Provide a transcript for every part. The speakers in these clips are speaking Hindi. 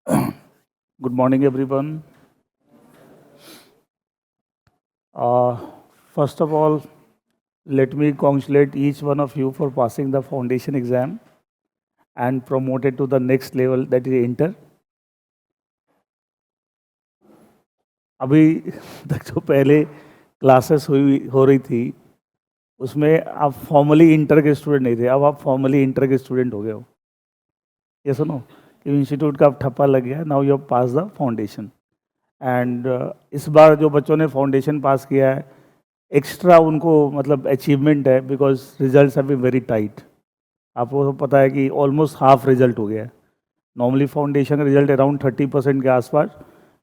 Good morning, everyone. Uh, First of all, let me congratulate each one of you for passing the foundation exam and promoted to the next level, that is inter. अभी तक जो पहले क्लासेस हुई हो रही थी उसमें आप फॉर्मली इंटर के स्टूडेंट नहीं थे, अब आप फॉर्मली इंटर के स्टूडेंट हो गए हो। ये सुनो कि इंस्टीट्यूट का अब ठप्पा लग गया, now you pass the foundation. And इस बार जो बच्चों ने फाउंडेशन पास किया है, एक्स्ट्रा उनको मतलब अचीवमेंट है, because results have been very tight. आपको तो पता है कि ऑलमोस्ट हाफ रिजल्ट हो गया है। नॉर्मली फाउंडेशन का रिजल्ट अराउंड 30% के आसपास,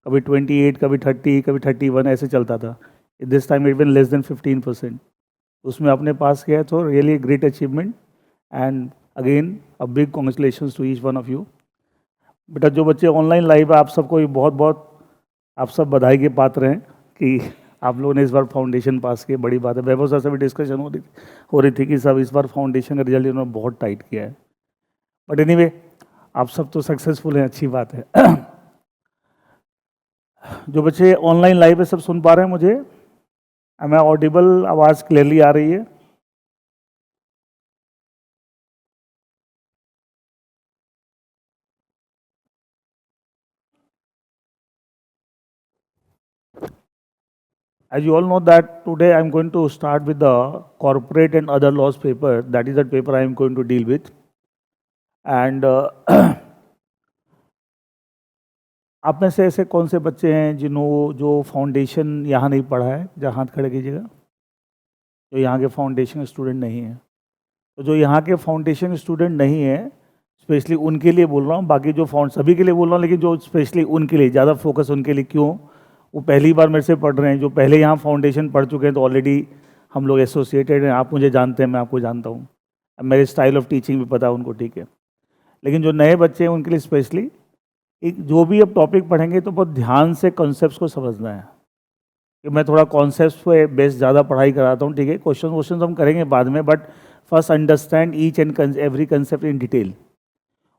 कभी 28, कभी 30, कभी 31 ऐसे चलता था। This time it been less than 15%। उसमें आपने पास किया है, तो really great achievement. And again a big congratulation to each one of you. बेटा जो बच्चे ऑनलाइन लाइव है, आप सबको भी बहुत बहुत आप सब बधाई के पात्र हैं कि आप लोगों ने इस बार फाउंडेशन पास किया, बड़ी बात है। वैभव सर से भी डिस्कशन हो रही थी कि सब इस बार फाउंडेशन का रिजल्ट इन्होंने बहुत टाइट किया है। बट एनीवे, आप सब तो सक्सेसफुल हैं, अच्छी बात है। जो बच्चे ऑनलाइन लाइव है, सब सुन पा रहे हैं मुझे? मैं ऑडिबल, आवाज़ क्लियरली आ रही है? As you all know that today I am going to start with the corporate and other laws paper. That is the paper I am going to deal with. And आप में से ऐसे कौन से बच्चे हैं जिन्हों जो फाउंडेशन यहाँ नहीं पढ़ा है? जहाँ हाथ खड़े कीजिएगा। जो यहाँ के फाउंडेशन स्टूडेंट नहीं हैं, तो जो यहाँ के फाउंडेशन स्टूडेंट नहीं है, स्पेशली उनके लिए बोल रहा हूँ। बाकी जो सभी के लिए बोल रहा हूँ, लेकिन जो स्पेशली उनके लिए ज़्यादा फोकस, उनके लिए क्यों? वो पहली बार मेरे से पढ़ रहे हैं। जो पहले यहाँ फाउंडेशन पढ़ चुके हैं तो ऑलरेडी हम लोग एसोसिएटेड हैं। आप मुझे जानते हैं, मैं आपको जानता हूँ, मेरे स्टाइल ऑफ टीचिंग भी पता है उनको, ठीक है। लेकिन जो नए बच्चे हैं उनके लिए स्पेशली एक जो भी अब टॉपिक पढ़ेंगे तो बहुत ध्यान से कॉन्सेप्ट्स को समझना है। कि मैं थोड़ा कॉन्सेप्ट्स पे बेस ज़्यादा पढ़ाई कराता हूँ, ठीक है। क्वेश्चन हम करेंगे बाद में, but first understand each and every concept in detail.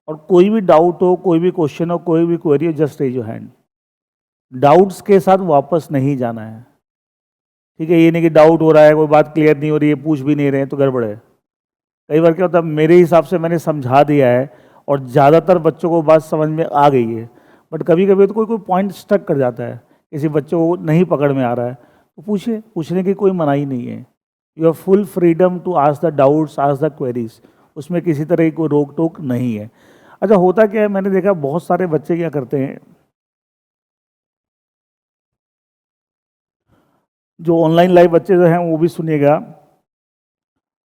और कोई भी डाउट हो, कोई भी क्वेश्चन हो, कोई भी क्वेरी हो, just raise your hand. Doubts के साथ वापस नहीं जाना है, ठीक है। ये नहीं कि डाउट हो रहा है, कोई बात क्लियर नहीं हो रही है, पूछ भी नहीं रहे हैं तो गड़बड़ है। कई बार क्या होता है, मेरे हिसाब से मैंने समझा दिया है और ज़्यादातर बच्चों को बात समझ में आ गई है, बट कभी कभी तो कोई कोई पॉइंट स्टक कर जाता है, किसी बच्चे को नहीं पकड़ में आ रहा है, तो पूछिए, पूछने की कोई मनाही नहीं है। You have full freedom to ask the doubts, ask the queries, उसमें किसी तरह की कोई रोक टोक नहीं है। अच्छा, होता क्या है, मैंने देखा बहुत सारे बच्चे क्या करते हैं, जो ऑनलाइन लाइव बच्चे जो हैं वो भी सुनिएगा,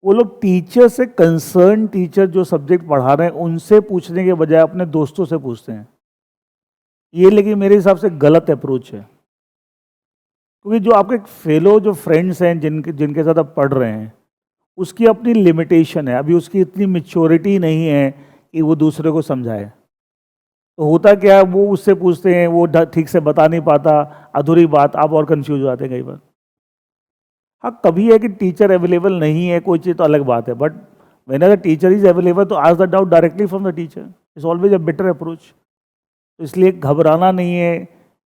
वो लोग टीचर से, कंसर्न टीचर जो सब्जेक्ट पढ़ा रहे हैं उनसे पूछने के बजाय अपने दोस्तों से पूछते हैं। ये लेकिन मेरे हिसाब से गलत अप्रोच है, क्योंकि जो आपके फेलो जो फ्रेंड्स हैं, जिनके जिनके साथ आप पढ़ रहे हैं, उसकी अपनी लिमिटेशन है। अभी उसकी इतनी मेच्योरिटी नहीं है कि वो दूसरे को समझाए। तो होता क्या है, वो उससे पूछते हैं, वो ठीक से बता नहीं पाता, अधूरी बात, आप और कंफ्यूज हो जाते हैं कई बार। हाँ, कभी है कि टीचर अवेलेबल नहीं है कोई चीज़ तो अलग बात है, but when the teacher is available तो ask the doubt directly from the teacher, is always a better approach. तो इसलिए घबराना नहीं है,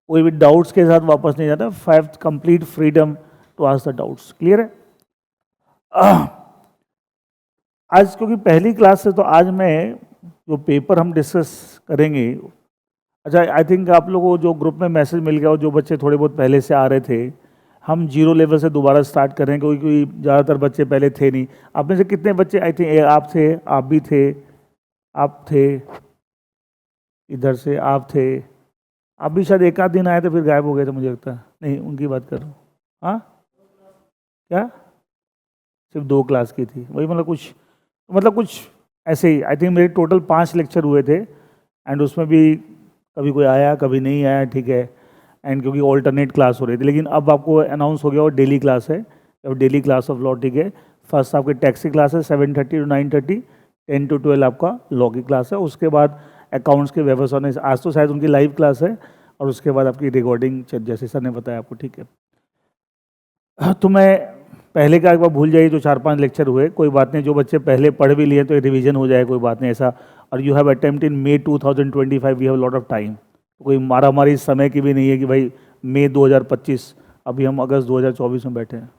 कोई भी डाउट्स के साथ वापस नहीं जाता। Have complete freedom to ask the doubts. Clear है? आज क्योंकि पहली क्लास है तो आज मैं जो पेपर हम डिस्कस करेंगे, अच्छा आई थिंक आप लोगों को जो ग्रुप में मैसेज मिल गया हो, जो बच्चे थोड़े बहुत पहले से आ रहे थे, हम जीरो लेवल से दोबारा स्टार्ट करें, क्योंकि ज़्यादातर बच्चे पहले थे नहीं। आप में से कितने बच्चे, आई थिंक आप थे, आप भी थे, आप थे, इधर से आप थे, आप भी शायद एक आध दिन आए थे फिर गायब हो गए थे, मुझे लगता है। नहीं, उनकी बात कर रहा हूँ। हाँ, क्या सिर्फ 2 क्लास की थी? वही मतलब कुछ ऐसे ही। आई थिंक मेरे टोटल 5 लेक्चर हुए थे, एंड उसमें भी कभी कोई आया, कभी नहीं आया, ठीक है। एंड क्योंकि ऑल्टरनेट क्लास हो रही थी, लेकिन अब आपको अनाउंस हो गया और डेली क्लास है, अब डेली क्लास ऑफ लॉ, ठीक है। फर्स्ट आपकी टैक्सी क्लास है 7:30 to 9:30, 10 to 12 आपका लॉ की क्लास है। उसके बाद अकाउंट्स के व्यवस्था ने, आज तो शायद उनकी लाइव क्लास है, और उसके बाद आपकी रिकॉर्डिंग, जैसे सर ने बताया आपको, ठीक है। तो मैं पहले का एक बार भूल जाइए, जो 4-5 लेक्चर हुए, कोई बात नहीं, जो बच्चे पहले पढ़ भी लिए तो एक रिवीजन हो जाए, कोई बात नहीं ऐसा। और you have attempt in May 2025, we have lot of time, कोई मारा मारी समय की भी नहीं है कि भाई मई 2025, अभी हम अगस्त 2024 में बैठे हैं,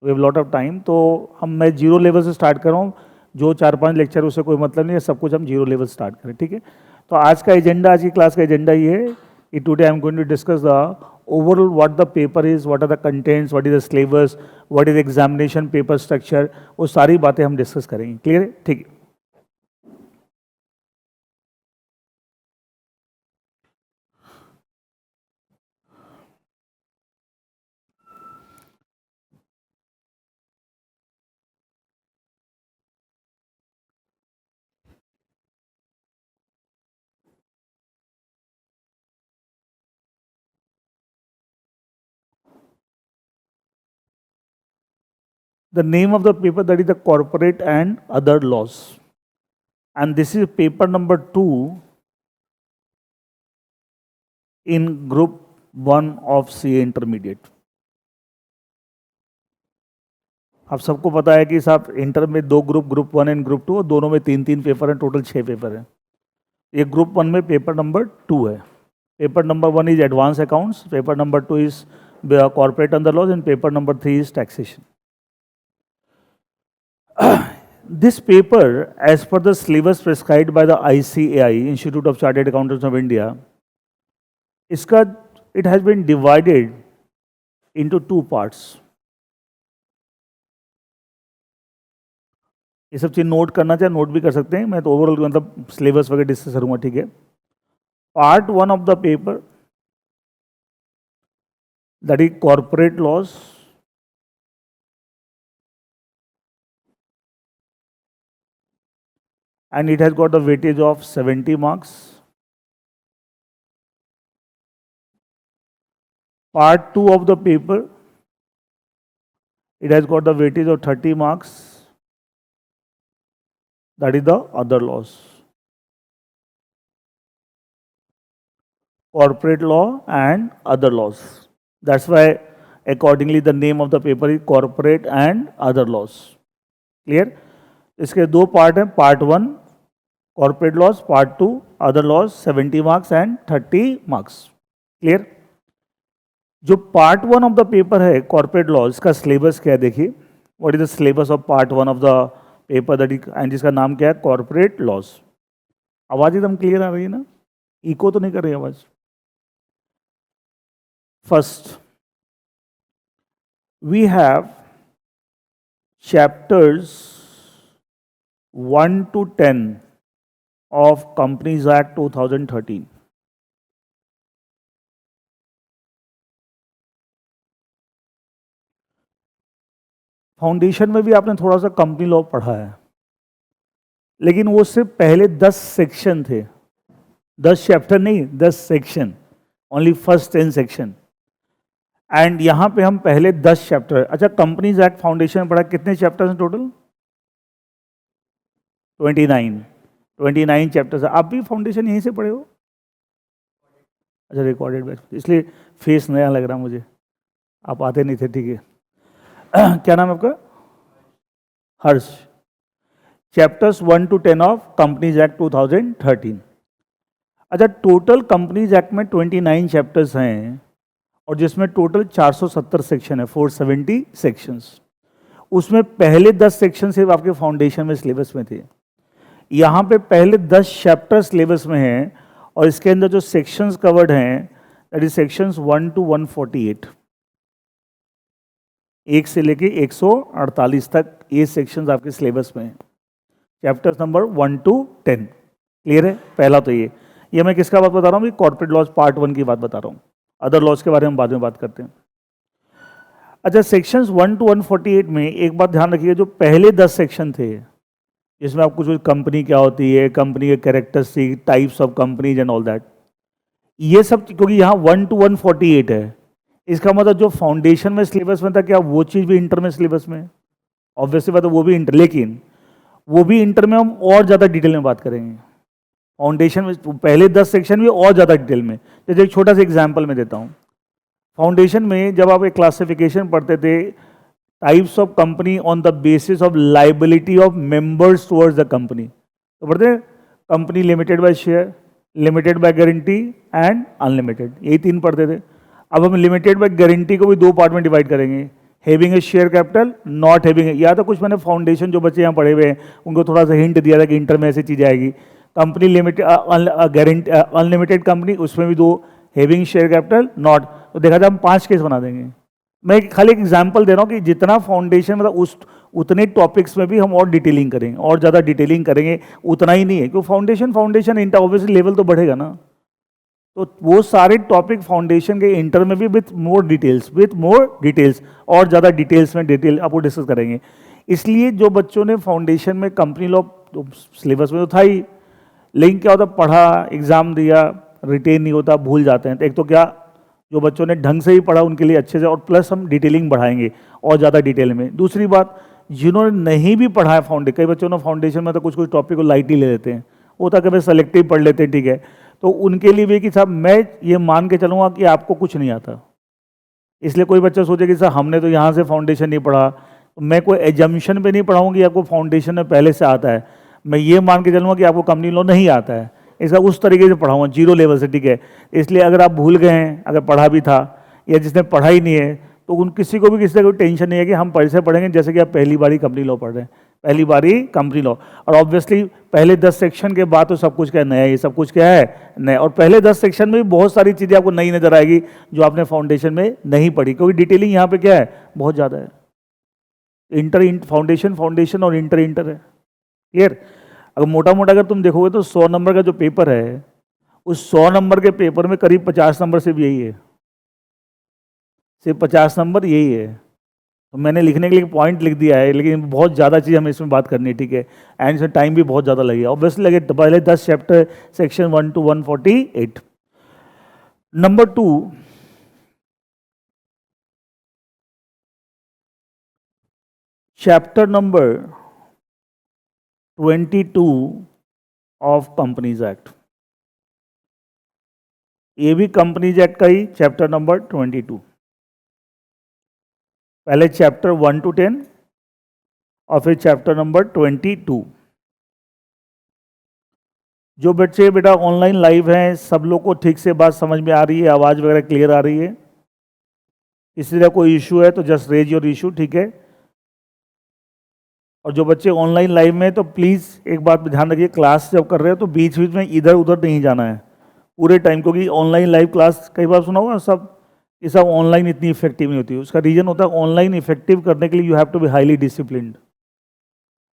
we have lot of time. तो मैं जीरो लेवल से स्टार्ट कर रहा हूँ, जो 4-5 लेक्चर उससे कोई मतलब नहीं है, सब कुछ हम जीरो लेवल स्टार्ट करें, ठीक है। तो आज का एजेंडा, आज की क्लास का एजेंडा ये है कि today I am going to discuss the overall what the paper is, what are the contents, what is the syllabus, what is examination paper structure, वो सारी बातें हम डिस्कस करेंगे, क्लियर है, ठीक है। The name of the paper, that is the corporate and other laws, and this is paper number 2 in group 1 of CA intermediate। आप सबको पता है कि साहब इंटर में 2 ग्रुप, ग्रुप 1 एंड ग्रुप 2, दोनों में 3-3 पेपर हैं, टोटल 6 पेपर हैं। ये ग्रुप 1 में पेपर नंबर 2 है। Paper number 1 is advanced accounts, paper number 2 is corporate under laws, and paper number 3 is taxation। This paper, as per the syllabus prescribed by the ICAI, Institute of Chartered Accountants of India, इसका it has been divided into 2 parts। ये सब चीज नोट करना चाहे नोट भी कर सकते हैं, मैं तो ओवरऑल मतलब सिलेबस वगैरह डिस्कस करूंगा, ठीक है। Part 1 of the paper, that is corporate laws, and it has got the weightage of 70 marks। Part 2 of the paper, it has got the weightage of 30 marks, that is the other laws, corporate law and other laws। That's why accordingly the name of the paper is corporate and other laws, clear। इसके 2 पार्ट हैं, part 1 corporate loss, part 2 other laws, 70 marks and 30 marks, clear. जो पार्ट 1 ऑफ द पेपर है कॉर्पोरेट लॉस का सिलेबस क्या है, देखिए what is the syllabus of part 1 of the paper, that is, and जिसका नाम क्या है, कॉर्पोरेट लॉस। आवाज एकदम क्लियर आ रही है ना, इको तो नहीं कर रही आवाज। First we have chapters 1 to 10 of Companies Act 2013। Foundation में भी आपने थोड़ा सा कंपनी लॉ पढ़ा है, लेकिन वो सिर्फ पहले 10 सेक्शन थे, 10 चैप्टर नहीं, 10 section, only first 10 section. And यहां पे हम पहले 10 चैप्टर। अच्छा, कंपनीज एक्ट फाउंडेशन में पढ़ा, कितने चैप्टर हैं टोटल? 29 चैप्टर्स। आप भी फाउंडेशन यहीं से पढ़े हो? अच्छा, रिकॉर्डेड बैच, इसलिए फेस नया लग रहा मुझे, आप आते नहीं थे, ठीक है। क्या नाम है आपका? Harsh. Chapters 1 to 10 of companies act 2013। अच्छा, टोटल कंपनीज एक्ट में 29 चैप्टर्स हैं और जिसमें टोटल 470 सेक्शन है, 470 सेक्शंस। उसमें पहले 10 सेक्शन सिर्फ आपके फाउंडेशन में सिलेबस में थे। यहाँ पे पहले 10 चैप्टर सिलेबस में हैं और इसके अंदर जो सेक्शंस कवर्ड हैं, दैट इज सेक्शंस 1 to 148, 1 से लेके 148 तक ये सेक्शंस आपके सिलेबस में हैं। चैप्टर नंबर 1 to 10, क्लियर है? पहला तो ये मैं किसका बात बता रहा हूँ? कॉर्पोरेट लॉज पार्ट 1 की बात बता रहा हूँ, अदर लॉज के बारे में बाद में बात करते हैं। अच्छा, सेक्शंस 1 to 148 में एक बात ध्यान रखिए, जो पहले 10 सेक्शन थे जिसमें आपको जो कंपनी क्या होती है, कंपनी के characteristic, types of companies and all that, ये सब, क्योंकि यहाँ 1 to 148 है, इसका मतलब जो फाउंडेशन में सिलेबस में था, क्या वो चीज़ भी इंटर में सिलेबस में? ऑब्वियसली बात है, वो भी इंटर, लेकिन वो भी इंटर में हम और ज़्यादा डिटेल में बात करेंगे। फाउंडेशन में पहले 10 सेक्शन में और ज़्यादा डिटेल में। जैसे एक छोटा सा एग्जाम्पल मैं देता हूँ। फाउंडेशन में जब आप एक क्लासिफिकेशन पढ़ते थे, types of company on the basis of liability of members towards the company. तो पढ़ते हैं company limited by share, limited by guarantee and unlimited, यही तीन पढ़ते थे। अब हम लिमिटेड बाय गारंटी को भी दो पार्ट में डिवाइड करेंगे, having a share capital, not having a. या तो कुछ मैंने फाउंडेशन जो बच्चे यहाँ पढ़े हुए हैं उनको थोड़ा सा हिंट दिया था कि इंटर में ऐसी चीज़ आएगी। Company limited guarantee unlimited company, उसमें भी दो, हैविंग शेयर कैपिटल, नॉट। तो देखा जाए हम 5 केस बना देंगे। मैं खाली एक एग्जांपल दे रहा हूँ कि जितना फाउंडेशन मतलब उतने टॉपिक्स में भी हम और डिटेलिंग करेंगे, और ज़्यादा डिटेलिंग करेंगे उतना ही नहीं है, क्योंकि फाउंडेशन इंटर ऑब्वियसली लेवल तो बढ़ेगा ना। तो वो सारे टॉपिक फाउंडेशन के इंटर में भी विथ मोर डिटेल्स और ज़्यादा डिटेल्स में डिटेल आपको डिस्कस करेंगे। इसलिए जो बच्चों ने फाउंडेशन में कंपनी लॉ तो सिलेबस में तो था ही, लेकिन क्या होता, पढ़ा, एग्जाम दिया, रिटेन नहीं होता, भूल जाते हैं। तो एक तो क्या, जो बच्चों ने ढंग से ही पढ़ा उनके लिए अच्छे से, और प्लस हम डिटेलिंग बढ़ाएंगे और ज़्यादा डिटेल में। दूसरी बात, जिन्होंने नहीं भी पढ़ा है फाउंडेशन, कई बच्चों ने फाउंडेशन में तो कुछ कुछ टॉपिक को लाइट ही ले लेते हैं, वो तो कभी सेलेक्टिव पढ़ लेते हैं, ठीक है। तो उनके लिए भी कि साहब मैं ये मान के चलूँगा कि आपको कुछ नहीं आता, इसलिए कोई बच्चा सोचे कि सर हमने तो यहाँ से फाउंडेशन नहीं पढ़ा, तो मैं कोई एजम्पशन पे नहीं पढ़ाऊँगी आपको फाउंडेशन में पहले से आता है, मैं ये मान के चलूँगा कि आपको कंपनी लॉ नहीं आता है, ऐसा उस तरीके से पढ़ाऊँगा जीरो लेवल से, ठीक है। इसलिए अगर आप भूल गए हैं, अगर पढ़ा भी था या जिसने पढ़ा ही नहीं है, तो उन किसी को भी किसी को टेंशन नहीं है कि हम पैसे पढ़ेंगे जैसे कि आप पहली बारी कंपनी लॉ पढ़ रहे हैं, पहली बारी कंपनी लॉ। और ऑब्वियसली पहले 10 सेक्शन के बाद तो सब कुछ क्या नया, ये सब कुछ क्या है नया। और पहले 10 सेक्शन में भी बहुत सारी चीज़ें आपको नई नजर आएगी जो आपने फाउंडेशन में नहीं पढ़ी, क्योंकि डिटेलिंग यहाँ पे क्या है, बहुत ज़्यादा है। फाउंडेशन और इंटर है, क्लियर। अगर मोटा मोटा अगर तुम देखोगे तो 100 नंबर का जो पेपर है, उस 100 नंबर के पेपर में करीब 50 नंबर सिर्फ यही है, सिर्फ 50 नंबर यही है। तो मैंने लिखने के लिए पॉइंट लिख दिया है, लेकिन बहुत ज़्यादा चीज़ हमें इसमें बात करनी है, ठीक है। एंड इसमें टाइम भी बहुत ज़्यादा लगेगा, ऑब्वियसली लगे। पहले 10 chapter, section 1 to 148। Number 2, chapter number 22 of companies act, ये भी कंपनीज एक्ट का ही चैप्टर नंबर 22। पहले चैप्टर 1 to 10 और फिर चैप्टर नंबर 22। जो बच्चे बेटा ऑनलाइन लाइव हैं, सब लोग को ठीक से बात समझ में आ रही है, आवाज़ वगैरह क्लियर आ रही है? इसलिए कोई इशू है तो जस्ट रेज योर इशू, ठीक है। और जो बच्चे ऑनलाइन लाइव में, तो प्लीज़ एक बात ध्यान रखिए, क्लास जब कर रहे हो तो बीच बीच में इधर उधर नहीं जाना है पूरे टाइम, क्योंकि ऑनलाइन लाइव क्लास कई बार सुना होगा सब, ये सब ऑनलाइन इतनी इफेक्टिव नहीं होती। उसका रीज़न होता है ऑनलाइन इफेक्टिव करने के लिए you have to be highly disciplined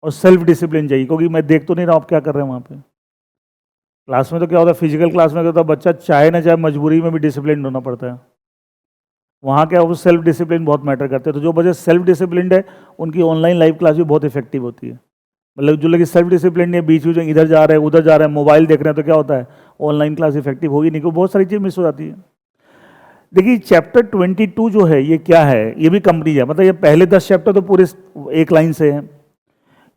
और सेल्फ डिसिप्लिन चाहिए, क्योंकि मैं देख तो नहीं रहा आप क्या कर रहे हैं वहाँ पे। क्लास में तो क्या होता है, फिजिकल क्लास में क्या होता है, बच्चा चाहे ना चाहे मजबूरी में भी डिसिप्लिन होना पड़ता है। वहाँ क्या वो सेल्फ डिसिप्लिन बहुत मैटर करते हैं। तो जो बच्चे सेल्फ डिसिप्लिन है उनकी ऑनलाइन लाइव क्लास भी बहुत इफेक्टिव होती है। मतलब जो लोग सेल्फ डिसिप्लिन नहीं, बीच बीच में इधर जा रहे हैं उधर जा रहे हैं, मोबाइल देख रहे हैं, तो क्या होता है ऑनलाइन क्लास इफेक्टिव होगी नहीं, क्योंकि बहुत सारी चीज़ मिस हो जाती है। देखिए चैप्टर 22 जो है ये क्या है, ये भी कंपनी है, मतलब ये पहले 10 चैप्टर तो पूरे एक लाइन से हैं।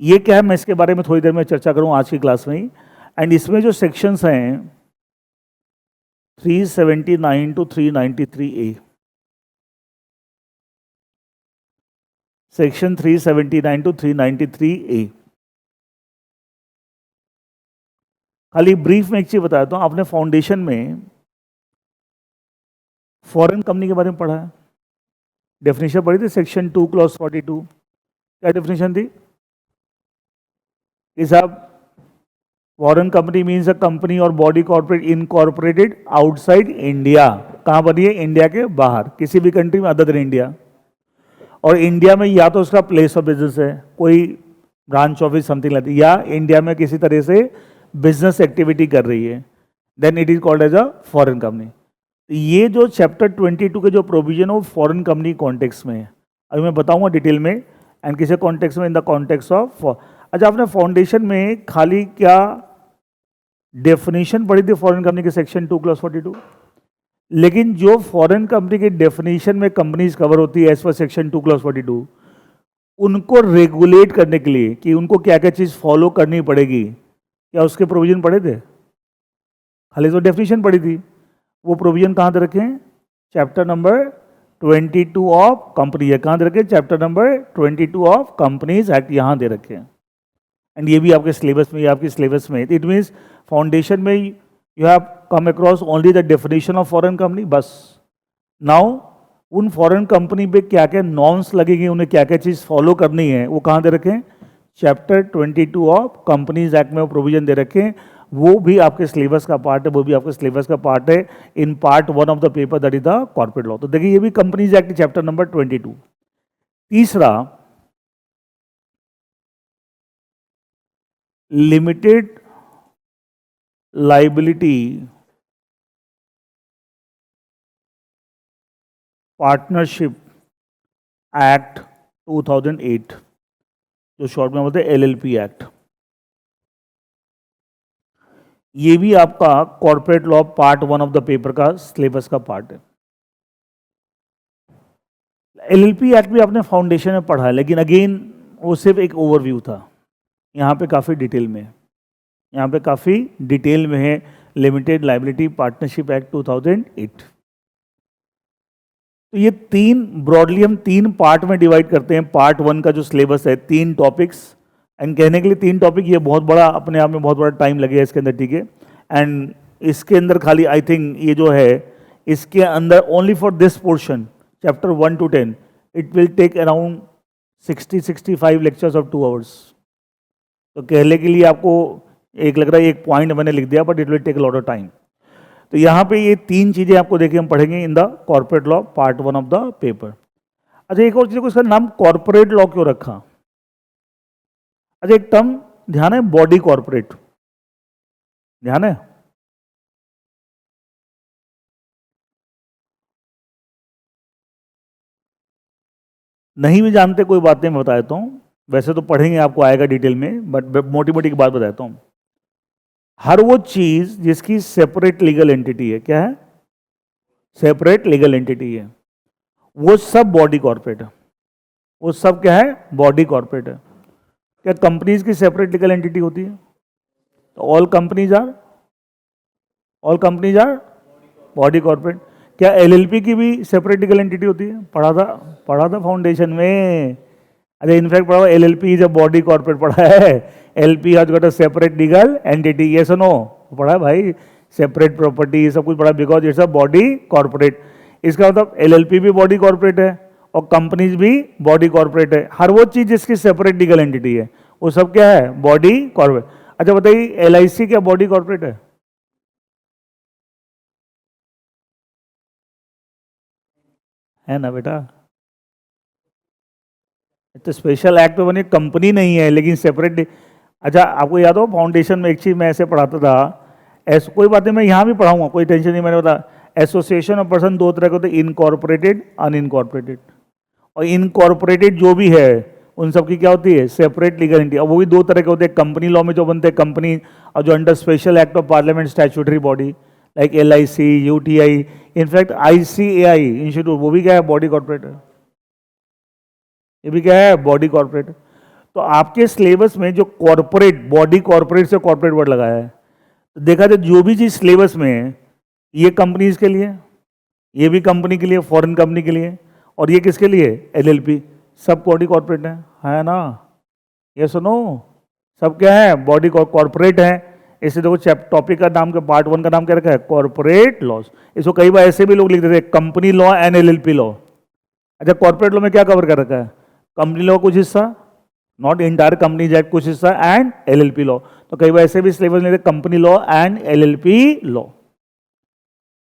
ये क्या है मैं इसके बारे में थोड़ी देर में चर्चा करूँ आज की क्लास में ही। एंड इसमें जो सेक्शंस हैं 379 to 393A, section 379 to 393A। खाली ब्रीफ में एक चीज बताता हूँ, आपने फाउंडेशन में फॉरेन कंपनी के बारे में पढ़ा है, डेफिनेशन पढ़ी थी, सेक्शन 2 क्लॉज 42। क्या डेफिनेशन थी कि साहब foreign company means a company or body corporate incorporated outside India. कहाँ बनी है, इंडिया के बाहर, किसी भी कंट्री में अदर देन इंडिया। और इंडिया में या तो उसका प्लेस ऑफ बिजनेस है, कोई ब्रांच ऑफिस समथिंग लाइक, या इंडिया में किसी तरह से बिजनेस एक्टिविटी कर रही है, then it is called as a foreign company. ये जो चैप्टर 22 के जो प्रोविजन है वो फॉरेन कंपनी कॉन्टेक्स्ट में है, अभी मैं बताऊंगा डिटेल में। एंड किसी कॉन्टेक्स्ट में, इन द कॉन्टेक्स्ट ऑफ। अच्छा, आपने फाउंडेशन में खाली क्या डेफिनेशन पढ़ी थी फॉरेन कंपनी के, सेक्शन 2 क्लॉज 42। लेकिन जो फॉरेन कंपनी के डेफिनेशन में कंपनीज कवर होती है एज पर सेक्शन 2 क्लॉज 42, उनको रेगुलेट करने के लिए कि उनको क्या क्या चीज़ फॉलो करनी पड़ेगी, क्या उसके प्रोविजन पढ़े थे? खाली तो डेफिनेशन पढ़ी थी, वो प्रोविजन कहाँ पे रखे हैं? चैप्टर नंबर 22 ऑफ कंपनी, कहाँ दे रखे, chapter number 22 of companies act यहाँ दे रखे हैं। एंड ये भी आपके सिलेबस में, ये आपके सिलेबस में, इट मीन्स फाउंडेशन में you have come across only the definition of foreign company बस। नाउ उन फॉरेन कंपनी पे क्या क्या नॉर्म्स लगेगी, उन्हें क्या क्या चीज़ फॉलो करनी है, वो कहाँ दे रखे हैं, चैप्टर 22 ऑफ कंपनीज एक्ट में वो प्रोविजन दे रखे हैं। वो भी आपके सिलेबस का पार्ट है, वो भी आपके सिलेबस का पार्ट है in part 1 of the paper, that is the corporate law. तो देखिए ये भी कंपनीज एक्ट चैप्टर नंबर 22। तीसरा, लिमिटेड लाइबिलिटी पार्टनरशिप एक्ट 2008, जो शॉर्ट में बोलते हैं LLP एक्ट। ये भी आपका corporate law part 1 of the paper का सिलेबस का पार्ट है। LLP एक्ट भी आपने फाउंडेशन में पढ़ा है, लेकिन अगेन वो सिर्फ एक ओवरव्यू था। यहाँ पे काफ़ी डिटेल में है, यहाँ पे काफ़ी डिटेल में है लिमिटेड लाइबिलिटी पार्टनरशिप एक्ट 2008। तो ये तीन ब्रॉडली हम तीन पार्ट में डिवाइड करते हैं। पार्ट 1 का जो सिलेबस है 3 टॉपिक्स, एंड कहने के लिए 3 टॉपिक ये बहुत बड़ा अपने आप में बहुत बड़ा टाइम लगेगा इसके अंदर, ठीक है। एंड इसके अंदर खाली आई थिंक ये जो है इसके अंदर only for this portion chapter 1 to 10 it will take around 60-65 lectures of 2 hours. तो कहने के लिए आपको एक लग रहा है एक पॉइंट मैंने लिख दिया, but it will take lot of time. तो यहाँ पे ये 3 चीज़ें आपको देखिए हम पढ़ेंगे in the corporate law part 1 of the paper. अच्छा, एक और चीज़ को इसका नाम कॉर्पोरेट लॉ क्यों रखा? अच्छा, एक टर्म ध्यान है, बॉडी कॉर्पोरेट, ध्यान है? नहीं भी जानते कोई बात नहीं, मैं बता देता हूँ। वैसे तो पढ़ेंगे, आपको आएगा डिटेल में, बट मोटी मोटी की बात बताता हूँ। हर वो चीज जिसकी सेपरेट लीगल एंटिटी है, क्या है? सेपरेट लीगल एंटिटी है, वो सब बॉडी कॉर्पोरेट है। वो सब क्या है? बॉडी कॉर्पोरेट है। क्या कंपनीज की सेपरेट लीगल एंटिटी होती है? तो all companies our body corporate. क्या LLP की भी सेपरेट लीगल एंटिटी होती है? पढ़ा था फाउंडेशन में। अरे इनफैक्ट पढ़ा, LLP is a body corporate पढ़ा है। LP has got a separate legal entity, yes और नो? पढ़ा है भाई, सेपरेट प्रॉपर्टी, ये सब कुछ पढ़ा, because it's a body corporate. इसका मतलब LLP भी बॉडी कॉर्पोरेट है और कंपनीज भी बॉडी कॉर्पोरेट है। हर वो चीज जिसकी सेपरेट लीगल एंटिटी है वो सब क्या है? Body corporate. अच्छा बताइए, LIC क्या बॉडी कॉर्पोरेट है ना बेटा? तो स्पेशल एक्ट में बनी कंपनी नहीं है, लेकिन सेपरेट। अच्छा, आपको याद हो फाउंडेशन में एक चीज मैं ऐसे पढ़ाता था, ऐसे कोई बात नहीं, मैं यहाँ भी पढ़ाऊंगा, कोई टेंशन नहीं। मैंने बता, एसोसिएशन ऑफ पर्सन 2 तरह के होते हैं, इनकॉर्पोरेटेड, अनइनकॉर्पोरेटेड। और इनकॉर्पोरेटेड जो भी है उन सब की क्या होती है? Separate legal entity. और वो भी 2 तरह के होते हैं, कंपनी लॉ में जो बनते हैं कंपनी, और जो under special act of parliament statutory body like LIC, UTI, in fact ICAI institute, वो भी क्या है? बॉडी कॉर्पोरेट है। ये भी क्या है? Body corporate. तो आपके सिलेबस में जो कॉर्पोरेट, बॉडी कॉर्पोरेट से कॉर्पोरेट वर्ड लगाया है, तो देखा जाए जो भी चीज सिलेबस में है, ये कंपनीज के लिए, ये भी कंपनी के लिए, फॉरेन कंपनी के लिए, और ये किसके लिए? LLP, सब बॉडी कॉर्पोरेट है ना? ये सुनो, सब क्या है? बॉडी कॉर्पोरेट है। इसे देखो टॉपिक का नाम, का पार्ट 1 का नाम क्या रखा है? Corporate laws. इसको कई बार ऐसे भी लोग लिख देते हैं, company law and LLP law. अच्छा, कॉर्पोरेट लॉ में क्या कवर कर रखा है? कंपनी लॉ कुछ हिस्सा, नॉट इंटायर कंपनीज एक्ट कुछ हिस्सा, एंड LLP लॉ। तो कई बार ऐसे भी सिलेबस लेते, company law and LLP law.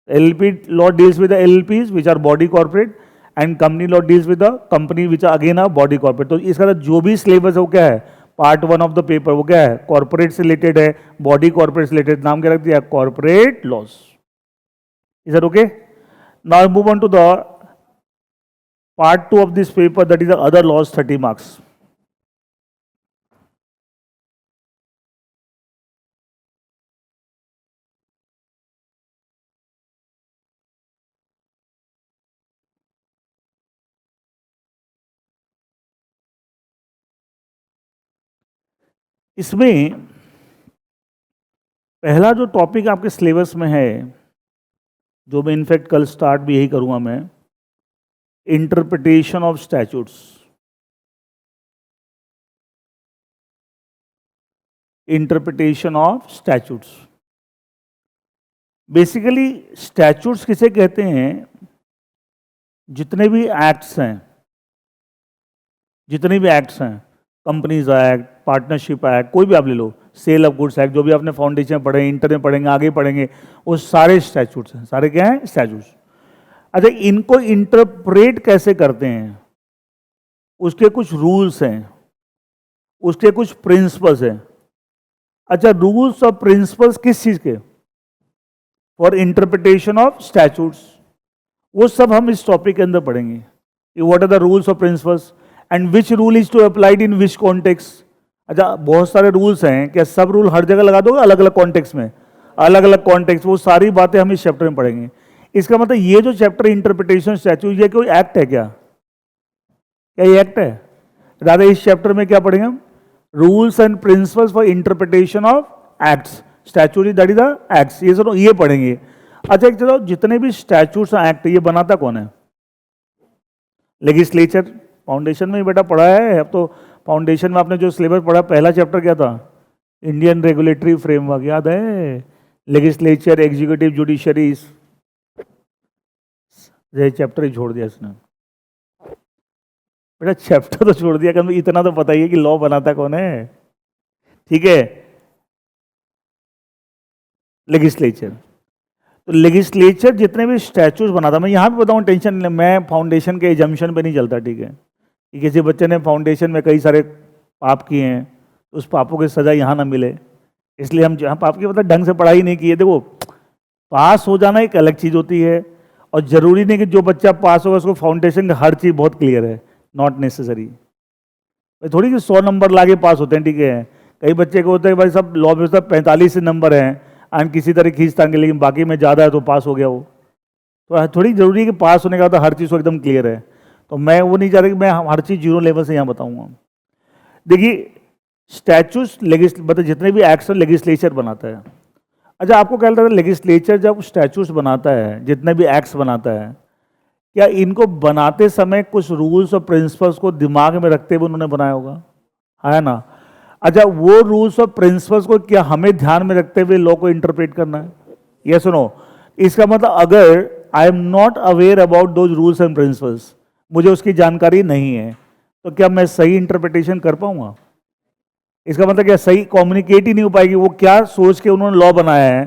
LLP law deals with the LLPs which are body corporate and company law deals with the company which are again a body corporate। तो इसका जो भी सिलेबस है वो क्या है? पार्ट 1 ऑफ द पेपर, वो क्या है? कॉर्पोरेट से रिलेटेड है, बॉडी कॉर्पोरेट से रिलेटेड। नाम क्या रख दिया? Corporate laws. Is that okay? Now move on to the part 2 of this paper, that is the other laws, 30 marks. इसमें पहला जो टॉपिक आपके सिलेबस में है, जो मैं इनफैक्ट कल स्टार्ट भी यही करूंगा मैं, interpretation of statutes, interpretation of statutes. Basically statutes किसे कहते हैं? जितने भी एक्ट्स हैं, जितने भी एक्ट्स हैं, कंपनीज एक्ट, पार्टनरशिप एक्ट, कोई भी आप ले लो, सेल ऑफ गुड्स एक्ट, जो भी आपने फाउंडेशन में पढ़े, इंटर में पढ़ेंगे, आगे पढ़ेंगे, वो सारे स्टैट्यूट्स हैं। सारे क्या हैं? स्टैट्यूट्स। अच्छा, इनको इंटरप्रेट कैसे करते हैं? उसके कुछ रूल्स हैं, उसके कुछ प्रिंसिपल्स हैं। अच्छा, रूल्स और प्रिंसिपल्स किस चीज के? For interpretation of statutes. वो सब हम इस टॉपिक के अंदर पढ़ेंगे। व्हाट आर द रूल्स और principles and which rule is to applied in which context. अच्छा, बहुत सारे रूल्स हैं, क्या सब रूल हर जगह लगा दोगे? अलग अलग कॉन्टेक्स्ट में, अलग अलग कॉन्टेक्स्ट, वो सारी बातें हम इस चैप्टर में पढ़ेंगे। इसका मतलब ये जो चैप्टर इंटरप्रिटेशन स्टैट्यूट, ये कोई एक्ट है क्या? क्या ये एक्ट है? राधा इस चैप्टर में क्या पढ़ेंगे हम? Rules and principles for interpretation of acts, statute that is the acts, ये सब ये पढ़ेंगे। अच्छा, चलो, जितने भी स्टैट्यूट्स एक्ट ये बनाता कौन है? लेजिस्लेचर। फाउंडेशन में ही बेटा पढ़ा है। अब तो फाउंडेशन में आपने जो सिलेबस पढ़ा, पहला चैप्टर क्या था? इंडियन रेगुलेटरी फ्रेमवर्क, याद है? लेजिस्लेचर, एग्जीक्यूटिव, जुडिशरी, ये चैप्टर ही छोड़ दिया इसने बेटा। चैप्टर तो छोड़ दिया, कभी इतना तो पता ही है कि लॉ बनाता कौन है। ठीक है, लेजिस्लेचर। तो लेजिस्लेचर जितने भी स्टैट्यूट्स बनाता, मैं यहाँ पे बताऊँ, टेंशन नहीं, मैं फाउंडेशन के एजम्पशन पे नहीं चलता। ठीक है, कि किसी बच्चे ने फाउंडेशन में कई सारे पाप किए हैं, तो उस पापों की सजा यहाँ ना मिले, इसलिए हम जहाँ पाप की मतलब ढंग से पढ़ाई नहीं की है। देखो, पास हो जाना एक अलग चीज़ होती है, और जरूरी नहीं कि जो बच्चा पास होगा उसको फाउंडेशन का हर चीज़ बहुत क्लियर है, नॉट नेसेसरी। थोड़ी कि 100 नंबर लाके पास होते हैं। ठीक है, कई बच्चे को होते हैं भाई सब लॉ में सब 45 नंबर हैं एंड किसी तरह खींच तांगे, लेकिन बाकी में ज़्यादा है तो पास हो गया वो। तो थोड़ी जरूरी है कि पास होने का तो हर चीज़ को एकदम क्लियर है। तो मैं वो नहीं चाह रहा कि मैं हर चीज़ जीरो लेवल से यहाँ बताऊँगा। देखिए, स्टैट्यूट्स मतलब जितने भी एक्ट्स लेजिस्लेचर बनाता है। अच्छा, आपको क्या लगता है लेजिस्लेचर जब स्टैट्यूट्स बनाता है, जितने भी एक्ट्स बनाता है, क्या इनको बनाते समय कुछ रूल्स और प्रिंसिपल्स को दिमाग में रखते हुए उन्होंने बनाया होगा? है ना? अच्छा, वो रूल्स और प्रिंसिपल्स को क्या हमें ध्यान में रखते हुए लॉ को इंटरप्रेट करना है? ये सुनो, इसका मतलब अगर आई am not aware about those rules and principles, मुझे उसकी जानकारी नहीं है, तो क्या मैं सही इंटरप्रिटेशन कर पाऊंगा? इसका मतलब क्या सही कम्युनिकेट ही नहीं हो पाएगी। वो क्या सोच के उन्होंने लॉ बनाया है,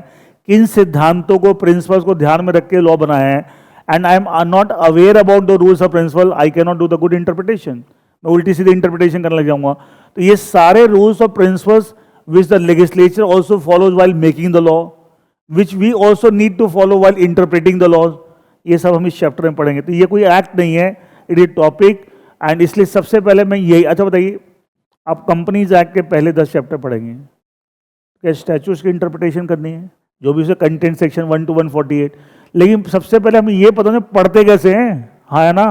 किन सिद्धांतों को, प्रिंसिपल्स को ध्यान में रख के लॉ बनाया है, and I am not aware about the rules of principle, I can not do the good interpretation. मैं उल्टी सीधी इंटरप्रिटेशन करने लग जाऊंगा। तो ये सारे rules of principles which the legislature also follows while making the law, which we also need to follow while interpreting the laws, ये सब हम इस चैप्टर में पढ़ेंगे। तो ये कोई एक्ट नहीं है, इट इज टॉपिक। एंड इसलिए सबसे पहले मैं यही, अच्छा बताइए, आप कंपनीज एक्ट के पहले 10 चैप्टर पढ़ेंगे, क्या स्टैट्यूट्स की इंटरप्रिटेशन करनी है, जो भी उसके कंटेंट सेक्शन 1 to 148। लेकिन सबसे पहले हमें ये पता नहीं पढ़ते कैसे हैं, हाँ है ना,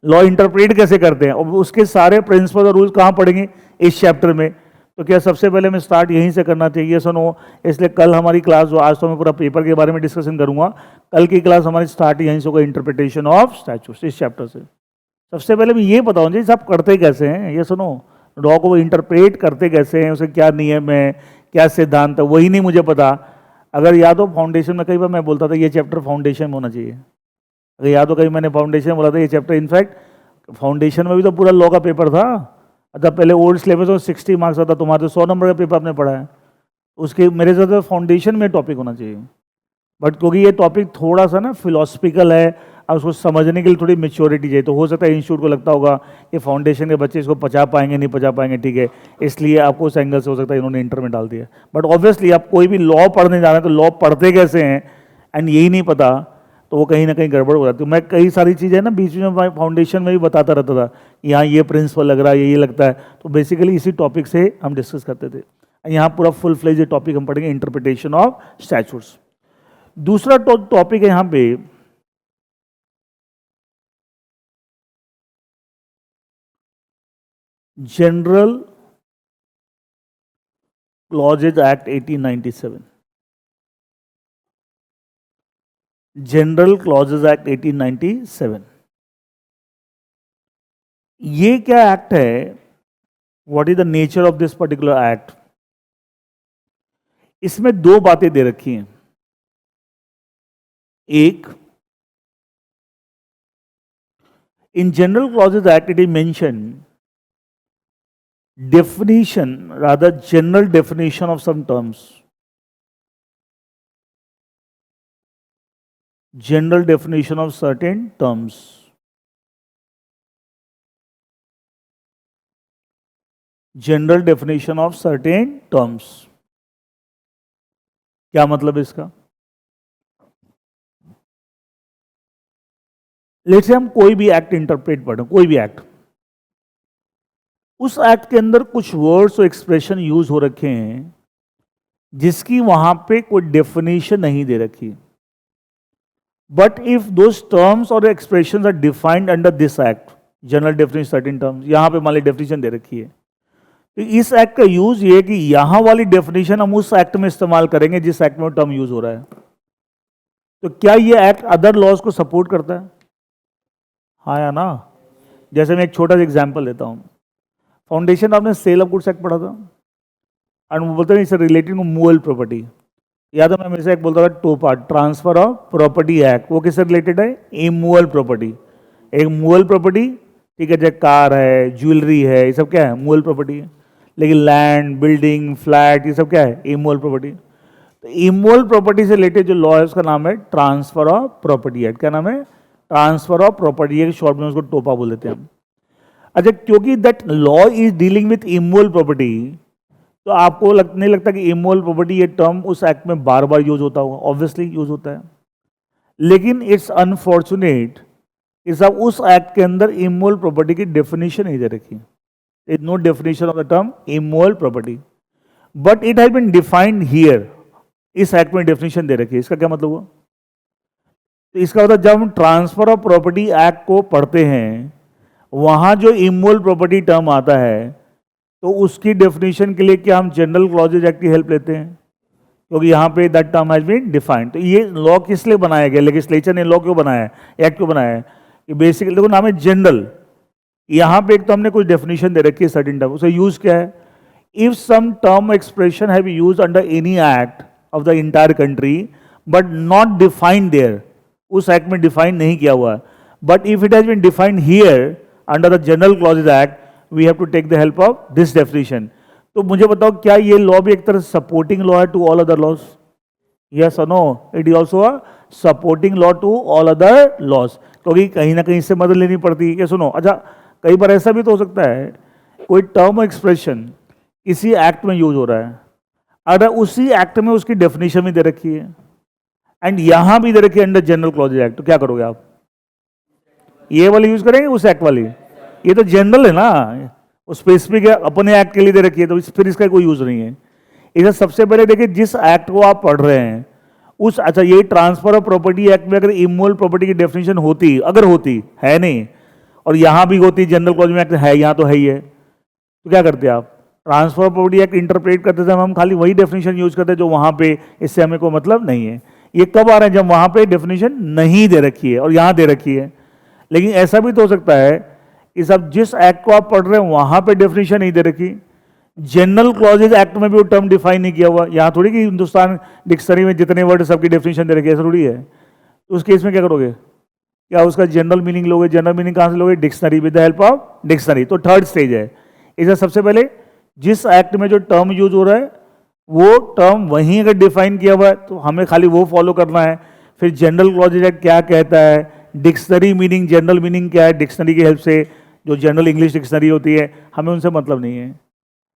लॉ इंटरप्रेट कैसे करते हैं, और उसके सारे प्रिंसिपल और रूल्स कहाँ पढ़ेंगे? इस चैप्टर में। तो क्या सबसे पहले हमें स्टार्ट यहीं से करना चाहिए? सुनो, इसलिए कल हमारी क्लास, जो आज तो मैं पूरा पेपर के बारे में डिस्कशन करूंगा, कल की क्लास हमारी स्टार्ट यहीं से होगा, इंटरप्रिटेशन ऑफ स्टैट्यूट्स, इस चैप्टर से। सबसे पहले मैं ये बताऊँ जी, आप करते कैसे हैं, ये सुनो, लॉ को वो इंटरप्रेट करते कैसे हैं, उसे क्या नियम है, क्या सिद्धांत है, वही नहीं मुझे पता। अगर याद हो फाउंडेशन में कई बार मैं बोलता था ये चैप्टर फाउंडेशन में होना चाहिए। अगर याद हो कहीं मैंने फाउंडेशन में बोला था ये चैप्टर, इनफैक्ट फाउंडेशन में भी तो पूरा लॉ का पेपर था। अच्छा, पहले ओल्ड सिलेबस में 60 मार्क्स आता, तुम्हारे तो 100 नंबर का पेपर आपने पढ़ा है, उसके मेरे साथ तो फाउंडेशन में टॉपिक होना चाहिए। बट क्योंकि ये टॉपिक थोड़ा सा ना फिलोसफिकल है, अब उसको समझने के लिए थोड़ी मेच्योरिटी चाहिए, तो हो सकता है इंस्टीट्यूट को लगता होगा ये फाउंडेशन के बच्चे इसको पचा पाएंगे नहीं पचा पाएंगे, ठीक है, इसलिए आपको उस एंगल से हो सकता है इन्होंने इंटर में डाल दिया। बट ऑब्वियसली आप कोई भी लॉ पढ़ने जा रहे हैं तो लॉ पढ़ते कैसे हैं एंड यही नहीं पता, तो वो कहीं ना कहीं गड़बड़ हो जाती है। मैं कई सारी चीज़ें ना बीच में फाउंडेशन में भी बताता रहता था, यहाँ ये प्रिंसिपल लग रहा है, ये लगता है, तो बेसिकली इसी टॉपिक से हम डिस्कस करते थे। यहाँ पूरा फुल फ्लेज टॉपिक हम पढ़ेंगे, इंटरप्रिटेशन ऑफ स्टैट्यूट्स। दूसरा टॉपिक है यहाँ पे general clauses act 1897। General clauses act 1897। ये क्या एक्ट है, what is the nature of this particular act? इसमें दो बातें दे रखी हैं। एक, in general clauses act it is mentioned definition, rather general definition of some terms, general definition of certain terms, general definition of certain terms। क्या मतलब इसका? लेट्स से हम कोई भी एक्ट इंटरप्रेट पढ़ें, कोई भी एक्ट, उस एक्ट के अंदर कुछ वर्ड्स और एक्सप्रेशन यूज हो रखे हैं जिसकी वहां पे कोई डेफिनेशन नहीं दे रखी, बट इफ दोस टर्म्स और expressions are defined under this act, general definition certain terms, यहां पे मान ली डेफिनेशन दे रखी है, तो इस एक्ट का यूज ये है कि यहां वाली डेफिनेशन हम उस एक्ट में इस्तेमाल करेंगे जिस एक्ट में टर्म यूज हो रहा है। तो क्या ये एक्ट अदर लॉज को सपोर्ट करता है? हाँ या ना? जैसे मैं एक छोटा सा एग्जांपल देता हूं, फाउंडेशन आपने सेल ऑफ गुड्स एक्ट पढ़ा था, और वो बोलते हैं it's related to movable property. या तो मैं हमेशा एक बोलता था टोपा, ट्रांसफर ऑफ प्रॉपर्टी एक्ट, वो किससे रिलेटेड है? Immovable property. एक मूवेबल प्रॉपर्टी, ठीक है, जैसे कार है, ज्वेलरी है, ये सब क्या है? मूवेबल प्रॉपर्टी है। लेकिन लैंड, बिल्डिंग, फ्लैट, ये सब क्या है? Immovable property. तो इमूवेबल प्रॉपर्टी से रिलेटेड जो लॉ है उसका नाम है ट्रांसफर ऑफ प्रॉपर्टी एक्ट। क्या नाम है? Transfer of property act, short में उसको टोपा बोल देते हैं हम। अच्छा, क्योंकि that law is dealing with immovable property, तो आपको नहीं लगता कि इमूवेबल प्रॉपर्टी ये टर्म उस एक्ट में बार बार यूज होता होगा? ऑब्वियसली यूज होता है, लेकिन इट्स अनफॉर्चुनेट कि सब उस एक्ट के अंदर इमूवेबल प्रॉपर्टी की डेफिनेशन नहीं दे रखी। Is no definition of the term immovable property, but it has been defined here, इस एक्ट में डेफिनेशन दे रखी है। इसका क्या मतलब हुआ? तो इसका मतलब जब हम ट्रांसफर ऑफ प्रॉपर्टी एक्ट को पढ़ते हैं, वहां जो इमूवेबल प्रॉपर्टी टर्म आता है, तो उसकी डेफिनेशन के लिए क्या हम जनरल क्लॉजेज एक्ट की हेल्प लेते हैं? क्योंकि यहाँ पे that term has been defined. तो ये लॉ किस लिए बनाया गया? लेजिस्लेचर ने लॉ क्यों बनाया है, एक्ट क्यों बनाया है? कि बेसिकली देखो नाम है जनरल, यहाँ पे एक तो हमने कुछ डेफिनेशन दे रखी है सर्टेन टर्म, उसे यूज क्या है? If some term expression have used under any act of the entire country but not defined there, उस एक्ट में डिफाइन नहीं किया हुआ है, but if it has been defined here under the general clauses act, we have to take the help of this definition. तो मुझे बताओ, क्या ये लॉ भी एक तरह से सपोर्टिंग लॉ है to all other laws? Yes और no? It is also a supporting law to all other laws, क्योंकि कहीं ना कहीं से मदद लेनी पड़ती है। ये सुनो, अच्छा कई बार ऐसा भी तो हो सकता है कोई टर्म एक्सप्रेशन किसी एक्ट में यूज हो रहा है, अगर उसी एक्ट में उसकी डेफिनेशन भी दे रखी है एंड यहां भी दे रखी है अंडर जनरल क्लॉजेज एक्ट, तो क्या करोगे आप? ये वाली यूज करेंगे उस एक्ट वाली? ये तो जनरल है ना, उस स्पेसिफिक अपने एक्ट के लिए दे रखी है, तो फिर इसका कोई यूज नहीं है। इसे सबसे पहले देखिए जिस एक्ट को आप पढ़ रहे हैं उस, अच्छा ये ट्रांसफर ऑफ प्रॉपर्टी एक्ट में अगर इमूवेबल प्रॉपर्टी की डेफिनेशन होती, अगर होती, है नहीं, और यहां भी होती, जनरल क्लॉज एक्ट है, यहां तो है ही है, तो क्या करते आप? Transfer of property act interpret करते थे हम खाली वही डेफिनेशन यूज करते जो वहां पे, इससे हमें कोई मतलब नहीं है। ये कब आ रहे हैं? जब वहां पे डेफिनेशन नहीं दे रखी है और यहां दे रखी है। लेकिन ऐसा भी तो हो सकता है कि सब जिस एक्ट को आप पढ़ रहे हैं वहां पे डेफिनेशन नहीं दे रखी, जनरल क्लॉजेज एक्ट में भी वो टर्म डिफाइन नहीं किया हुआ, यहां थोड़ी कि हिंदुस्तान डिक्शनरी में जितने वर्ड सबकी डेफिनेशन दे रखी है, ऐसा थोड़ी है। तो उस केस में क्या करोगे? क्या उसका जनरल मीनिंग लोगे? जनरल मीनिंग कहां से लोगे? Dictionary, with the help of dictionary. तो थर्ड स्टेज है इसे, सबसे पहले जिस एक्ट में जो टर्म यूज हो रहा है वो टर्म वहीं अगर डिफाइन किया हुआ है तो हमें खाली वो फॉलो करना है। फिर जनरल क्लॉजेज एक्ट क्या कहता है, डिक्शनरी मीनिंग, जनरल मीनिंग क्या है, डिक्शनरी की हेल्प से जो जनरल इंग्लिश डिक्शनरी होती है, हमें उनसे मतलब नहीं है।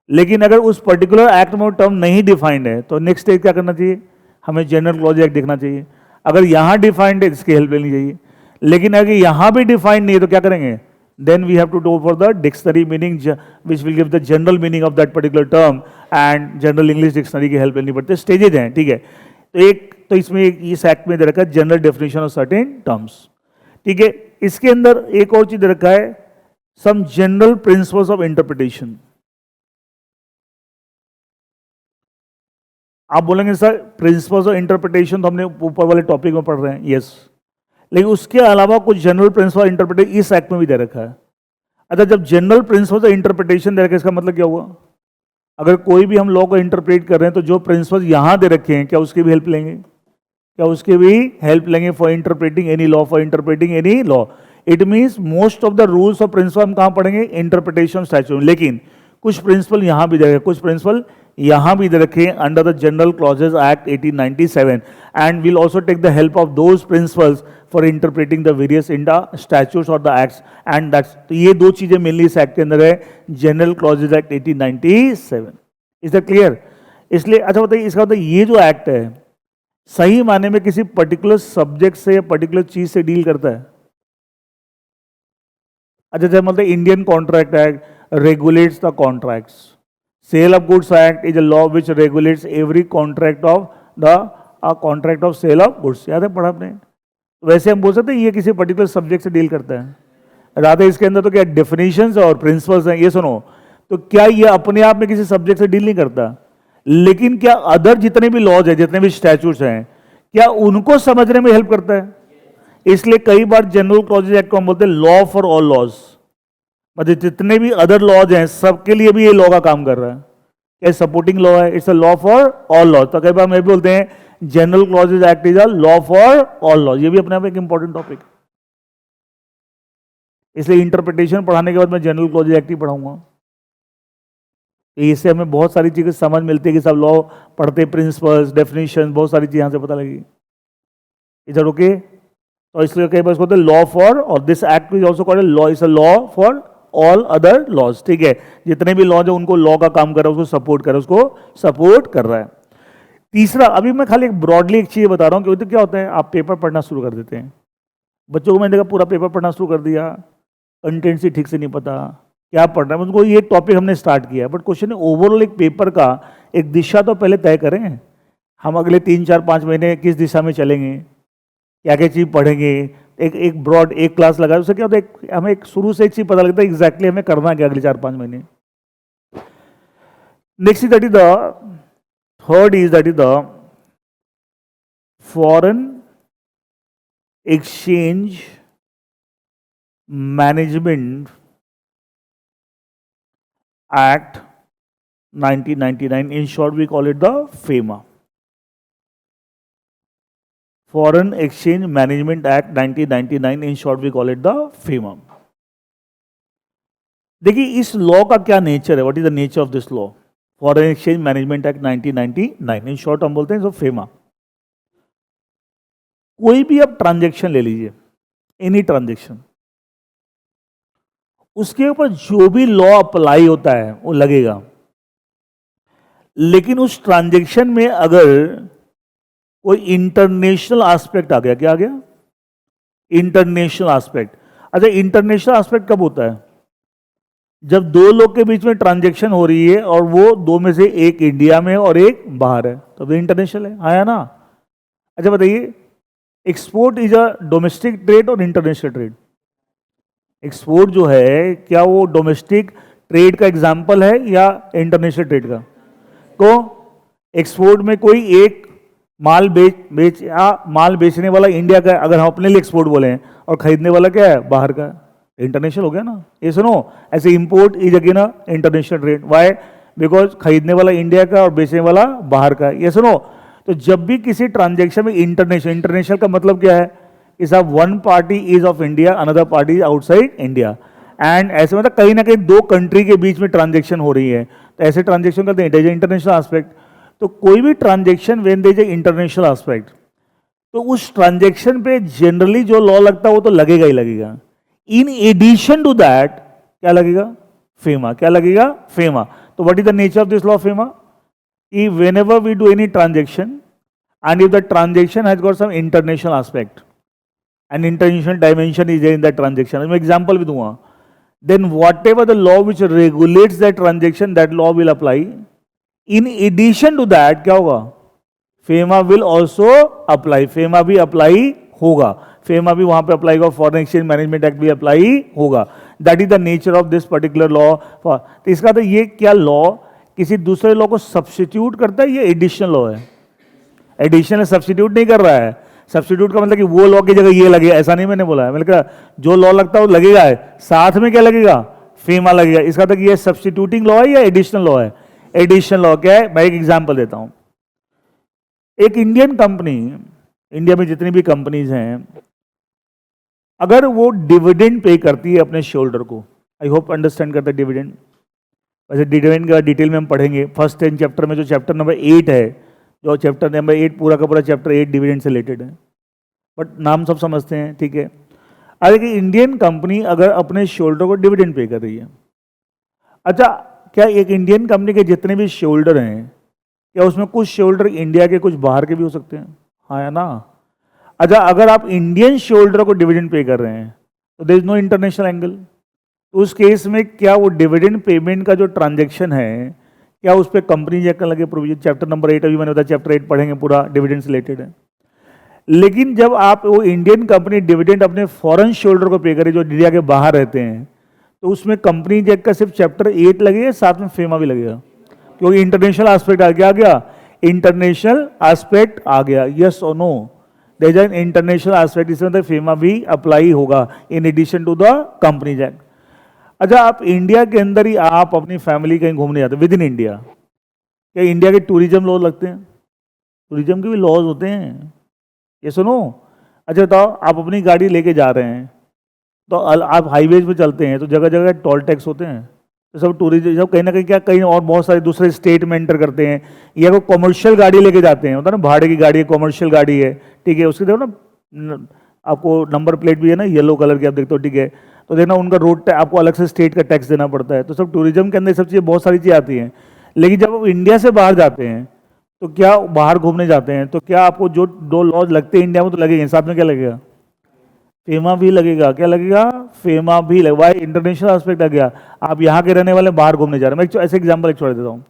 लेकिन अगर उस पर्टिकुलर एक्ट में वो टर्म नहीं डिफाइंड है तो नेक्स्ट स्टेज क्या करना चाहिए? हमें जनरल क्लॉजेज एक्ट देखना चाहिए। अगर यहां डिफाइंड है इसकी हेल्प लेनी चाहिए, लेकिन अगर यहां भी डिफाइंड नहीं है तो क्या करेंगे? then we have to go for the dictionary meaning which will give the general meaning of that particular term, and general English dictionary की हेल्प लेनी पड़ती है। स्टेजेज हैं, ठीक है। तो एक तो इसमें इस एक्ट में दे रखा है general definition of certain terms, ठीक है। इसके अंदर एक और चीज दे रखा है some general principles of interpretation. आप बोलेंगे सर प्रिंसिपल्स ऑफ इंटरप्रिटेशन तो हमने ऊपर वाले टॉपिक में पढ़ रहे हैं, यस, लेकिन उसके अलावा कुछ जनरल प्रिंसिपल इंटरप्रिटेशन इस एक्ट में भी दे रखा है। अच्छा, जब जनरल प्रिंसिपल इंटरप्रिटेशन दे रखे, इसका मतलब क्या हुआ? अगर कोई भी हम लॉ को इंटरप्रेट कर रहे हैं तो जो प्रिंसिपल यहां दे रखे हैं, क्या उसकी भी हेल्प लेंगे? क्या उसकी भी हेल्प लेंगे for interpreting any law, for interpreting any law? It means most of the rules और प्रिंसिपल हम कहां पढ़ेंगे? Interpretation statute. लेकिन कुछ प्रिंसिपल यहां भी दे रखे, कुछ प्रिंसिपल यहां भी दे रखे under the general clauses act 1897, and will also take the help of those principles for interpreting the various Indian statutes और द एक्ट्स एंड दैट्स। तो ये दो चीजें मेनली इस एक्ट के अंदर है, general clauses act 1897। Is that clear? इसलिए अच्छा बताइए, इसका मतलब ये जो एक्ट है सही माने में किसी पर्टिकुलर सब्जेक्ट से या पर्टिकुलर चीज से डील करता है? अच्छा, जैसे मतलब Indian contract act regulates the contracts. Sale of goods act is a law which regulates every contract of the contract of sale of goods. याद है, पढ़ा आपने? वैसे हम बोल सकते हैं ये किसी पर्टिकुलर सब्जेक्ट से डील करता है। राधा इसके अंदर तो क्या डेफिनेशंस और प्रिंसिपल्स हैं, ये सुनो। तो क्या ये अपने आप में किसी सब्जेक्ट से डील नहीं करता, लेकिन क्या अदर जितने भी लॉज है, जितने भी स्टैट्यूट्स हैं, क्या उनको समझने में हेल्प करता है? इसलिए कई बार जनरल क्लॉजेज एक्ट को हम बोलते हैं लॉ फॉर ऑल लॉज, मतलब जितने भी अदर लॉज हैं सबके लिए भी ये लॉ का काम कर रहा है। क्या सपोर्टिंग लॉ है? It's a law for all laws. तो कई बार मैं भी बोलते हैं general clauses act is a law for all laws. ये भी अपने आप एक इंपॉर्टेंट टॉपिक, इसलिए इंटरप्रिटेशन पढ़ाने के बाद मैं जनरल क्लॉजेज एक्ट ही पढ़ाऊंगा। इससे हमें बहुत सारी चीजें समझ मिलती है कि सब लॉ पढ़ते, प्रिंसिपल्स, डेफिनेशन, बहुत सारी चीजें यहां से पता लगी। इधर ओके? तो इसलिए कई बार इसको लॉ फॉर, और this act is also called law, is a law for all other laws. ठीक है, जितने भी लॉज है उनको लॉ का काम कर रहा है, उसको सपोर्ट कर रहा है, उसको सपोर्ट कर रहा है। तीसरा, अभी मैं खाली एक ब्रॉडली एक चीज बता रहा हूं कि तो क्या होता है, आप पेपर पढ़ना शुरू कर देते हैं, बच्चों को मैंने देखा पूरा पेपर पढ़ना शुरू कर दिया, कंटेंट से ठीक से नहीं पता क्या पढ़ रहा है, उनको ये टॉपिक हमने स्टार्ट किया, बट क्वेश्चन है ओवरऑल एक पेपर का एक दिशा तो पहले तय करें। हम अगले 3, 4, 5 महीने किस दिशा में चलेंगे, क्या क्या चीज पढ़ेंगे, एक ब्रॉड एक क्लास लगा, उससे क्या होता है हमें एक शुरू से एक चीज पता लगता है एग्जैक्टली हमें करना क्या अगले 4-5 महीने। Next that is the third is that is the foreign exchange management act 1999, in short we call it the FEMA, Foreign Exchange Management Act 1999, in short we call it the FEMA। देखिए इस लॉ का क्या नेचर है, what is the nature of this law, foreign exchange management act 1999, in short हम बोलते हैं सो FEMA। कोई भी आप ट्रांजेक्शन ले लीजिए, एनी ट्रांजेक्शन, उसके ऊपर जो भी लॉ अप्लाई होता है वो लगेगा, लेकिन उस ट्रांजैक्शन में अगर कोई इंटरनेशनल एस्पेक्ट आ गया, क्या आ गया, इंटरनेशनल एस्पेक्ट। अच्छा, इंटरनेशनल एस्पेक्ट कब होता है, जब दो लोग के बीच में ट्रांजैक्शन हो रही है और वो दो में से एक इंडिया में और एक बाहर है, तब तो इंटरनेशनल है, आया ना। अच्छा बताइए, export is a domestic trade और इंटरनेशनल ट्रेड? एक्सपोर्ट जो है क्या वो डोमेस्टिक ट्रेड का एग्जाम्पल है या इंटरनेशनल ट्रेड का? तो एक्सपोर्ट में कोई एक माल माल बेचने वाला इंडिया का है, अगर हम अपने लिए एक्सपोर्ट बोले हैं, और खरीदने वाला क्या है, बाहर का, इंटरनेशनल हो गया ना। ये सुनो, ऐसे import is again a international trade, why, because खरीदने वाला इंडिया का और बेचने वाला बाहर का। ये सुनो, तो जब भी किसी ट्रांजेक्शन में इंटरनेशनल का मतलब क्या है, इस one party is of India, another party is outside India, and ऐसे मतलब कहीं ना कहीं दो कंट्री के बीच में ट्रांजेक्शन हो रही है, तो ऐसे ट्रांजेक्शन करते हैं, इंटरनेशनल एस्पेक्ट। तो कोई भी transaction when there is international aspect, तो उस ट्रांजेक्शन पे जनरली जो लॉ लगता है वो तो लगेगा ही लगेगा। इन एडिशन टू दैट क्या लगेगा, FEMA। क्या लगेगा, FEMA। तो what is the nature of this law FEMA? कि whenever we do any transaction and if the transaction has got some international aspect and international dimension is there in that transaction, मैं example भी दूंगा, then whatever the law which regulates that transaction, that law will apply। in addition to that क्या होगा, FEMA will also apply, FEMA भी apply होगा, FEMA भी वहां पे अप्लाई होगा, फॉरेन एक्सचेंज मैनेजमेंट एक्ट भी अप्लाई होगा। That is the nature of this particular law. तो इसका तो ये क्या लॉ किसी दूसरे लॉ को सब्स्टिट्यूट करता है, ये एडिशनल लॉ है, एडिशनल सब्स्टिट्यूट नहीं कर रहा है। सब्स्टिट्यूट का मतलब कि वो लॉ की जगह ये लगे, ऐसा नहीं मैंने बोला है, मैंने कहा जो लॉ लगता है वो लगेगा है, साथ में क्या लगेगा, फेमा लगेगा। इसका मतलब ये सब्स्टिट्यूटिंग लॉ है या एडिशनल लॉ है? Additional law. क्या है? मैं एक एग्जांपल देता हूं। एक इंडियन कंपनी, इंडिया में जितनी भी कंपनीज हैं, अगर वो डिविडेंड पे करती है अपने शेयर होल्डर को, आई होप अंडरस्टैंड करते डिविडेंड। वैसे डिविडेंड का डिटेल में हम पढ़ेंगे फर्स्ट 10 चैप्टर में, जो चैप्टर नंबर 8 है, जो चैप्टर नंबर 8 पूरा का पूरा चैप्टर 8 डिविडेंड से रिलेटेड है, बट नाम सब समझते हैं, ठीक है। अगर इंडियन कंपनी अगर अपने शेयर होल्डर को डिविडेंड पे कर रही है, अच्छा, क्या एक इंडियन कंपनी के जितने भी शेयर होल्डर हैं, क्या उसमें कुछ शेयर होल्डर इंडिया के कुछ बाहर के भी हो सकते हैं? हाँ, है ना। अच्छा, अगर आप इंडियन शेयर होल्डर को डिविडेंड पे कर रहे हैं तो there is no international angle. तो उस केस में क्या वो डिविडेंड पेमेंट का जो ट्रांजैक्शन है, क्या उस पर कंपनी एक्ट लगे प्रोविजन? चैप्टर नंबर 8 अभी मैंने बताया, चैप्टर 8 पढ़ेंगे, पूरा डिविडेंड से रिलेटेड है। लेकिन जब आप वो इंडियन कंपनी डिविडेंड अपने फॉरेन शेयर होल्डर को पे करे जो इंडिया के बाहर रहते हैं, तो उसमें कंपनी एक्ट का सिर्फ चैप्टर 8 लगेगा, साथ में फेमा भी लगेगा, क्योंकि इंटरनेशनल एस्पेक्ट आ गया, इंटरनेशनल एस्पेक्ट आ गया। यस और no? There is an international aspect, इसमें फेमा भी अप्लाई होगा in addition to the company act. अच्छा, आप इंडिया के अंदर ही आप अपनी फैमिली कहीं घूमने जाते हैं विद इन इंडिया, क्या इंडिया के टूरिज्म लॉ लगते हैं? टूरिज्म के भी लॉज होते हैं, ये सुनो। अच्छा बताओ, आप अपनी गाड़ी लेके जा रहे हैं, तो आप हाईवेज पे चलते हैं, तो जगह जगह टोल टैक्स होते हैं, तो सब टूरिज्म, सब कहीं ना कहीं, क्या कहीं और बहुत सारे दूसरे स्टेट में एंटर करते हैं, या कोई कॉमर्शियल गाड़ी लेके जाते हैं, होता है ना, भाड़े की गाड़ी है, कॉमर्शियल गाड़ी है, ठीक है, उसकी देखो ना, आपको नंबर प्लेट भी है ना येलो कलर की, आप देखते हो, ठीक है, तो देखना उनका रोड आपको अलग से स्टेट का टैक्स देना पड़ता है। तो सब टूरिज्म के अंदर सब चीज़ें, बहुत सारी चीज़ें आती हैं। लेकिन जब आप इंडिया से बाहर जाते हैं, तो क्या बाहर घूमने जाते हैं, तो क्या आपको जो 2 लॉज लगते हैं इंडिया में, तो लगेंगे, साथ में क्या लगेगा? फेमा भी लगेगा। क्या लगेगा? फेमा भी लगेगा। इंटरनेशनल एस्पेक्ट आ गया, आप यहाँ के रहने वाले बाहर घूमने जा रहे हैं। मैं ऐसे एग्जाम्पल एक छोड़ देता हूँ।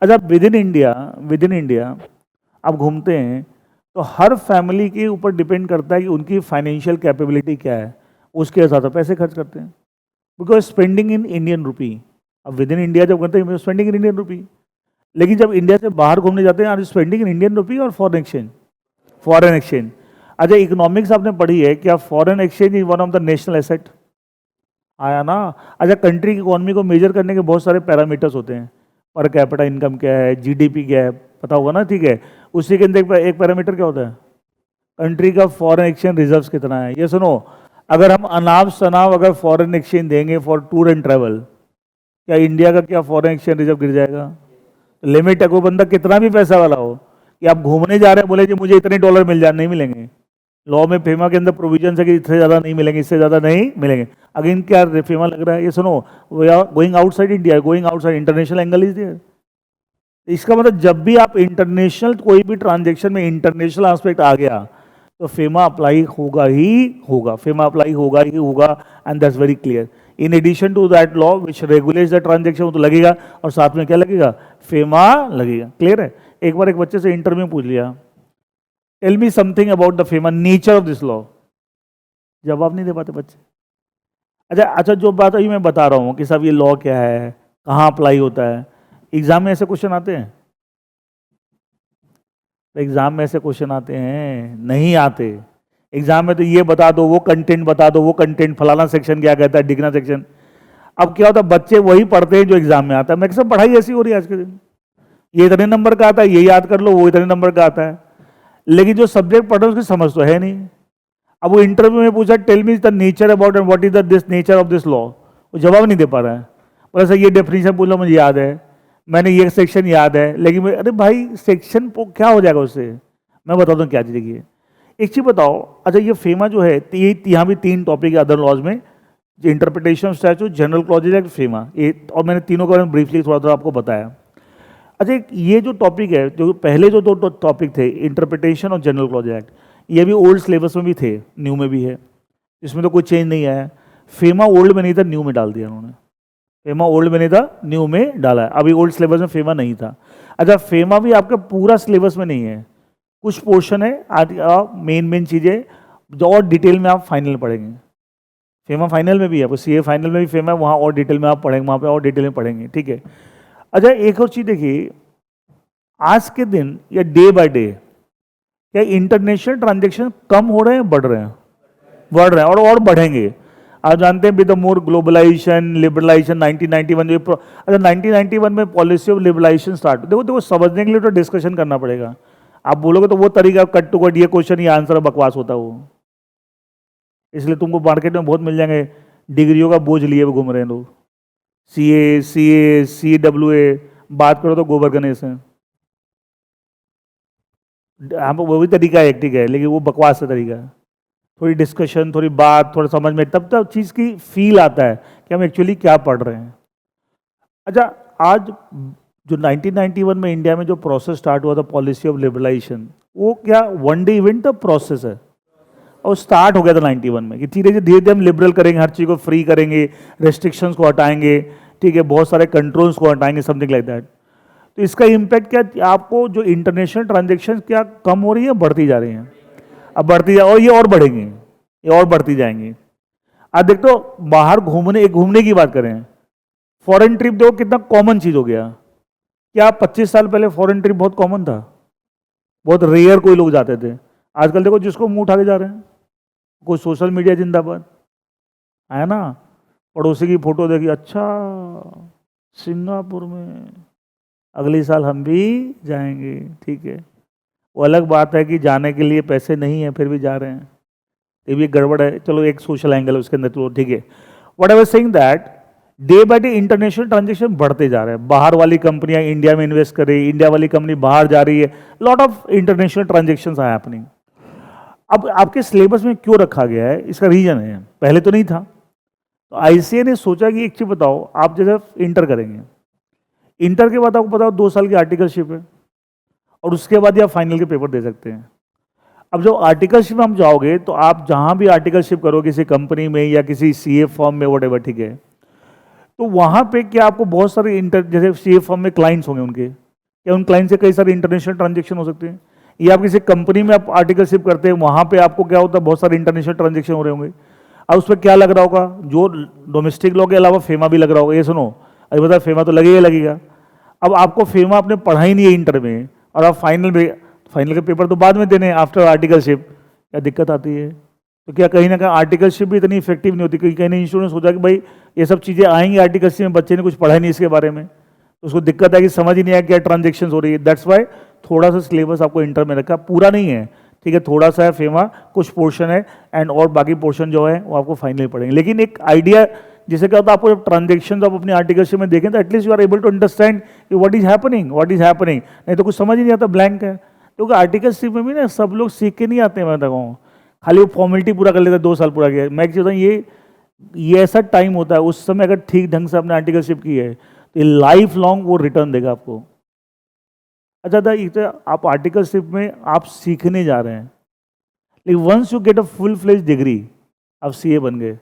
अच्छा, विद इन इंडिया आप घूमते हैं, तो हर फैमिली के ऊपर डिपेंड करता है कि उनकी फाइनेंशियल कैपेबिलिटी क्या है, उसके हिसाब से पैसे खर्च करते हैं, बिकॉज स्पेंडिंग इन इंडियन रुपी। अब विद इन इंडिया जब करते हैं स्पेंडिंग इन इंडियन रुपी, लेकिन जब इंडिया से बाहर घूमने जाते हैं, are spending in Indian rupee और फॉरेन एक्सचेंज? Foreign exchange. अच्छा, इकोनॉमिक्स आपने पढ़ी है, क्या foreign exchange is one of the national asset? आया ना। अच्छा, कंट्री की इकोनॉमी को मेजर करने के बहुत सारे पैरामीटर्स होते हैं, पर कैपिटा इनकम क्या है, जीडीपी क्या है, पता होगा ना, ठीक है। उसी के अंदर एक पैरामीटर क्या होता है? कंट्री का फॉरेन एक्सचेंज रिजर्व्स कितना है। ये सुनो, अगर हम अनाप शनाप अगर फॉरेन एक्सचेंज देंगे फॉर टूर एंड ट्रैवल, क्या इंडिया का क्या फॉरेन एक्सचेंज रिजर्व गिर जाएगा? लिमिट है, कोई बंदा कितना भी पैसा वाला हो, कि आप घूमने जा रहे हैं, बोले जी मुझे इतने डॉलर मिल जाए, नहीं मिलेंगे। लॉ में फेमा के अंदर प्रोविजन है कि इससे ज़्यादा नहीं मिलेंगे, इससे ज़्यादा नहीं मिलेंगे। अगेन क्या फेमा लग रहा है? ये सुनो, we are going outside India, going outside, international angle is there. इसका मतलब जब भी आप इंटरनेशनल कोई भी ट्रांजेक्शन में इंटरनेशनल एस्पेक्ट आ गया, तो फेमा अप्लाई होगा ही होगा, फेमा अप्लाई होगा ही होगा, and that's very clear. In addition to that law which regulates the transaction, वो तो लगेगा, और साथ में क्या लगेगा? फेमा लगेगा। क्लियर है? एक बार एक बच्चे से इंटरव्यू में पूछ लिया, tell me something about the FEMA, nature of this law. जवाब नहीं दे पाते बच्चे। अच्छा, जो बात अभी मैं बता रहा हूँ कि साहब ये लॉ क्या है, कहाँ अप्लाई होता है, एग्जाम में ऐसे क्वेश्चन आते हैं? एग्जाम में ऐसे क्वेश्चन आते हैं? नहीं आते। एग्जाम में तो ये बता दो, वो कंटेंट बता दो, वो कंटेंट फलाना सेक्शन क्या कहता है, डिगना सेक्शन। अब क्या होता है, बच्चे वही पढ़ते हैं जो एग्जाम में आता है। मैक्सिमम पढ़ाई ऐसी हो रही है आज के दिन, ये इतने नंबर का आता है, ये याद कर लो, वो इतने नंबर का आता है, लेकिन जो सब्जेक्ट पढ़ रहे हैं उसकी समझ तो है नहीं। अब वो इंटरव्यू में पूछा, tell me the nature about and what is the this nature of this law, वो जवाब नहीं दे पा रहा है। बोला सर ये डेफिनेशन बोल लो, मुझे याद है, मैंने ये सेक्शन याद है, लेकिन अरे भाई सेक्शन क्या हो जाएगा उससे? मैं बता दूं क्या चीज़ है। एक चीज़ बताओ, अच्छा ये फेमा जो है, यहाँ भी 3 टॉपिक है अदर लॉज में, interpretation of statute, general clauses act, FEMA, ये, और मैंने तीनों का ब्रीफली थोड़ा थोड़ा आपको बताया। अच्छा, ये जो टॉपिक है, जो पहले जो 2 टॉपिक थे, इंटरप्रिटेशन और जनरल क्लॉज एक्ट, ये भी ओल्ड सिलेबस में भी थे, न्यू में भी है, इसमें तो कोई चेंज नहीं आया। फेमा ओल्ड में नहीं था, न्यू में डाल दिया उन्होंने। फेमा ओल्ड में नहीं था, न्यू में डाला है। अभी ओल्ड सिलेबस में फेमा नहीं था। अच्छा, फेमा भी आपका पूरा सिलेबस में नहीं है, कुछ पोर्शन है, मेन चीज़ें जो और डिटेल में आप फाइनल में पढ़ेंगे। फेमा फाइनल में भी है, आपको सीए फाइनल में भी फेमा है, वहाँ और डिटेल में आप पढ़ेंगे, वहाँ पे और डिटेल में पढ़ेंगे, ठीक है। अच्छा, एक और चीज़ देखिए, आज के दिन या डे बाय डे क्या इंटरनेशनल ट्रांजेक्शन कम हो रहे हैं, बढ़ रहे हैं? बढ़ रहे हैं, और बढ़ेंगे। आप जानते हैं with the more globalization liberalization 1991 अच्छा 1991 में पॉलिसी ऑफ लिबरलाइजेशन स्टार्ट, देखो देखो समझने के लिए तो डिस्कशन करना पड़ेगा। आप बोलोगे तो वो तरीका कट टू कट ये क्वेश्चन ये आंसर बकवास होता है वो, इसलिए तुमको मार्केट में बहुत मिल जाएंगे डिग्रियों का बोझ लिए हुए घूम रहे हैं लोग, CA, CWA, बात करो तो गोबर गणेश है। हम वो भी तरीका है, ठीक है, लेकिन वो बकवास का तरीका है। थोड़ी डिस्कशन, थोड़ी बात, थोड़ा समझ में, तब तक चीज़ की फील आता है कि हम एक्चुअली क्या पढ़ रहे हैं। अच्छा, आज जो 1991 में इंडिया में जो प्रोसेस स्टार्ट हुआ था पॉलिसी ऑफ लिबरलाइजेशन, वो क्या वन डे इवेंट का प्रोसेस है, और स्टार्ट हो गया था 91 में कि धीरे धीरे हम लिबरल करेंगे, हर चीज़ को फ्री करेंगे, रेस्ट्रिक्शंस को हटाएंगे, ठीक है, बहुत सारे कंट्रोल्स को हटाएंगे, समथिंग लाइक दैट। तो इसका इम्पैक्ट क्या, आपको जो इंटरनेशनल ट्रांजेक्शन क्या कम हो रही है, बढ़ती जा रही हैं, अब बढ़ती जा, और ये और बढ़ेंगी, ये और बढ़ती जाएंगी। अब देख तो बाहर घूमने की बात करें, फॉरेन ट्रिप देखो कितना कॉमन चीज़ हो गया। क्या 25 साल पहले फॉरेन ट्रिप बहुत कॉमन था, बहुत रेयर कोई लोग जाते थे। आजकल देखो जिसको मुंह उठा के जा रहे हैं, कोई सोशल मीडिया जिंदाबाद है ना, पड़ोसी की फोटो देखी, अच्छा सिंगापुर में अगले साल हम भी जाएंगे, ठीक है। वो अलग बात है कि जाने के लिए पैसे नहीं है फिर भी जा रहे हैं, ये भी गड़बड़ है। चलो एक सोशल एंगल उसके अंदर, तो ठीक है। What I was saying that day by day international transaction बढ़ते जा रहे हैं, बाहर वाली कंपनियां इंडिया में इन्वेस्ट कर रही है, इंडिया वाली कंपनी बाहर जा रही है, lot of international transactions are happening. अब आपके सिलेबस में क्यों रखा गया है, इसका रीजन है, पहले तो नहीं था। तो आईसीए ने सोचा कि एक चीज बताओ, आप जैसे इंटर करेंगे, इंटर के बाद आपको बताओ 2 साल की आर्टिकलशिप है, और उसके बाद ही आप फाइनल के पेपर दे सकते हैं। अब जब आर्टिकलशिप में हम जाओगे तो आप जहां भी आर्टिकलशिप करो, किसी कंपनी में या किसी सीए फॉर्म में, व्हाटएवर, ठीक है, तो वहां पे क्या आपको बहुत सारे जैसे सीए फॉर्म में क्लाइंट्स होंगे उनके, क्या उन क्लाइंट से कई सारे इंटरनेशनल ट्रांजेक्शन हो सकते हैं, या आप किसी कंपनी में आप आर्टिकलशिप करते हैं, वहां पे आपको क्या होता है, बहुत सारे इंटरनेशनल ट्रांजेक्शन हो रहे होंगे। अब उस पर क्या लग रहा होगा, जो डोमेस्टिक लॉ के अलावा फेमा भी लग रहा होगा। ये सुनो, अभी बता, फेमा तो लगेगा लगेगा। अब आपको फेमा आपने पढ़ा ही नहीं है इंटर में, और आप फाइनल के पेपर तो बाद में देने आफ्टर आर्टिकलशिप, क्या दिक्कत आती है। तो क्या कहीं ना कहीं आर्टिकलशिप भी इतनी इफेक्टिव नहीं होती, कहीं ना इंश्योरेंस हो जाए कि भाई ये सब चीज़ें आएंगी आर्टिकलशिप में, बच्चे ने कुछ पढ़ा ही नहीं इसके बारे में, तो उसको दिक्कत है कि समझ ही नहीं आया क्या ट्रांजेक्शन हो रही है। दैट्स वाई थोड़ा सा सिलेबस आपको इंटर में रखा, पूरा नहीं है, ठीक है, थोड़ा सा है फेमा, कुछ पोर्शन है, एंड और बाकी पोर्शन जो है वो आपको फाइनली पढ़ेंगे। लेकिन एक आइडिया, जिसे क्या होता है, आपको जब ट्रांजेक्शन आप अपनी आर्टिकलशिप में देखें तो at least you are able to understand what is happening, नहीं तो कुछ समझ ही नहीं आता, ब्लैंक है। क्योंकि आर्टिकलशिप में भी ना सब लोग सीख के नहीं आते हैं, मैं बताऊँ, खाली वो फॉर्मेलिटी पूरा कर लेते हैं, 2 साल पूरा किया। मैं चाहता हूँ ये ऐसा टाइम होता है, उस समय अगर ठीक ढंग से आपने आर्टिकलशिप की है तो लाइफ लॉन्ग वो रिटर्न देगा आपको। अच्छा था, एक तो आप आर्टिकलशिप में आप सीखने जा रहे हैं, लेकिन once you get a full fledge degree, आप सीए बन गए,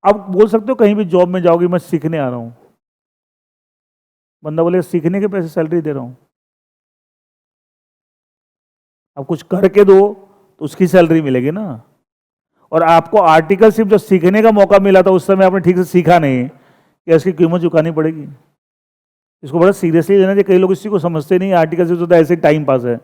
आप बोल सकते हो कहीं भी जॉब में जाओगे मैं सीखने आ रहा हूं, बंदा बोले सीखने के पैसे सैलरी दे रहा हूं, आप कुछ करके दो तो उसकी सैलरी मिलेगी ना। और आपको आर्टिकलशिप जो सीखने का मौका मिला था उस समय आपने ठीक से सीखा नहीं, क्या इसकी कीमत चुकानी पड़ेगी। इसको बड़ा सीरियसली लेना चाहिए, कई लोग इसी को समझते नहीं, आर्टिकलशिप तो ऐसे टाइम पास है।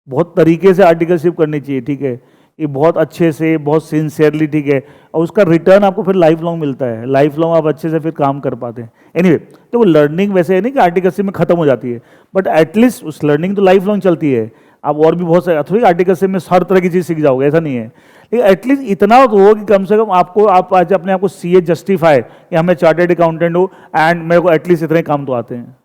बहुत तरीके से आर्टिकलशिप करनी चाहिए, ठीक है, ये बहुत अच्छे से, बहुत सिंसियरली, ठीक है, और उसका रिटर्न आपको फिर लाइफ लॉन्ग मिलता है, लाइफ लॉन्ग आप अच्छे से फिर काम कर पाते हैं। एनीवे, तो वो लर्निंग वैसे है नहीं कि आर्टिकलशिप में खत्म हो जाती है, बट एटलीस्ट उस लर्निंग तो लाइफ लॉन्ग चलती है। आप और भी बहुत सारे, थोड़ी आर्टिकलशिप में हर तरह की चीज़ सीख जाओगे, ऐसा नहीं है, लेकिन एटलीस्ट इतना तो हो कि कम से कम आप आज अपने आप को सीए जस्टिफाई कि हमें चार्टर्ड अकाउंटेंट हो एंड मेरे को एटलीस्ट इतने काम तो आते हैं।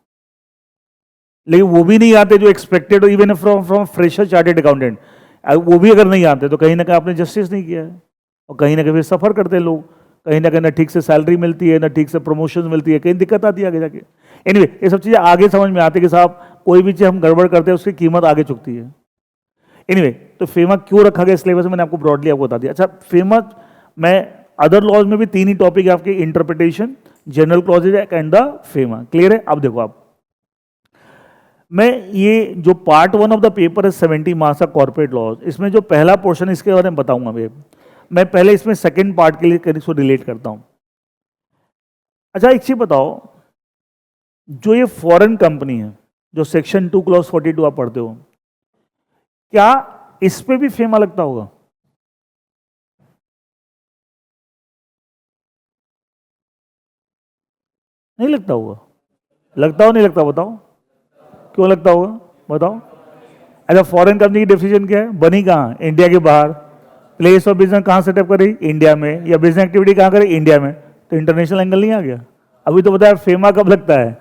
लेकिन वो भी नहीं आते जो एक्सपेक्टेड हो, even from fresher chartered accountant, वो भी अगर नहीं आते तो कहीं ना कहीं आपने जस्टिस नहीं किया है, और कहीं ना कहीं फिर सफ़र करते हैं लोग, कहीं ना कहीं ना ठीक से सैलरी मिलती है, ना ठीक से प्रमोशन मिलती है, कहीं दिक्कत आती है आगे जाके। एनीवे, ये सब चीज़ें आगे समझ में आती है कि साहब कोई भी चीज़ हम गड़बड़ करते हैं उसकी कीमत आगे चुकती है। एनीवे, तो फेमा क्यों रखा गया सिलेबस में, मैंने आपको ब्रॉडली आपको बता दिया। अच्छा, फेमा में अदर लॉज में भी 3 ही टॉपिक है आपके, interpretation, general clauses and the FEMA. Clear है। अब देखो आप, मैं ये जो पार्ट 1 ऑफ द पेपर है 70 मार्क्स का कॉर्पोरेट लॉज, इसमें जो पहला पोर्शन इसके बारे में बताऊंगा मैं पहले इसमें सेकंड पार्ट के लिए इसको रिलेट करता हूं। अच्छा, एक चीज बताओ, जो ये फॉरेन कंपनी है, जो सेक्शन 2 क्लॉज 42 आप पढ़ते हो, क्या इस पे भी फेमा लगता होगा? नहीं लगता होगा? लगता हो नहीं लगता बताओ? क्यों लगता होगा बताओ? अच्छा, फॉरेन कंपनी की डेफिनेशन क्या है? बनी कहाँ? इंडिया के बाहर। प्लेस ऑफ बिजनेस कहाँ सेटअप करी? इंडिया में। या बिजनेस एक्टिविटी कहाँ करी? इंडिया में। तो इंटरनेशनल एंगल नहीं आ गया? अभी तो बताया फेमा कब लगता है?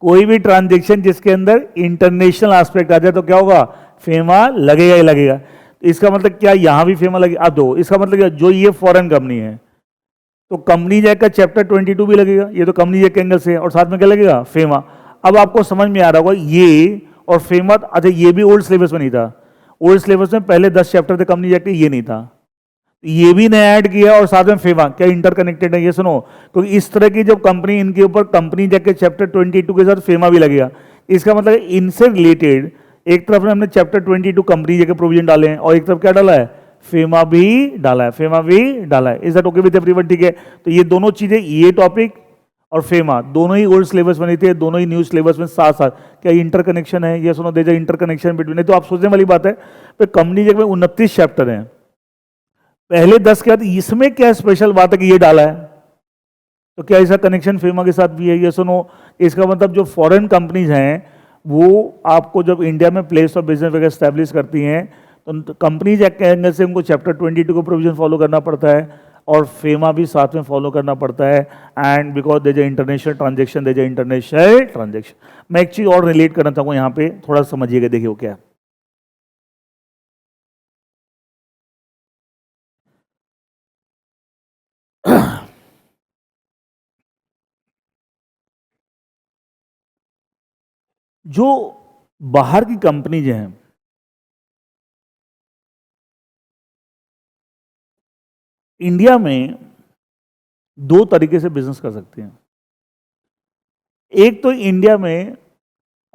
कोई भी ट्रांजेक्शन जिसके अंदर इंटरनेशनल एस्पेक्ट आ जाए तो क्या होगा? फेमा लगेगा ही लगेगा। तो इसका मतलब क्या यहां भी फेमा लगेगा? अब दो, इसका मतलब क्या, जो ये फॉरेन कंपनी है तो कंपनी जैक का चैप्टर 22 भी लगेगा, ये तो कंपनी जैक के एंगल से है, और साथ में क्या लगेगा? फेमा। अब आपको समझ में आ रहा होगा ये और फेमा। अच्छा, ये भी ओल्ड सिलेबस में नहीं था। ओल्ड सिलेबस में पहले 10 चैप्टर थे कंपनी जैक के, ये नहीं था। ये भी नया ऐड किया और साथ में फेमा। क्या इंटरकनेक्टेड है? ये सुनो, क्योंकि इस तरह की जब कंपनी, इनके ऊपर कंपनी जैक के चैप्टर 22 के साथ फेमा भी लगेगा। इसका मतलब इनसे रिलेटेड एक तरफ हमने चैप्टर 22 कंपनी जैक के प्रोविजन डाले हैं और एक तरफ क्या डाला है? फेमा भी डाला है। फेमा भी डाला है। Is that okay with everyone? ठीक है। तो ये दोनों चीजें, ये टॉपिक और फेमा, दोनों ही ओल्ड सिलेबस में नहीं थे, दोनों ही न्यू सिलेबस में साथ साथ। क्या इंटरकनेक्शन है? ये सुनो, देर इंटरकनेक्शन बिटवीन। नहीं तो आप सोचने वाली बात है, कंपनी जैक में 29 चैप्टर हैं, पहले 10 के बाद इसमें क्या स्पेशल बात है कि ये डाला है? तो क्या इसका कनेक्शन फेमा के साथ भी है? ये सुनो, इसका मतलब जो फॉरेन कंपनीज हैं वो आपको जब इंडिया में प्लेस ऑफ बिजनेस वगैरह स्टैब्लिश करती हैं तो कंपनीज एक्ट के एंगल से उनको चैप्टर 22 को प्रोविजन फॉलो करना पड़ता है और फेमा भी साथ में फॉलो करना पड़ता है। And because there is international transaction, there is international transaction. मैं एक चीज और रिलेट करना चाहूँगा यहाँ पे, थोड़ा समझिएगा, देखिए वो क्या है। जो बाहर की कंपनीज हैं, इंडिया में दो तरीके से बिजनेस कर सकते हैं। एक तो इंडिया में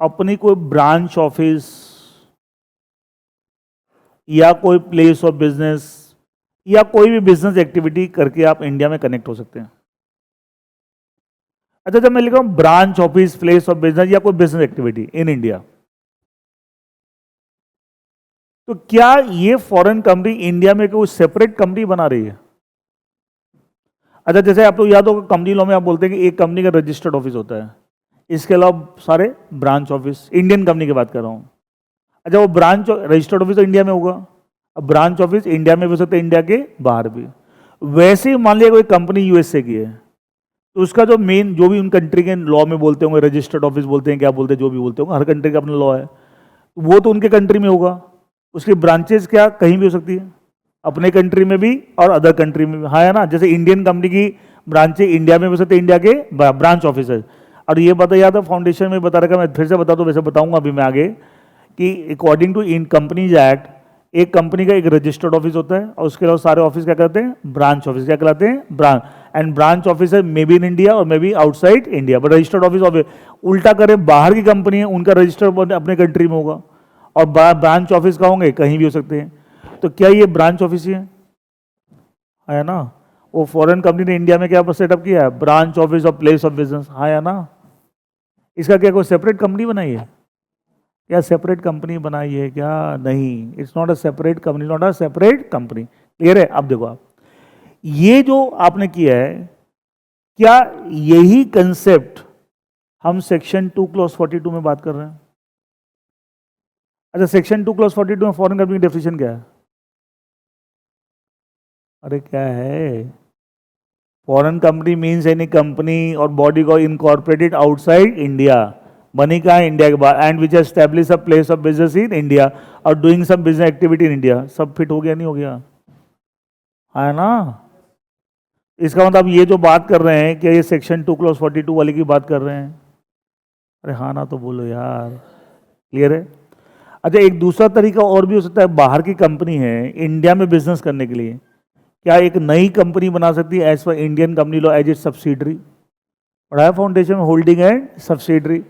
अपनी कोई ब्रांच ऑफिस या कोई प्लेस ऑफ बिजनेस या कोई भी बिजनेस एक्टिविटी करके आप इंडिया में कनेक्ट हो सकते हैं। अच्छा, जब मैं लिख रहा हूं branch office, place of business या कोई बिजनेस एक्टिविटी इन इंडिया, तो क्या ये फॉरेन कंपनी इंडिया में कोई सेपरेट कंपनी बना रही है? अच्छा, जैसे आप लोग याद होगा कंपनी लॉ में आप बोलते हैं कि एक कंपनी का रजिस्टर्ड ऑफिस होता है, इसके अलावा सारे ब्रांच ऑफिस। इंडियन कंपनी की बात कर रहा हूं। अच्छा, वो ब्रांच रजिस्टर्ड ऑफिस तो इंडिया में होगा, अब ब्रांच ऑफिस इंडिया में भी हो सकता है, इंडिया के बाहर भी। वैसे ही मान लिया कोई कंपनी यूएसए की है, तो उसका जो मेन, जो भी उन कंट्री के लॉ में बोलते होंगे, रजिस्टर्ड ऑफिस बोलते हैं, क्या बोलते हैं, जो भी बोलते होंगे, हर कंट्री का अपना लॉ है, वो तो उनके कंट्री में होगा। उसकी ब्रांचेस क्या कहीं भी हो सकती है, अपने कंट्री में भी और अदर कंट्री में भी। हाँ, है ना? जैसे इंडियन कंपनी की ब्रांचें इंडिया में भी हो सकती है, इंडिया के ब्रांच ऑफिस है। और ये बता याद है, फाउंडेशन में बता रखा, मैं फिर से बता दूं, वैसे बताऊंगा अभी मैं आगे, कि according to in companies act, एक कंपनी का एक रजिस्टर्ड ऑफिस होता है और उसके अलावा सारे ऑफिस क्या कहते हैं? Branch office. क्या कहलाते हैं? ब्रांच। एंड ब्रांच ऑफिस है मे बी इन इंडिया और may be outside India, but registered office उल्टा करें, बाहर की कंपनी है, उनका रजिस्टर्ड अपने कंट्री में होगा और ब्रांच ऑफिस का होंगे कहीं भी हो सकते हैं। तो क्या ये ब्रांच ऑफिस ही है ना? वो फॉरेन कंपनी ने इंडिया में क्या सेटअप किया है? ब्रांच ऑफिस और प्लेस ऑफ बिजनेस। हाँ या ना? इसका क्या कोई सेपरेट कंपनी बनाई है? क्या सेपरेट कंपनी बनाई है क्या? नहीं, it's not a separate company, not a separate company. Clear है? अब देखो आप, ये जो आपने किया है, क्या यही कंसेप्ट हम सेक्शन 2 क्लॉज 42 में बात कर रहे हैं? अच्छा, सेक्शन 2 क्लॉज 42 में फॉरेन कंपनी की डेफिनेशन क्या है? अरे क्या है? Foreign company means any company or body को इनकॉर्पोरेटेड आउटसाइड इंडिया, बनी कहाँ है? इंडिया के बाहर, and which establish a place of business in India or doing some business activity in India. सब फिट हो गया नहीं हो गया? है ना? इसका मतलब ये जो बात कर रहे हैं, क्या ये सेक्शन 2 क्लॉज 42 वाले की बात कर रहे हैं? अरे हाँ ना तो बोलो यार। क्लियर है? अच्छा, एक दूसरा तरीका और भी हो सकता है, बाहर की कंपनी है इंडिया में बिजनेस करने के लिए, क्या एक नई कंपनी बना सकती है as per Indian company law as it subsidiary? पढ़ाया फाउंडेशन में, होल्डिंग एंड सब्सिडरी।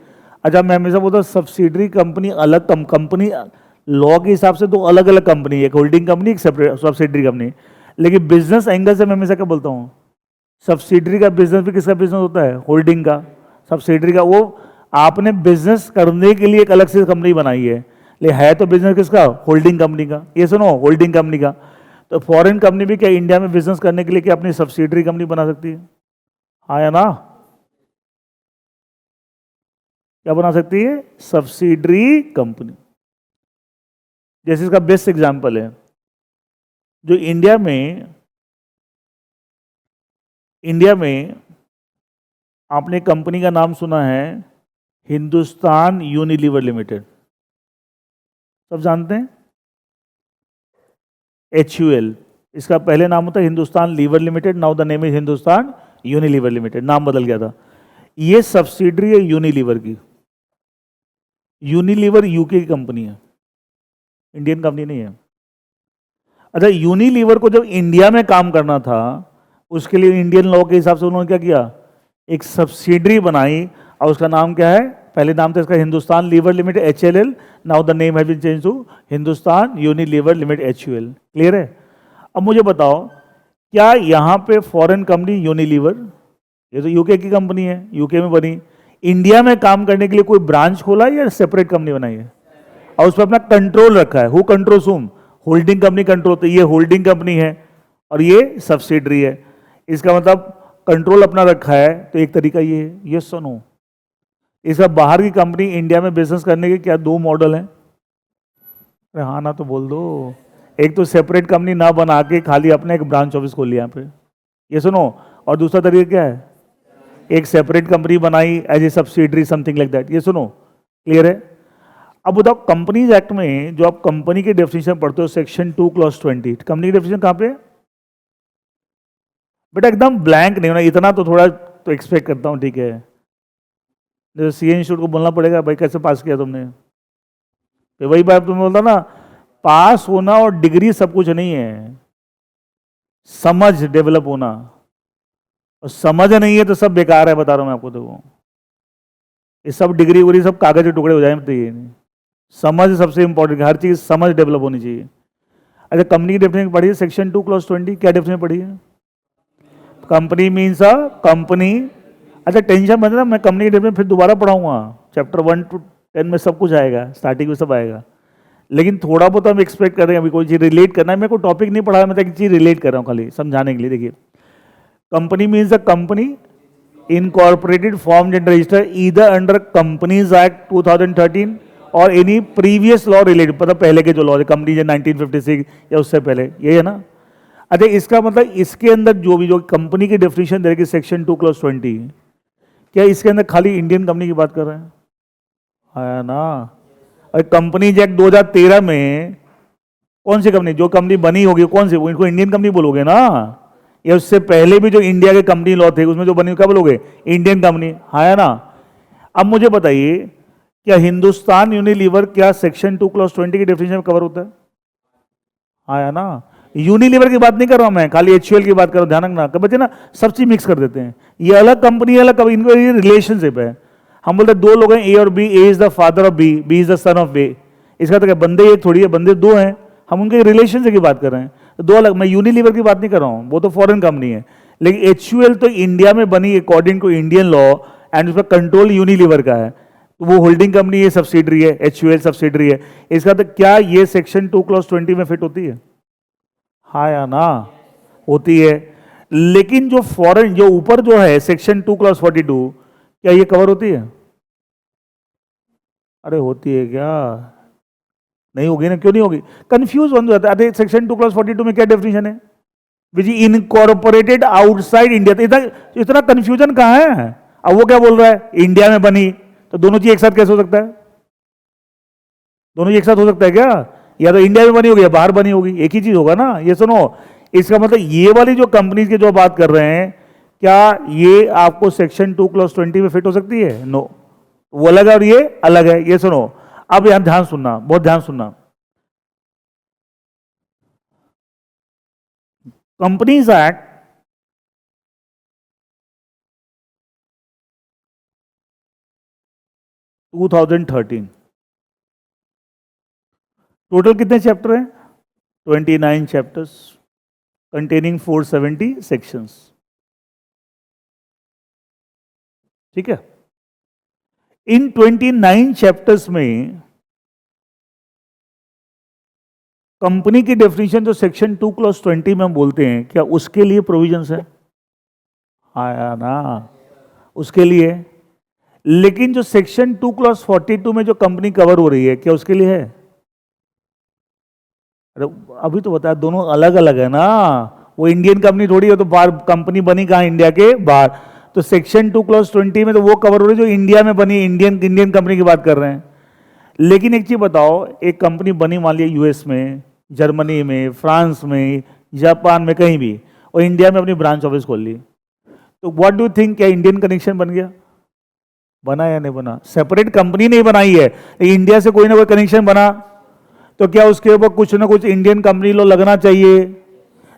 अच्छा, मैं हमेशा बोलता हूँ सब्सिडरी कंपनी अलग, कंपनी लॉ के हिसाब से दो अलग अलग कंपनी है, एक होल्डिंग कंपनी, एक सब्सिडरी कंपनी। लेकिन बिजनेस एंगल से मैं हमेशा क्या बोलता हूँ, सब्सिडरी का बिजनेस भी किसका बिजनेस होता है? होल्डिंग का। सब्सिडरी का वो आपने बिजनेस करने के लिए एक अलग से कंपनी बनाई है, लेकिन है तो बिजनेस किसका? होल्डिंग कंपनी का। ये सुनो, होल्डिंग कंपनी का। तो फॉरेन कंपनी भी क्या इंडिया में बिजनेस करने के लिए क्या अपनी सब्सिडरी कंपनी बना सकती है? हाँ या ना? क्या बना सकती है? Subsidiary company. जैसे इसका बेस्ट एग्जांपल है, जो इंडिया में आपने कंपनी का नाम सुना है हिंदुस्तान यूनिलीवर लिमिटेड, सब जानते हैं। HUL, इसका पहले नाम होता है Hindustan lever limited, now the name is Hindustan Unilever limited, नाम बदल गया था। ये सब्सिडरी है यूनिलीवर की। यूनिलीवर यूके की कंपनी है, इंडियन कंपनी नहीं है। अच्छा, यूनिलीवर को जब इंडिया में काम करना था, उसके लिए इंडियन लॉ के हिसाब से उन्होंने क्या किया? एक सब्सिडरी बनाई, और उसका नाम क्या है? पहले नाम था इसका Hindustan lever limited HLL, now the name has been change to Hindustan Unilever limited HUL। Clear है? अब मुझे बताओ, क्या यहाँ पे फॉरेन कंपनी यूनिलीवर, ये तो यूके की कंपनी है, यूके में बनी, इंडिया में काम करने के लिए कोई ब्रांच खोला या सेपरेट कंपनी बनाई है? और उस पर अपना कंट्रोल रखा है। हु कंट्रोल्स हुम? Holding company control. तो ये होल्डिंग कंपनी है और ये सब्सिडरी है, इसका मतलब कंट्रोल अपना रखा है। तो एक तरीका ये है, ये सुनो, इसका बाहर की कंपनी इंडिया में बिजनेस करने के क्या दो मॉडल हैं? अरे हाँ ना तो बोल दो। एक तो सेपरेट कंपनी ना बना के खाली अपने एक ब्रांच ऑफिस खोल लिया यहाँ पे, ये सुनो। और दूसरा तरीका क्या है? एक सेपरेट कंपनी बनाई as a subsidiary, something like that, ये सुनो। क्लियर है? अब बताओ, कंपनीज एक्ट में जो आप कंपनी की डेफिनेशन पढ़ते हो, सेक्शन 2 क्लॉज 20, कंपनी की डेफिनेशन कहाँ पे है बेटा? एकदम ब्लैंक नहीं होना, इतना तो थोड़ा तो एक्सपेक्ट करता हूँ, ठीक है। जैसे CA इंस्टीट्यूट को बोलना पड़ेगा, भाई कैसे पास किया तुमने? तो वही बात तुमने बोलता ना, पास होना और डिग्री सब कुछ नहीं है, समझ डेवलप होना। और समझ नहीं है तो सब बेकार है, बता रहा हूं मैं आपको। देखो, ये सब डिग्री उग्री सब कागज के टुकड़े हो जाए, तो ये नहीं। समझ सबसे इंपॉर्टेंट, हर चीज समझ डेवलप होनी चाहिए। अच्छा, कंपनी की डेफिनेशन पढ़ी है सेक्शन 2 क्लॉज 20, क्या डेफिनेशन पढ़ी है? Company means a company. अच्छा, टेंशन मत लेना, मैं कंपनी के डेफिनेशन फिर दोबारा पढ़ाऊंगा, चैप्टर 1 to 10 में सब कुछ आएगा, स्टार्टिंग में सब आएगा। लेकिन थोड़ा बहुत हम एक्सपेक्ट कर रहे हैं, अभी कोई चीज़ रिलेट करना है। मेरे को टॉपिक नहीं पढ़ा, मैं तो एक चीज़ रिलेट कर रहा हूँ खाली समझाने के लिए। देखिए, company means a company incorporated formed and registered either under companies act 2013 और एनी प्रीवियस लॉ रिलेटेड, मतलब पहले के जो लॉ है, कंपनी 1956 या उससे पहले, ये है ना। अच्छा, इसका मतलब इसके अंदर जो कंपनी की डेफिनेशन दे रही सेक्शन 2 क्लॉज 20, क्या इसके अंदर खाली इंडियन कंपनी की बात कर रहे हैं? है ना। और कंपनीज एक्ट 2013 में कौन सी कंपनी, जो कंपनी बनी होगी कौन सी, वो इनको इंडियन कंपनी बोलोगे ना। या उससे पहले भी जो इंडिया के कंपनी लॉ थे उसमें जो बनी, क्या बोलोगे? इंडियन कंपनी, है ना। अब मुझे बताइए, क्या हिंदुस्तान यूनिलीवर क्या सेक्शन 2 क्लॉज 20 की डेफिनेशन में कवर होता है? ना। यूनिलीवर की बात नहीं कर रहा हूं मैं, खाली HUL की बात कर रहा हूं, ध्यान रखना। बच्चे ना सब चीज मिक्स कर देते हैं, ये अलग कंपनी अलग, इनको ये रिलेशनशिप है। हम बोलते हैं दो लोग हैं A और B, A is the father of B, B is the son of A। इसका तो क्या बंदे एक थोड़ी है, बंदे दो हैं, हम उनके रिलेशन की बात कर रहे हैं। तो दो अलग, मैं यूनिलीवर की बात नहीं कर रहा हूं, वो तो फॉरेन कंपनी है। लेकिन HUL तो इंडिया में बनी according to Indian law, and उसका कंट्रोल यूनिलीवर का है। तो वो होल्डिंग कंपनी है, सब्सिडरी है, HUL सब्सिडरी है। इसका तो क्या ये सेक्शन 2 क्लॉज 20 में फिट होती है? हाँ या ना, होती है। लेकिन जो फॉरेन, जो ऊपर जो है सेक्शन 2 क्लॉज 42, क्या ये कवर होती है? अरे होती है क्या? नहीं होगी ना, क्यों नहीं होगी? कंफ्यूज बन जाता है। सेक्शन 2 क्लॉज 42 में क्या डेफिनेशन है? विच इनकॉर्पोरेटेड आउटसाइड इंडिया। इतना कंफ्यूजन कहाँ है? अब वो क्या बोल रहा है? इंडिया में बनी, तो दोनों चीज एक साथ कैसे हो सकता है? दोनों एक साथ हो सकता है क्या? या तो इंडिया में बनी होगी या बाहर बनी होगी, एक ही चीज होगा ना। ये सुनो, इसका मतलब ये वाली जो कंपनीज की जो बात कर रहे हैं, क्या ये आपको सेक्शन 2 क्लॉज 20 में फिट हो सकती है? नो, वो अलग है और ये अलग है। ये सुनो, अब यहां ध्यान सुनना, बहुत ध्यान सुनना। कंपनीज एक्ट 2013, टोटल कितने चैप्टर हैं? 29 चैप्टर्स कंटेनिंग 470 सेक्शंस। ठीक है। इन 29 चैप्टर्स में कंपनी की डेफिनेशन जो सेक्शन 2 क्लॉज 20 में हम बोलते हैं, क्या उसके लिए प्रोविजंस है? आया ना, उसके लिए। लेकिन जो सेक्शन 2 क्लॉज 42 में जो कंपनी कवर हो रही है, क्या उसके लिए है? अरे अभी तो बताया, दोनों अलग अलग है ना, वो इंडियन कंपनी थोड़ी है, तो बाहर कंपनी बनी कहाँ, इंडिया के बाहर। तो सेक्शन 2 क्लॉज 20 में तो वो कवर हो रही है जो इंडिया में बनी, इंडियन कंपनी की बात कर रहे हैं। लेकिन एक चीज बताओ, एक कंपनी बनी मान लिया यूएस में, जर्मनी में, फ्रांस में, जापान में, कहीं भी, और इंडिया में अपनी ब्रांच ऑफिस खोल ली, तो व्हाट डू थिंक, क्या इंडियन कनेक्शन बन गया? बना या नहीं बना? सेपरेट कंपनी नहीं बनाई है, इंडिया से कोई ना कोई कनेक्शन बना, तो क्या उसके ऊपर कुछ ना कुछ इंडियन कंपनी लॉ लगना चाहिए।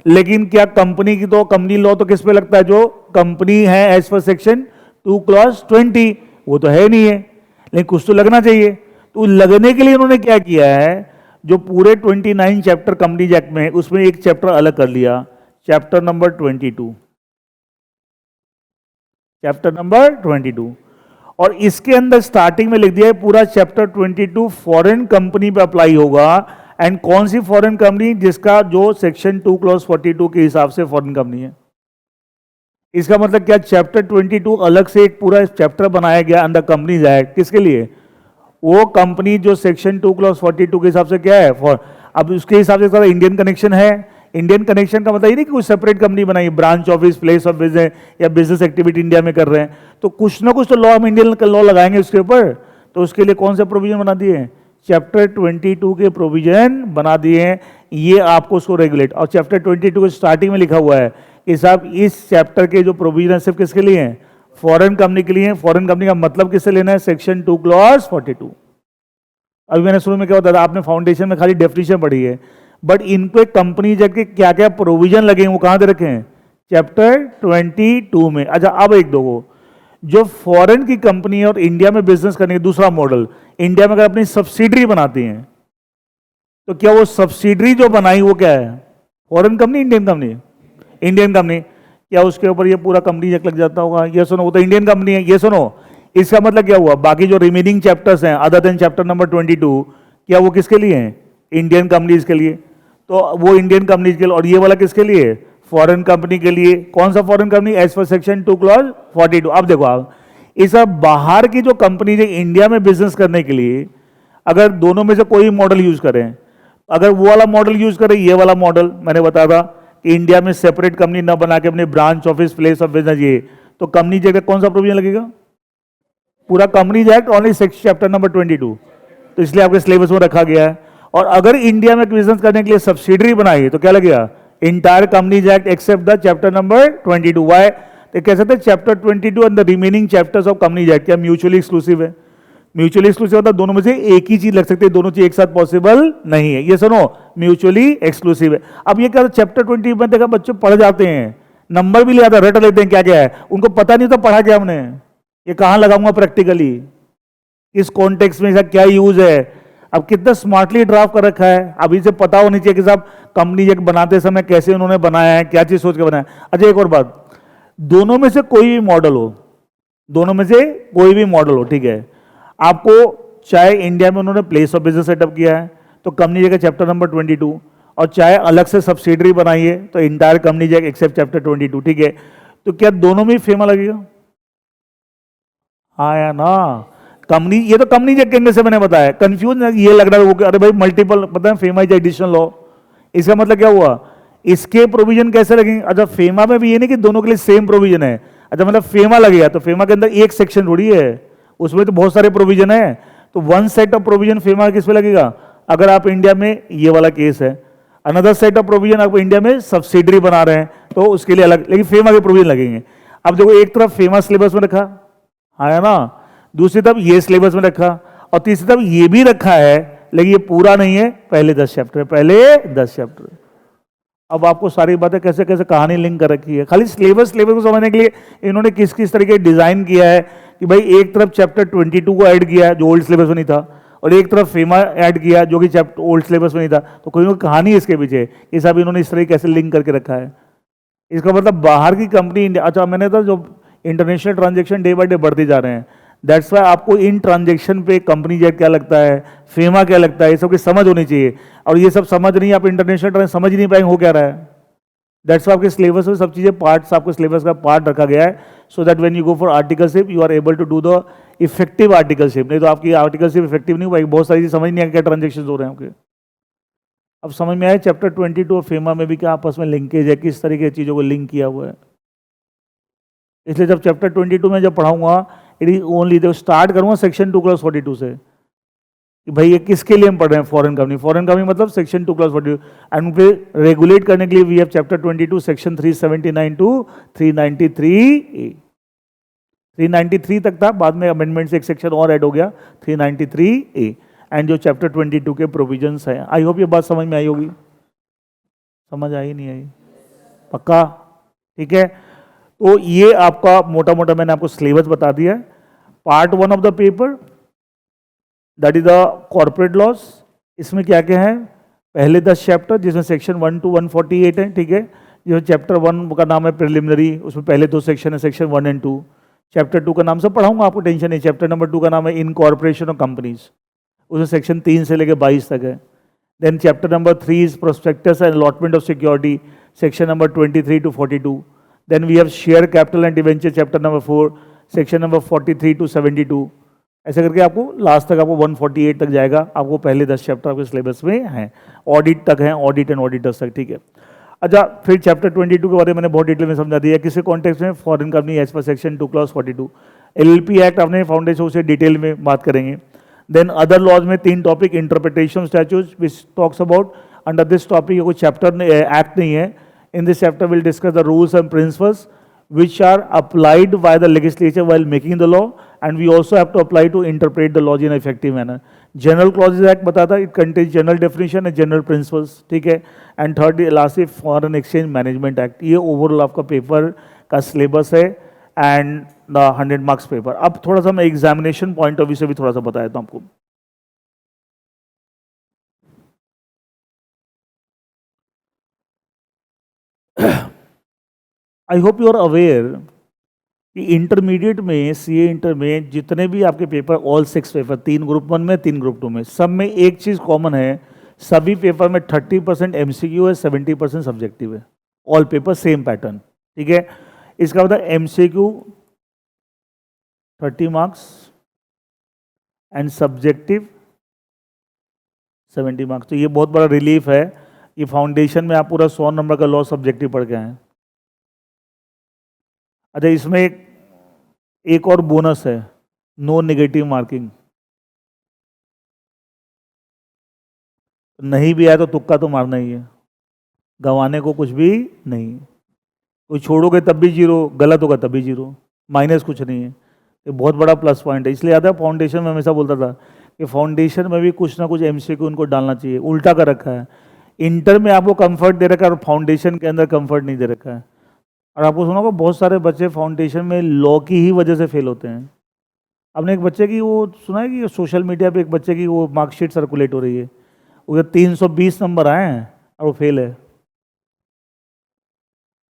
लेकिन क्या कंपनी की तो कंपनी लॉ तो किस पे लगता है? जो कंपनी है एज पर सेक्शन 2 क्लॉज 20, वो तो है नहीं है, लेकिन कुछ तो लगना चाहिए। तो लगने के लिए उन्होंने क्या किया है, जो पूरे 29 चैप्टर कंपनीज एक्ट में है, उसमें एक चैप्टर अलग कर लिया, चैप्टर नंबर 22, चैप्टर नंबर 22। और इसके अंदर स्टार्टिंग में लिख दिया है पूरा चैप्टर 22 फॉरेन कंपनी पे अप्लाई होगा। एंड कौन सी फॉरेन कंपनी? जिसका जो सेक्शन 2 क्लॉज 42 के हिसाब से फॉरेन कंपनी है। इसका मतलब क्या, चैप्टर 22 अलग से एक पूरा चैप्टर बनाया गया अंडर कंपनीज एक्ट, किसके लिए? वो कंपनी जो सेक्शन 2 क्लॉज 42 के हिसाब से क्या है, फॉर, अब उसके हिसाब से इंडियन कनेक्शन है। इंडियन कनेक्शन का मतलब ये नहीं कि कोई सेपरेट कंपनी बनाई, branch office, place of business या बिजनेस एक्टिविटी इंडिया में कर रहे हैं, तो कुछ ना कुछ तो लॉ, हम इंडियन लॉ लगाएंगे उसके ऊपर। तो उसके लिए कौन से प्रोविजन बना दिए हैं? चैप्टर 22 के प्रोविजन बना दिए हैं, ये आपको उसको रेगुलेट। और चैप्टर 22 के स्टार्टिंग में लिखा हुआ है कि साहब इस चैप्टर के जो प्रोविजन सिर्फ किसके लिए हैं? फॉरेन कंपनी के लिए। फॉरेन कंपनी का मतलब किससे लेना है? Section 2 clause 42। अभी मैंने शुरू में क्या बताया था, आपने फाउंडेशन में खाली डेफिनेशन पढ़ी है, बट इनको एक कंपनी जब के क्या क्या प्रोविजन लगे हैं वो कहां दे रखे हैं? चैप्टर 22 में। अच्छा, अब एक दो, जो फॉरेन की कंपनी है और इंडिया में बिजनेस करने का दूसरा मॉडल, इंडिया में अगर अपनी सब्सिडरी बनाती हैं, तो क्या वो सब्सिडरी जो बनाई वो क्या है? Foreign company, Indian company? Indian company. क्या उसके ऊपर ये पूरा कंपनी एक्ट लग जाता होगा? ये सुनो, वो तो इंडियन कंपनी है, ये सुनो। इसका मतलब क्या हुआ, बाकी जो रिमेनिंग चैप्टर्स हैं अदर देन चैप्टर नंबर 22, क्या वो किसके लिए हैं? इंडियन कंपनीज के लिए। तो वो इंडियन कंपनीज के लिए, और ये वाला किसके लिए? फॉरेन कंपनी के लिए। कौन सा foreign company? As per section 2 clause 42। अब देखो आप, इस बाहर की जो कंपनी है इंडिया में बिजनेस करने के लिए, अगर दोनों में से कोई मॉडल यूज करें, अगर वो वाला मॉडल यूज करें, ये वाला मॉडल मैंने बताया था कि इंडिया में सेपरेट कंपनी ना बना के अपने branch office, place of business, ये, तो कंपनी जगह कौन सा प्रोविजन लगेगा? पूरा companies act, only chapter number 22। तो इसलिए आपके सिलेबस में रखा गया है। और अगर इंडिया में बिजनेस करने के लिए सब्सिडरी बनाई तो क्या लगेगा? Entire companies act except the chapter number 22। Why? तो कह सकते हैं chapter 22 and the remaining chapters of companies act क्या म्यूचुअली एक्सक्लूसिव है? म्यूचुअली एक्सक्लूसिव होता है दोनों में से एक ही चीज लग सकती है, दोनों चीज एक साथ पॉसिबल नहीं है। ये सुनो, म्यूचुअली एक्सक्लूसिव है। अब ये क्या, चैप्टर 20 में देखा बच्चे पढ़ जाते हैं, नंबर भी ले आता, रट लेते हैं क्या क्या है, उनको पता नहीं था पढ़ा क्या हमने, ये कहां लगाऊंगा प्रैक्टिकली, इस कॉन्टेक्स्ट में इसका क्या यूज है। अब कितना स्मार्टली ड्राफ्ट कर रखा है, अभी से पता होनी चाहिए कि साहब कंपनी एक बनाते समय कैसे उन्होंने बनाया है, क्या चीज सोच के बनाया। अच्छा, एक और बात, दोनों में से कोई भी मॉडल हो, दोनों में से कोई भी मॉडल हो, ठीक है, आपको चाहे इंडिया में उन्होंने प्लेस ऑफ बिजनेस सेटअप किया है तो कंपनी जगह चैप्टर नंबर 22, और चाहे अलग से सब्सिडरी बनाई है तो इंटायर कंपनी जगह एक्सेप्ट चैप्टर 22, ठीक है, तो क्या दोनों में फेमा लगेगा? हाँ या ना? कंपनी, ये तो कंपनी जगह कहने से मैंने बताया, कंफ्यूज ये लग रहा है वो, अरे भाई मल्टीपल, पता है फेमा इज एडिशनल लॉ, इसका मतलब क्या हुआ, इसके प्रोविजन कैसे लगेंगे? अच्छा, फेमा में भी ये नहीं कि दोनों के लिए सेम प्रोविजन है। अच्छा, मतलब फेमा लगेगा तो फेमा के अंदर एक सेक्शन थोड़ी है, उसमें तो बहुत सारे प्रोविजन है, तो one set of provision FEMA किस पे लगेगा? अगर आप इंडिया में, ये वाला केस है, अनदर सेट ऑफ प्रोविजन आप इंडिया में सब्सिडरी बना रहे हैं तो उसके लिए अलग, लेकिन फेमा के प्रोविजन लगेंगे। अब देखो, एक तरफ फेमा सिलेबस में रखा, हाँ है ना, दूसरी तरफ ये सिलेबस में रखा, और तीसरी तरफ ये भी रखा है, लेकिन ये पूरा नहीं है, पहले 10 चैप्टर है, पहले 10 चैप्टर। अब आपको सारी बातें कैसे कैसे कहानी लिंक कर रखी है, खाली सिलेबस को समझने के लिए इन्होंने किस किस तरीके डिजाइन किया है कि भाई एक तरफ चैप्टर 22 को ऐड किया जो ओल्ड सिलेबस में नहीं था, और एक तरफ फेमा ऐड किया जो कि चैप्टर ओल्ड सिलेबस में नहीं था, तो कोई ना कोई कहानी इसके पीछे, ये सब इन्होंने इस तरह कैसे लिंक करके रखा है। इसका मतलब बाहर की कंपनी, अच्छा मैंने तो जो international transaction day by day बढ़ते जा रहे हैं, दैट्स वाई आपको इन ट्रांजेक्शन पे कंपनी जेट क्या लगता है, फेमा क्या लगता है, ये सब की समझ होनी चाहिए। और ये सब समझ नहीं, आप इंटरनेशनल ट्रांजेक्शन समझ ही नहीं पाएंगे हो क्या रहा है। दैट्स आपके सिलेबस में सब चीज़ें पार्ट्स, आपके सिलेबस का पार्ट रखा गया है, so that when you go for articleship you are able to do the effective articleship. नहीं तो आपकी आर्टिकलशिप इफेक्टिव नहीं होगी, बहुत सारी चीज़ समझ नहीं आएगी क्या ट्रांजेक्शन हो रहे हैं आपके। अब समझ में आया चैप्टर 22 ऑफ फेमा में भी क्या आपस में लिंकेज है, किस तरीके की चीज़ों को लिंक किया हुआ है। इसलिए जब चैप्टर 22 में जब पढ़ाऊंगा, इट इज ओनली जब स्टार्ट करूंगा सेक्शन 2+42 से कि भाई ये किसके लिए हम पढ़ रहे हैं, फॉरेन कंपनी। फॉरेन कंपनी मतलब सेक्शन 2+42, एंड फिर रेगुलेट करने के लिए we have chapter 22 section 379 to 393A। 393 तक था, बाद में अमेंडमेंट से एक सेक्शन और ऐड हो गया 393A, एंड जो चैप्टर 22 के प्रोविजंस हैं। आई होप ये बात समझ में आई होगी। समझ आई नहीं आई? पक्का? ठीक है, तो ये आपका मोटा मोटा मैंने आपको सिलेबस बता दिया है। Part 1 of the paper that is the corporate loss. इसमें क्या क्या है, पहले 10 चैप्टर जिसमें सेक्शन 1 to 148 है। ठीक है, जो चैप्टर 1 का नाम है प्रिलिमिनरी, उसमें पहले 2 सेक्शन है, सेक्शन 1 and 2। चैप्टर 2 का नाम सब पढ़ाऊंगा, आपको टेंशन नहीं। चैप्टर नंबर 2 का नाम है इनकॉर्पोरेशन ऑफ कंपनीज, उसमें सेक्शन 3 से लेकर 22 तक है। Then chapter number 3 is prospectus and allotment of security, section number 23 to 42। Then we have share capital and debenture chapter number 4, section number 43 to 72। ऐसे करके आपको लास्ट तक आपको 148 तक जाएगा। आपको पहले 10 चैप्टर आपके सिलेबस में हैं, ऑडिट तक हैं, ऑडिट एंड ऑडिटर्स तक। ठीक है, अच्छा फिर चैप्टर 22 के बारे में मैंने बहुत डिटेल में समझा दिया। किसी कॉन्टेक्स्ट में, foreign company as per section 2+42। LLP act आपने फाउंडेशन उसे डिटेल में बात करेंगे। देन अदर लॉज में 3 topic, interpretation statute which talks about under this topic, कोई चैप्टर एक्ट नहीं है। In this chapter, we'll discuss the rules and principles which are applied by the legislature while making the law, and we also have to apply to interpret the laws in an effective manner. General Clauses Act बताता है, it contains general definition and general principles। ठीक है, and third last is Foreign Exchange Management Act। ये ओवरऑल आपका पेपर का सिलेबस है एंड द 100 मार्क्स पेपर। अब थोड़ा सा मैं एग्जामिनेशन पॉइंट ऑफ व्यू से भी थोड़ा सा बताया था आपको। I hope you are aware कि इंटरमीडिएट में, सीए इंटर में जितने भी आपके पेपर, ऑल 6 पेपर, 3 ग्रुप 1 में 3 ग्रुप 2 में, सब में एक चीज़ कॉमन है, सभी पेपर में 30% MCQ है, 70% सब्जेक्टिव है। All paper same pattern. ठीक है, इसका मतलब MCQ 30 marks and subjective 70 marks. तो ये बहुत बड़ा रिलीफ है कि फाउंडेशन में आप पूरा 100 नंबर का लॉ सब्जेक्टिव पढ़ के आए। अच्छा, इसमें एक और बोनस है, नो नेगेटिव मार्किंग। नहीं भी आया तो तुक्का तो मारना ही है, गंवाने को कुछ भी नहीं। कोई छोड़ोगे तब भी 0, गलत होगा तब भी 0, माइनस कुछ नहीं है। ये बहुत बड़ा प्लस पॉइंट है। इसलिए याद है फाउंडेशन में हमेशा बोलता था कि फाउंडेशन में भी कुछ ना कुछ MCQ उनको डालना चाहिए। उल्टा कर रखा है, इंटर में आपको कंफर्ट दे रखा है और फाउंडेशन के अंदर कंफर्ट नहीं दे रखा है। और आपको सुना होगा बहुत सारे बच्चे फाउंडेशन में लॉ की ही वजह से फेल होते हैं। आपने एक बच्चे की वो सुना है कि सोशल मीडिया पे एक बच्चे की वो मार्कशीट सर्कुलेट हो रही है, उसे 320 नंबर आए हैं और वो फेल है।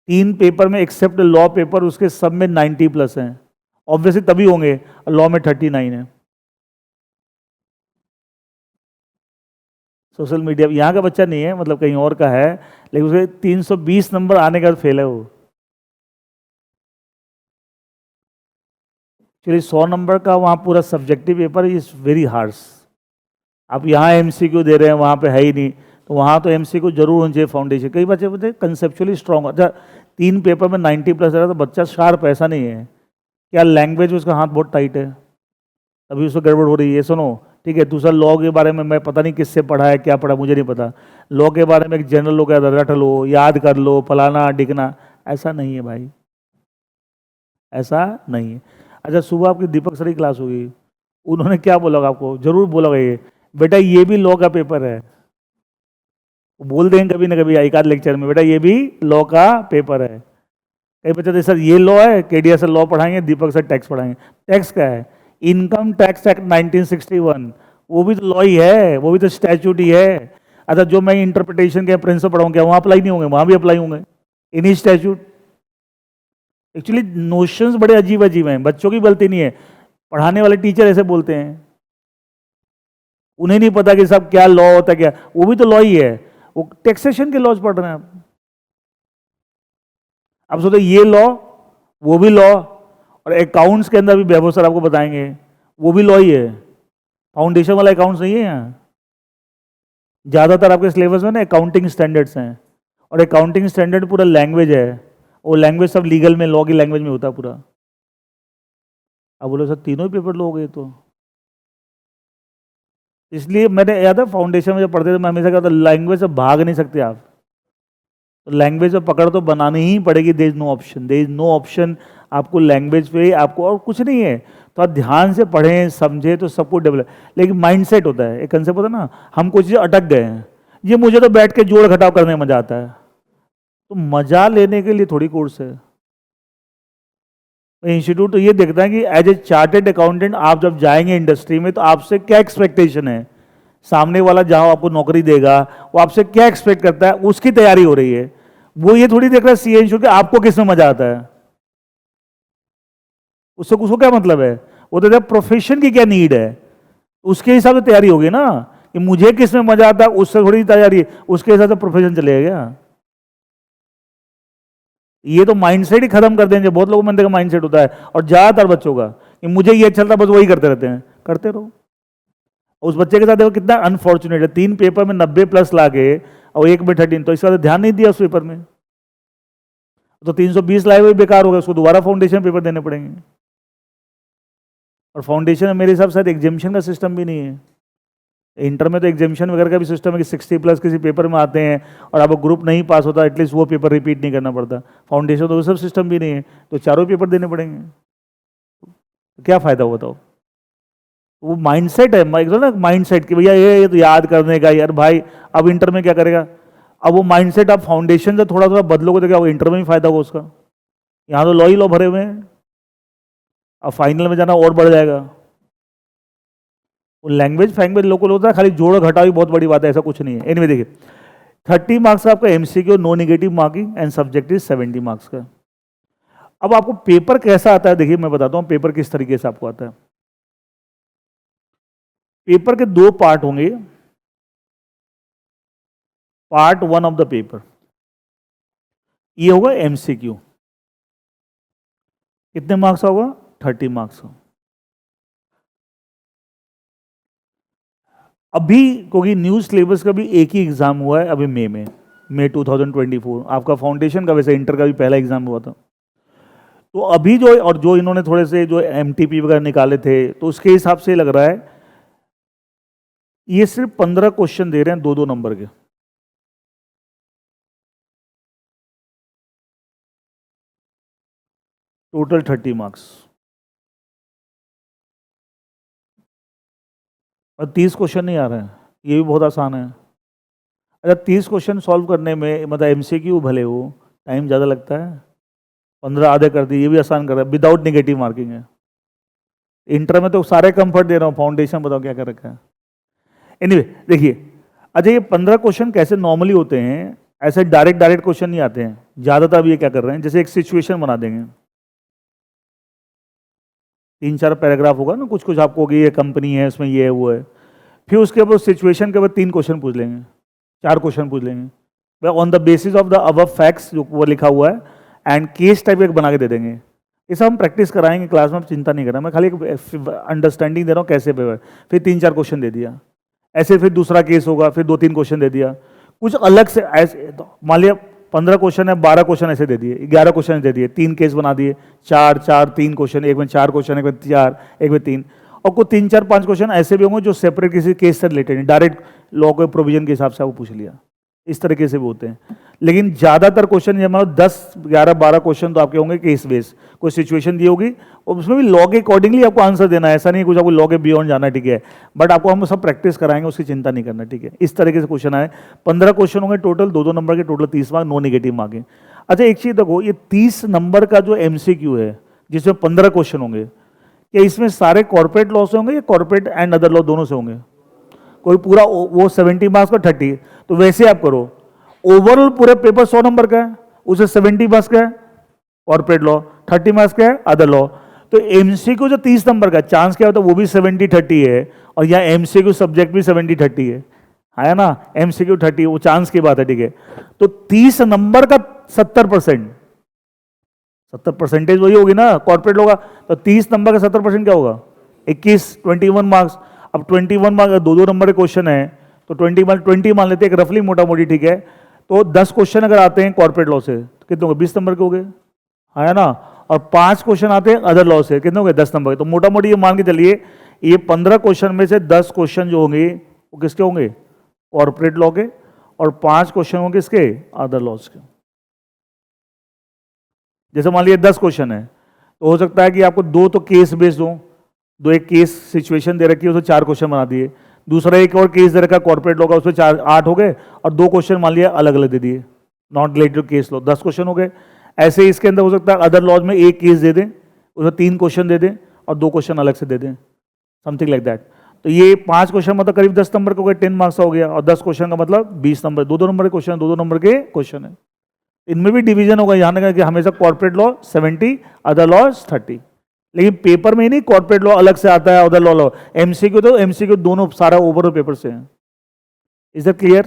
3 पेपर में एक्सेप्ट लॉ पेपर, उसके सब में 90+ हैं। ऑब्वियसली तभी होंगे, लॉ में 39 है। सोशल मीडिया यहाँ का बच्चा नहीं है, मतलब कहीं और का है, लेकिन उसे 320 नंबर आने के बाद फेल है वो। चलिए 100 नंबर का वहाँ पूरा subjective paper is very harsh. आप यहाँ MCQ दे रहे हैं, वहाँ पे है ही नहीं, तो वहाँ तो MCQ जरूर होना चाहिए फाउंडेशन। कई बच्चे बोलते कंसेप्चुअली स्ट्रॉन्ग। अच्छा 3 पेपर में 90+ रहा तो बच्चा शार्प ऐसा नहीं है, क्या लैंग्वेज उसका हाथ बहुत टाइट है, अभी उसको गड़बड़ हो रही है। सुनो, ठीक है, दूसरा लॉ के बारे में मैं पता नहीं किससे पढ़ा है, क्या पढ़ा मुझे नहीं पता। लॉ के बारे में एक जनरल लोग रट लो, याद कर लो, फलाना डिकना, ऐसा नहीं है भाई, ऐसा नहीं है। अच्छा सुबह आपकी दीपक सर की क्लास होगी, उन्होंने क्या बोला आपको, जरूर बोला ये बेटा ये भी लॉ का पेपर है। बोल देंगे कभी ना कभी एक आध लेक्चर में, बेटा ये भी लॉ का पेपर है। कई बच्चे तो सर ये लॉ है, केडिया सर लॉ पढ़ाएंगे, दीपक सर टैक्स पढ़ाएंगे। टैक्स क्या है? इनकम टैक्स एक्ट 1961, वो भी तो लॉ ही है, वो भी तो स्टैच्यूट ही है। अच्छा जो मैं इंटरप्रिटेशन के प्रिंसिपल पढ़ाऊँ, क्या वहाँ अप्लाई नहीं होंगे? वहाँ भी अप्लाई होंगे, इन्हीं स्टैच्यूट। एक्चुअली नोशंस बड़े अजीब अजीब हैं, बच्चों की गलती नहीं है, पढ़ाने वाले टीचर ऐसे बोलते हैं, उन्हें नहीं पता कि सब क्या लॉ होता है क्या। वो भी तो लॉ ही है, वो टैक्सेशन के लॉज पढ़ रहे हैं आप। आप सोचो ये लॉ, वो भी लॉ, और अकाउंट्स के अंदर भी वैभव सर आपको बताएंगे वो भी लॉ ही है, फाउंडेशन वाला अकाउंट्स नहीं है यहाँ। ज़्यादातर आपके सिलेबस में ना अकाउंटिंग स्टैंडर्ड्स हैं, और अकाउंटिंग स्टैंडर्ड पूरा लैंग्वेज है, वो लैंग्वेज सब लीगल में, लॉ की लैंग्वेज में होता है पूरा। अब बोलो सर तीनों ही पेपर लो हो गए तो, इसलिए मैंने याद है फाउंडेशन में जब पढ़ते थे मैं हमेशा कहता लैंग्वेज से भाग नहीं सकते आप, तो लैंग्वेज में पकड़ तो बनानी ही पड़ेगी। There is no option, there is no option, आपको लैंग्वेज पे आपको और कुछ नहीं है। तो आप ध्यान से पढ़ें समझे तो सब कुछ डेवलप, लेकिन माइंडसेट होता है, एक कंसेप्ट होता है ना, हम कुछ चीज़ अटक गए हैं, ये मुझे तो बैठ के जोड़ घटाव करने में मजा आता है, तो मजा लेने के लिए थोड़ी कोर्स है। इंस्टीट्यूट तो ये देखता है कि एज ए चार्टेड अकाउंटेंट आप जब जाएंगे इंडस्ट्री में तो आपसे क्या एक्सपेक्टेशन है, सामने वाला जहां आपको नौकरी देगा वो आपसे क्या एक्सपेक्ट करता है, उसकी तैयारी हो रही है। वो ये थोड़ी देख रहा है सीए इंस्टीट्यूट के आपको किसमें मजा आता है, उससे उसको क्या मतलब है, वो तो प्रोफेशन की क्या नीड है, उसके हिसाब से तैयारी होगी ना, कि मुझे किसमें मजा आता है उससे थोड़ी तैयारी, उसके हिसाब से प्रोफेशन चलेगा। ये तो माइंडसेट ही खत्म कर देंगे, बहुत लोगों में देखा माइंडसेट होता है, और ज्यादातर बच्चों का कि मुझे ये चलता बस वही करते रहते हैं, करते रहो। उस बच्चे के साथ देखो कितना अनफॉर्चुनेट है, 3 पेपर में 90+ लाके और 1 में 13, तो इसका ध्यान नहीं दिया उस पेपर में, तो 320 लाए हुए बेकार हो गए, उसको दोबारा फाउंडेशन पेपर देने पड़ेंगे। और फाउंडेशन में मेरे हिसाब से एग्जामिशन का सिस्टम भी नहीं है, इंटर में तो एग्जामिशन वगैरह का भी सिस्टम है कि 60+ किसी पेपर में आते हैं, और अब ग्रुप नहीं पास होता एटलीस्ट वो पेपर रिपीट नहीं करना पड़ता। फाउंडेशन तो वो सब सिस्टम भी नहीं है, तो चारों पेपर देने पड़ेंगे, तो क्या फायदा हुआ बताओ। वो माइंडसेट है, ना माइंडसेट कि भैया ये तो याद करने का, यार भाई अब इंटर में क्या करेगा, अब वो माइंडसेट आप फाउंडेशन से थोड़ा थोड़ा बदलोगे तो क्या इंटर में भी फायदा होगा उसका। यहाँ तो लॉ ही लॉ भरे हुए हैं, अब फाइनल में जाना और बढ़ जाएगा। वो लैंग्वेज फैंग्वेज लोकल होता है, खाली जोड़ घटाव ही बहुत बड़ी बात है, ऐसा कुछ नहीं है। एनीवे देखिए 30 मार्क्स का आपका MCQ, no negative marking, and subject is 70 marks का। अब आपको पेपर कैसा आता है, देखिए मैं बताता हूँ पेपर किस तरीके से आपको आता है। पेपर के 2 पार्ट होंगे। पार्ट 1 ऑफ द पेपर ये होगा एमसीक्यू, कितने मार्क्स का होगा, 30 मार्क्स का। अभी क्योंकि न्यू सिलेबस का भी एक ही एग्जाम हुआ है अभी मई 2024, आपका फाउंडेशन का वैसे इंटर का भी पहला एग्जाम हुआ था, तो अभी जो और जो इन्होंने थोड़े से जो एमटीपी वगैरह निकाले थे तो उसके हिसाब से लग रहा है ये सिर्फ 15 क्वेश्चन दे रहे हैं 2-2 नंबर के, टोटल 30 मार्क्स, और 30 क्वेश्चन नहीं आ रहे हैं, ये भी बहुत आसान है। अच्छा 30 क्वेश्चन सॉल्व करने में मतलब एमसीक्यू भले हो टाइम ज़्यादा लगता है, 15 आधे कर दिए, ये भी आसान कर रहा है, विदाउट नेगेटिव मार्किंग है। इंटर में तो सारे कंफर्ट दे रहा हूँ, फाउंडेशन बताओ क्या कर रखा है। एनीवे देखिए, अच्छा ये 15 क्वेश्चन कैसे नॉर्मली होते हैं, ऐसे डायरेक्ट क्वेश्चन नहीं आते हैं ज़्यादातर। ये क्या कर रहे हैं, जैसे एक सिचुएशन बना देंगे, 3-4 पैराग्राफ होगा ना, कुछ कुछ आपको होगी ये कंपनी है उसमें ये है वो है, फिर उसके बाद सिचुएशन के बाद 3 क्वेश्चन पूछ लेंगे, 4 क्वेश्चन पूछ लेंगे on the basis of the above facts जो वो लिखा हुआ है, एंड केस टाइप एक बना के दे देंगे। इसे हम प्रैक्टिस कराएंगे क्लास में, आप चिंता नहीं करना, मैं खाली एक अंडरस्टैंडिंग दे रहा हूँ कैसे पेपर। फिर 3-4 क्वेश्चन दे दिया, ऐसे फिर दूसरा केस होगा, फिर 2-3 क्वेश्चन दे दिया, कुछ अलग से ऐसे मान लिया 15 क्वेश्चन है, 12 क्वेश्चन ऐसे दे दिए, 11 क्वेश्चन दे दिए, 3 केस बना दिए, 4-4-3 क्वेश्चन, एक में 4 क्वेश्चन, एक में 4, एक में 3, और कुछ 3-4-5 क्वेश्चन ऐसे भी होंगे जो सेपरेट किसी केस से रिलेटेड नहीं, डायरेक्ट लॉ के प्रोविजन के हिसाब से वो पूछ लिया, इस तरीके से भी होते हैं। लेकिन ज़्यादातर क्वेश्चन ये मतलब 10-11-12 क्वेश्चन तो आपके होंगे केस बेस, कोई सिचुएशन दी होगी और उसमें भी लॉ के अकॉर्डिंगली आपको आंसर देना है, ऐसा नहीं कुछ आपको लॉ के बियॉन्ड जाना है, ठीक है, बट आपको हम सब प्रैक्टिस कराएंगे, उसकी चिंता नहीं करना, ठीक है। इस तरीके से क्वेश्चन आए, 15 क्वेश्चन होंगे टोटल, 2-2 नंबर के, total 30 mark, no negative marking. अच्छा एक चीज़ देखो, ये 30 नंबर का जो एमसीक्यू है जिसमें 15 क्वेश्चन होंगे, क्या इसमें सारे कॉर्पोरेट लॉ से होंगे या कॉर्पोरेट एंड अदर लॉ दोनों से होंगे? कोई पूरा वो 70 मार्क्स का 30, तो वैसे आप करो, ओवरऑल पूरे पेपर 100 नंबर का है, उसे 70 मार्क्स का है कॉर्पोरेट लॉ, 30 मार्क्स का है अदर लॉ, तो एमसीक्यू जो 30 नंबर का चांस क्या होता है वो भी 70-30 है, और यहाँ एमसीक्यू सब्जेक्ट भी 70-30 है ना, एमसीक्यू 30 वो चांस की बात है, ठीक है। तो 30 नंबर का 70%, 70% वही होगी ना कॉर्पोरेट होगा। तो 30 नंबर का 70% क्या होगा? 21, 21 मार्क्स। अब 21 मार्क्स, दो नंबर के क्वेश्चन है तो 20 मान लेते हैं, रफली मोटा मोटी, ठीक है। तो 10 क्वेश्चन अगर आते हैं कॉर्पोरेट लॉ से तो कितने हो गए? 20 नंबर के हो गए, है ना। और 5 क्वेश्चन आते हैं अदर लॉ से, कितने हो गए? 10 नंबर के। तो मोटा मोटी ये मान के चलिए, ये 15 क्वेश्चन में से 10 क्वेश्चन जो होंगे वो किसके होंगे? कॉर्पोरेट लॉ के, और 5 क्वेश्चन होंगे किसके? अदर लॉज के। जैसे मान लीजिए 10 क्वेश्चन है तो हो सकता है कि आपको दो तो केस बेस्ड हो, दो एक केस सिचुएशन दे रखी है उसमें 4 क्वेश्चन बना दिए, दूसरा एक और केस दे रखा है कॉर्पोरेट लॉ का, उसमें 8 हो गए, और 2 क्वेश्चन मान लिया अलग अलग दे दिए, not related to case law, 10 question हो गए। ऐसे ही इसके अंदर हो सकता है अदर लॉज में एक केस दे दें, उसमें 3 क्वेश्चन दे दें और 2 क्वेश्चन अलग से दे दें, समथिंग लाइक दैट। तो ये 5 क्वेश्चन मतलब करीब 10 नंबर के हो गए, 10 मार्क्स हो गया, और 10 क्वेश्चन का मतलब 20 नंबर, 2 नंबर के क्वेश्चन, 2 नंबर के क्वेश्चन है। इनमें भी डिवीजन होगा, यहाँ ना कि हमेशा कॉर्पोरेट लॉ 70, अदर लॉ 30, लेकिन पेपर में ही नहीं कॉर्पोरेट लॉ अलग से आता है, अदर लॉ एमसीक्यू, तो एमसीक्यू दोनों सारा ओवरऑल पेपर से है। Is that clear?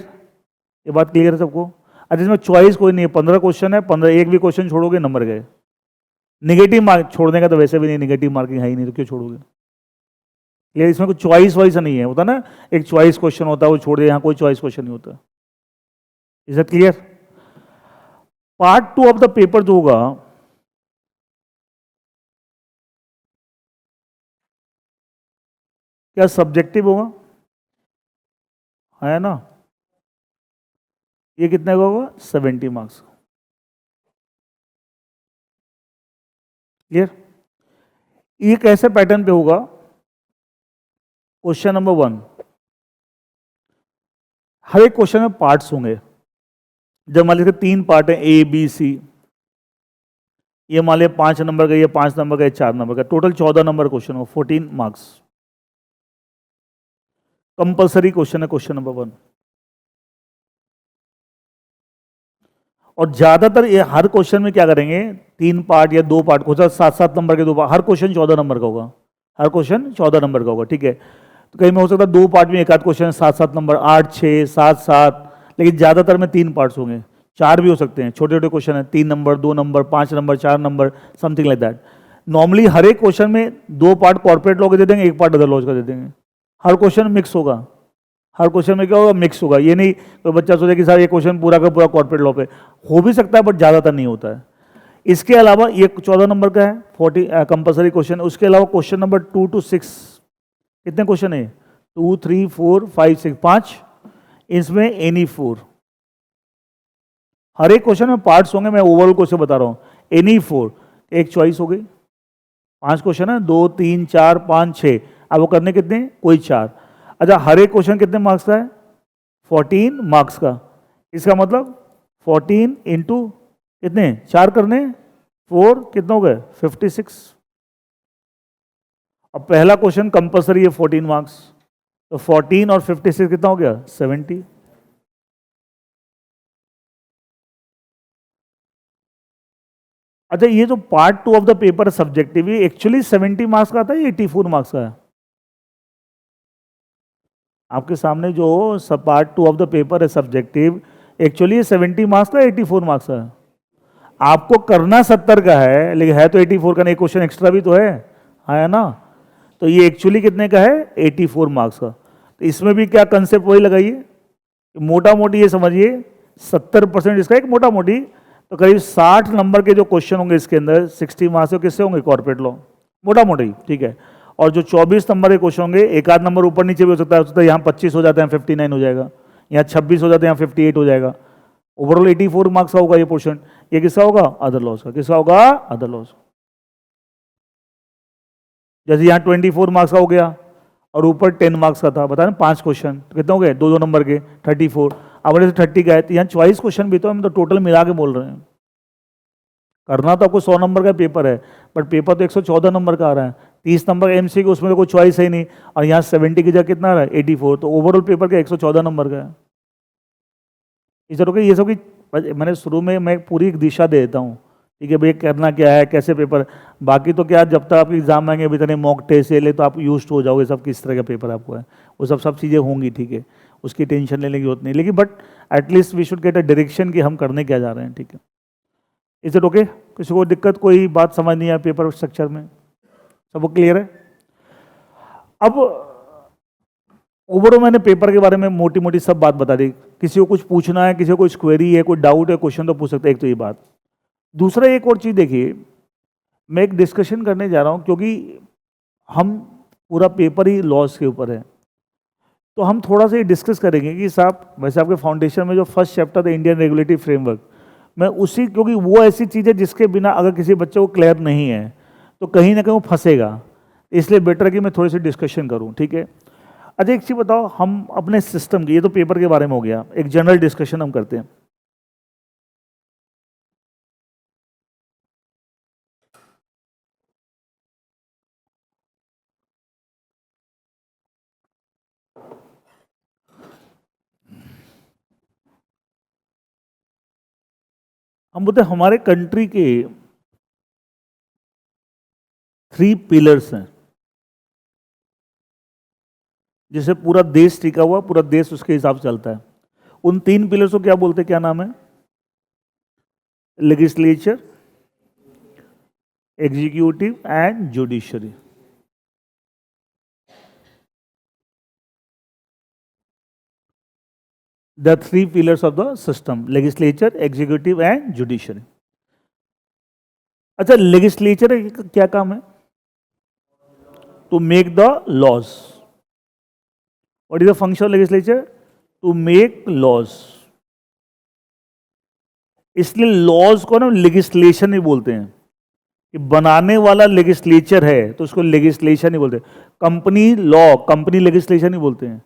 ये बात क्लियर है सबको? अच्छा, इसमें चॉइस कोई नहीं है, 15 क्वेश्चन है, 15 एक भी क्वेश्चन छोड़ोगे नंबर गए। निगेटिव मार्क छोड़ने का तो वैसे भी नहीं, निगेटिव मार्किंग है ही नहीं, तो क्यों छोड़ोगे? ये इसमें कोई चॉइस वाइस नहीं है, होता ना एक चॉइस क्वेश्चन होता है वो छोड़ दे, यहाँ कोई चॉइस क्वेश्चन नहीं होता। Is that clear? Part 2 of the paper जो होगा, क्या सब्जेक्टिव होगा, है ना। ये कितने का होगा? 70 मार्क्स। क्लियर? ये कैसे पैटर्न पे होगा? क्वेश्चन नंबर 1, हर एक क्वेश्चन में पार्ट्स होंगे। जब मान लीजिए 3 पार्ट है, ए बी सी, ये मान लिया 5 नंबर का, ये 5 नंबर का, ये 4 नंबर का, टोटल 14 नंबर क्वेश्चन हो, 14 मार्क्स। कंपल्सरी क्वेश्चन है क्वेश्चन नंबर 1। और ज्यादातर ये हर क्वेश्चन में क्या करेंगे, 3 पार्ट या 2 पार्ट, क्वेश्चन 7-7 नंबर के 2 पार्ट, हर क्वेश्चन 14 नंबर का होगा, हर क्वेश्चन 14 नंबर का होगा, ठीक है। तो कहीं में हो सकता है 2 पार्ट में एक आध क्वेश्चन 7-7 नंबर, 8, 6, 7, 7, लेकिन ज्यादातर में 3 पार्ट्स होंगे, 4 भी हो सकते हैं, छोटे छोटे क्वेश्चन है, 3 नंबर, 2 नंबर, 5 नंबर, 4 नंबर, समथिंग लाइक दैट। नॉर्मली हर एक क्वेश्चन में 2 पार्ट कॉर्पोरेट लॉ के दे देंगे, 1 पार्ट अदर लॉज का दे देंगे। हर क्वेश्चन मिक्स होगा, हर क्वेश्चन में क्या होगा? मिक्स होगा। ये नहीं कोई बच्चा सोचे कि सर ये क्वेश्चन पूरा का पूरा कॉर्पोरेट लॉ पे, हो भी सकता है बट ज्यादातर नहीं होता है। इसके अलावा ये 14 नंबर का है, 40 कंपल्सरी क्वेश्चन। उसके अलावा क्वेश्चन नंबर 2 to 6 कितने क्वेश्चन है? 2, 3, 4, 5, 6, 5, इसमें एनी 4। हर एक क्वेश्चन में पार्ट्स होंगे, मैं ओवरऑल क्वेश्चन बता रहा हूँ। एनी 4 एक चॉइस हो गई, 5 क्वेश्चन है, 2, 3, 4, 5, 6, अब वो करने कितने? कोई 4। अच्छा, हर एक क्वेश्चन कितने मार्क्स का है? 14 मार्क्स का। इसका मतलब 14 इंटू कितने? 4 करने 4, कितना हो गए? 56। अब पहला क्वेश्चन कंपल्सरी है 14 मार्क्स, तो 14 और 56 कितना हो गया? 70। अच्छा, ये जो part 2 of the paper subjective, ये एक्चुअली 70 मार्क्स का था या 84 मार्क्स का है? आपके सामने जो सब पार्ट 2 ऑफ द पेपर है सब्जेक्टिव, एक्चुअली 70 मार्क्स का 84 मार्क्स का है। आपको करना 70 का है, लेकिन है तो 84 का, नहीं क्वेश्चन एक्स्ट्रा भी तो है ना। तो ये एक्चुअली कितने का है? 84 मार्क्स का। तो इसमें भी क्या कंसेप्ट वही लगाइए, मोटा मोटी ये समझिए 70% इसका, एक मोटा मोटी तो करीब 60 नंबर के जो क्वेश्चन होंगे इसके अंदर, 60 मार्क्स किससे होंगे? कॉर्पोरेट लॉ, मोटा मोटी, ठीक है। और जो 24 नंबर के क्वेश्चन होंगे, एक आध नंबर ऊपर नीचे भी हो सकता है, यहाँ 25 हो जाते हैं 59 हो जाएगा, यहाँ 26 हो जाते हैं 58 हो जाएगा। ओवरऑल 84 मार्क्स का होगा ये पोर्शन। ये किसका होगा? अदर लॉस का। किसका होगा? Other laws. जैसे यहाँ 24 मार्क्स का हो गया और ऊपर 10 मार्क्स का था, बता ना 5 क्वेश्चन, तो कितने हो गए? 2-2 नंबर के 34। अब जैसे 30 का है तो यहाँ चॉइस क्वेश्चन भी तो हम तो टोटल मिला के बोल रहे हैं। करना तो आपको 100 नंबर का पेपर है, बट पेपर तो 114 नंबर का आ रहा है, 30 नंबर का एमसीक्यू, उसमें तो कोई चॉइस है ही नहीं, और यहाँ 70 की जगह कितना आ रहा है? 84। तो ओवरऑल पेपर का 114 नंबर का है। इस तरह के ये सब की मैंने शुरू में मैं पूरी एक दिशा दे देता हूँ, ठीक है भाई, करना क्या है, कैसे पेपर। बाकी तो क्या, जब तक आपके एग्जाम आएंगे अभी तक मॉक टेस्ट ले तो आप यूज हो जाओगे सब किस तरह का पेपर आपको है, वो सब चीज़ें होंगी, ठीक है, उसकी टेंशन लेने की जरूरत नहीं। लेकिन but at least we should get a direction कि हम करने क्या जा रहे हैं, ठीक है। Is it okay? किसी को दिक्कत, कोई बात समझ नहीं है पेपर स्ट्रक्चर में? सबको क्लियर है? अब ओवरऑल मैंने पेपर के बारे में मोटी मोटी सब बात बता दी। किसी को कुछ पूछना है, किसी को कुछ क्वेरी है, कोई डाउट है, क्वेश्चन तो पूछ सकते हैं। एक तो ये बात। दूसरा एक और चीज़ देखिए, मैं एक डिस्कशन करने जा रहा हूँ क्योंकि हम पूरा पेपर ही लॉस के ऊपर है, तो हम थोड़ा सा ये डिस्कस करेंगे कि साहब वैसे आपके फाउंडेशन में जो फर्स्ट चैप्टर था इंडियन रेगुलेटरी फ्रेमवर्क, मैं उसी, क्योंकि वो ऐसी चीज़ है जिसके बिना अगर किसी बच्चे को क्लियर नहीं है तो कहीं ना कहीं वो फंसेगा, इसलिए बेटर है कि मैं थोड़ी सी डिस्कशन करूँ, ठीक है? अच्छा एक चीज़ बताओ, हम अपने सिस्टम की, ये तो पेपर के बारे में हो गया, एक जनरल डिस्कशन हम करते हैं। हम बोलते हैं हमारे कंट्री के 3 पिलर्स हैं जिसे पूरा देश टिका हुआ, पूरा देश उसके हिसाब से चलता है। उन 3 पिलर्स को क्या बोलते हैं, क्या नाम है? Legislature, executive and judiciary. The 3 pillars of the system, legislature, executive and judiciary. अच्छा, लेजिस्लेचर का क्या काम है? To make the laws. What is the function of legislature? To make laws. इसलिए लॉज को ना लेजिस्लेशन ही बोलते हैं, कि बनाने वाला लेजिस्लेचर है तो उसको लेजिस्लेशन ही बोलते हैं। कंपनी लॉ, कंपनी लेजिस्लेशन ही बोलते हैं,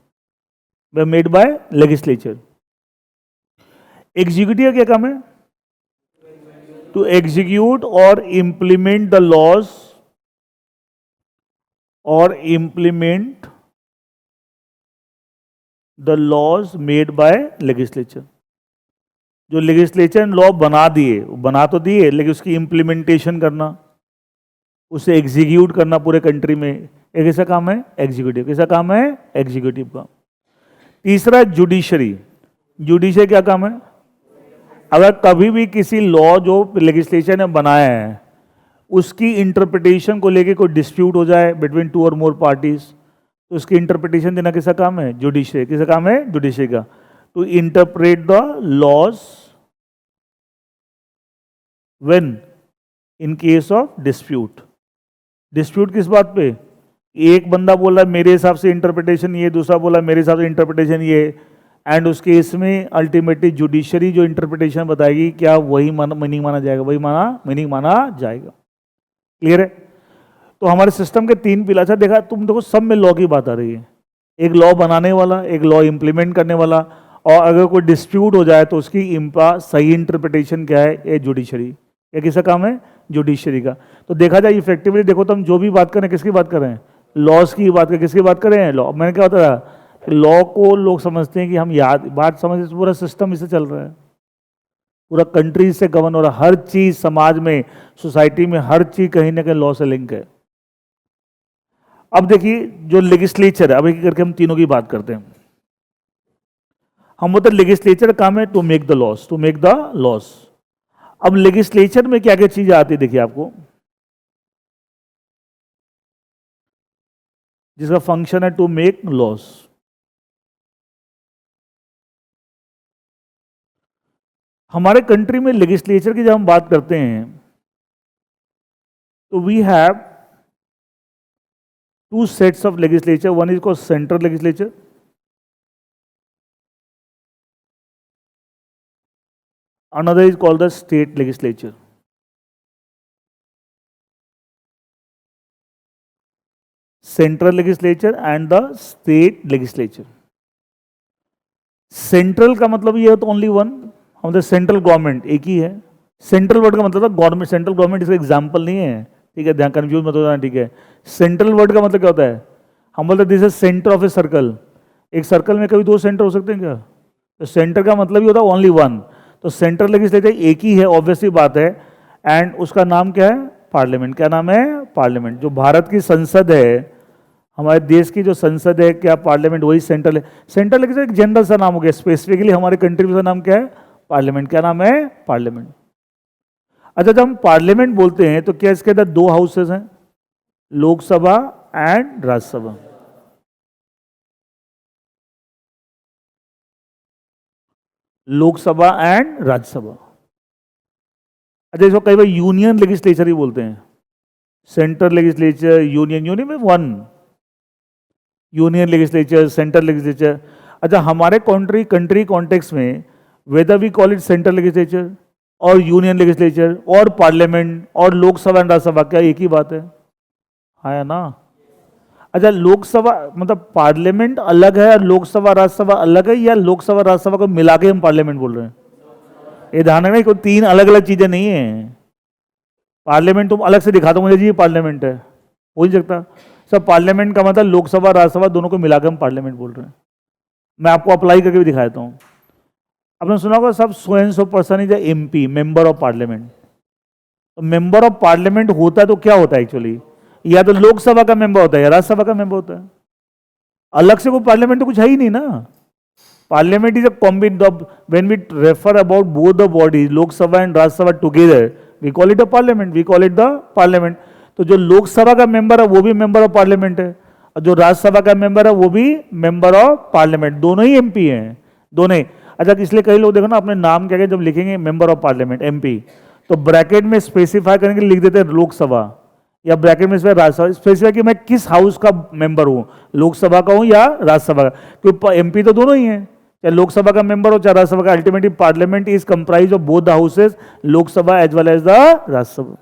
वे मेड बाय लेजिस्लेचर। एग्जीक्यूटिव क्या काम है? टू एग्जीक्यूट और इंप्लीमेंट द लॉज और implement the laws made by legislature. जो लेजिस्लेचर ने लॉ बना दिए, बना तो दिए, लेकिन उसकी इंप्लीमेंटेशन करना, उसे एग्जीक्यूट करना पूरे कंट्री में, एक ऐसा काम है एग्जीक्यूटिव। कैसा काम है? एग्जीक्यूटिव का। तीसरा जुडिशरी। जुडिशरी क्या काम है? अगर कभी भी किसी लॉ जो लेजिस्लेचर ने बनाया है उसकी इंटरप्रिटेशन को लेके कोई डिस्प्यूट हो जाए बिटवीन 2 और मोर पार्टीज, तो उसकी इंटरप्रिटेशन देना किसका काम है? जुडिशरी। किसका काम है? जुडिशरी का। To interpret the laws when in case of dispute. Dispute किस बात पे? एक बंदा बोला मेरे हिसाब से इंटरप्रिटेशन ये, दूसरा बोला मेरे हिसाब से इंटरप्रिटेशन ये, एंड उस केस में अल्टीमेटली जुडिशरी जो इंटरप्रिटेशन बताएगी क्या वही मीनिंग माना जाएगा, वही मीनिंग माना जाएगा। क्लियर है? तो हमारे सिस्टम के 3 पिलर। अच्छा देखा, तुम देखो सब में लॉ की बात आ रही है, एक लॉ बनाने वाला, एक लॉ इंप्लीमेंट करने वाला, और अगर कोई डिस्प्यूट हो जाए तो उसकी सही इंटरप्रिटेशन क्या है? ये जुडिशरी। ये किसका काम है? जुडिशरी का। तो देखा जाए इफेक्टिवली, देखो तो हम जो भी बात करें किसकी बात कर रहे हैं? लॉज की बात करें। किसकी बात कर रहे हैं? लॉ। मैंने क्या बताया, लॉ को लोग समझते हैं कि हम याद बात समझते, पूरा सिस्टम इससे चल रहा है, पूरा कंट्री से गवर्न हो रहा है, हर चीज समाज में, सोसाइटी में, हर चीज कहीं ना कहीं लॉ से लिंक है। अब देखिए जो लेजिस्लेचर है, अब एक करके हम तीनों की बात करते हैं। हम बोलते लेजिस्लेचर काम है to make the laws, to make the laws. अब लेजिस्लेचर में क्या क्या चीजें आती है देखिए आपको, जिसका फंक्शन है टू मेक लॉस। हमारे कंट्री में लेजिस्लेचर की जब हम बात करते हैं तो we have 2 sets of legislature. One is called central legislature, another is called the state legislature. Central legislature and the state legislature. Central का मतलब ये है तो ओनली वन, हम सेंट्रल गवर्नमेंट एक ही है। सेंट्रल वर्ड का मतलब था गवर्नमेंट, सेंट्रल गवर्नमेंट इसका एग्जाम्पल नहीं है, ठीक है, ध्यान कंफ्यूज मत हो जाना, ठीक है। सेंट्रल वर्ड का मतलब क्या होता है? हम बोलते हैं this is centre of a circle. एक सर्कल में कभी 2 सेंटर हो सकते हैं क्या? तो सेंटर का मतलब ही होता है ओनली वन। तो सेंट्रल लेजिस्लेचर एक ही है, ऑब्वियसली बात है, एंड उसका नाम क्या है? पार्लियामेंट। क्या नाम है? पार्लियामेंट। जो भारत की संसद है, हमारे देश की जो संसद है, क्या पार्लियामेंट वही सेंट्रल है? सेंट्रल लेजिस्लेचर एक जनरल सा नाम हो गया, स्पेसिफिकली हमारे कंट्री का नाम क्या है? पार्लियामेंट। क्या नाम है? पार्लियामेंट। अच्छा, जब हम पार्लियामेंट बोलते हैं तो क्या इसके अंदर दो हाउसेस हैं, लोकसभा एंड राज्यसभा? लोकसभा एंड राज्यसभा। अच्छा, इसको कई बार यूनियन लेजिस्लेचर भी बोलते हैं, सेंट्रल लेजिस्लेचर, यूनियन में one, union legislature, central legislature. अच्छा, हमारे कंट्री कॉन्टेक्स्ट में whether we call it central legislature और यूनियन लेजिस्लेचर और पार्लियामेंट और लोकसभा एंड राज्यसभा, क्या एक ही बात है? हाँ ना? अच्छा, लोकसभा मतलब पार्लियामेंट अलग है और लोकसभा राज्यसभा अलग है, या लोकसभा राज्यसभा को मिला के हम पार्लियामेंट बोल रहे हैं? ये ध्यान रखना, कोई तीन अलग अलग चीजें नहीं है। पार्लियामेंट तुम अलग से दिखा दो मुझे जी ये पार्लियामेंट है, हो नहीं सकता। सब पार्लियामेंट का मतलब लोकसभा राज्यसभा दोनों को मिलाकर हम पार्लियामेंट बोल रहे हैं। मैं आपको अप्लाई करके भी दिखाता हूँ। आपने सुना होगा सब so and so person is MP, member of parliament. तो मेंबर ऑफ पार्लियामेंट होता है तो क्या होता है एक्चुअली? या तो लोकसभा का मेंबर होता है या राज्यसभा का मेंबर होता है। अलग से कोई पार्लियामेंट तो कुछ है ही नहीं ना। Parliament is a combination, when we refer about both the bodies, Lok Sabha and Rajya Sabha together, we call it a parliament, we call it the parliament. तो जो लोकसभा का मेंबर है वो भी मेंबर ऑफ पार्लियामेंट है, और जो राज्यसभा का मेंबर है वो भी मेंबर ऑफ पार्लियामेंट, दोनों ही एमपी हैं, दोनों ही। अच्छा, इसलिए कई लोग देखो ना अपने नाम क्या जब लिखेंगे मेंबर ऑफ पार्लियामेंट एमपी, तो ब्रैकेट में स्पेसिफाई करेंगे, लिख देते हैं लोकसभा, या ब्रैकेट में राज्यसभा, स्पेसिफाई कि मैं किस हाउस का मेंबर हूं, लोकसभा का हूं या राज्यसभा का, क्योंकि एमपी तो दोनों ही हैं, चाहे लोकसभा का मेंबर हो चाहे राज्यसभा का। Ultimately parliament is comprise of both the houses, Lok Sabha as well as the Rajya Sabha.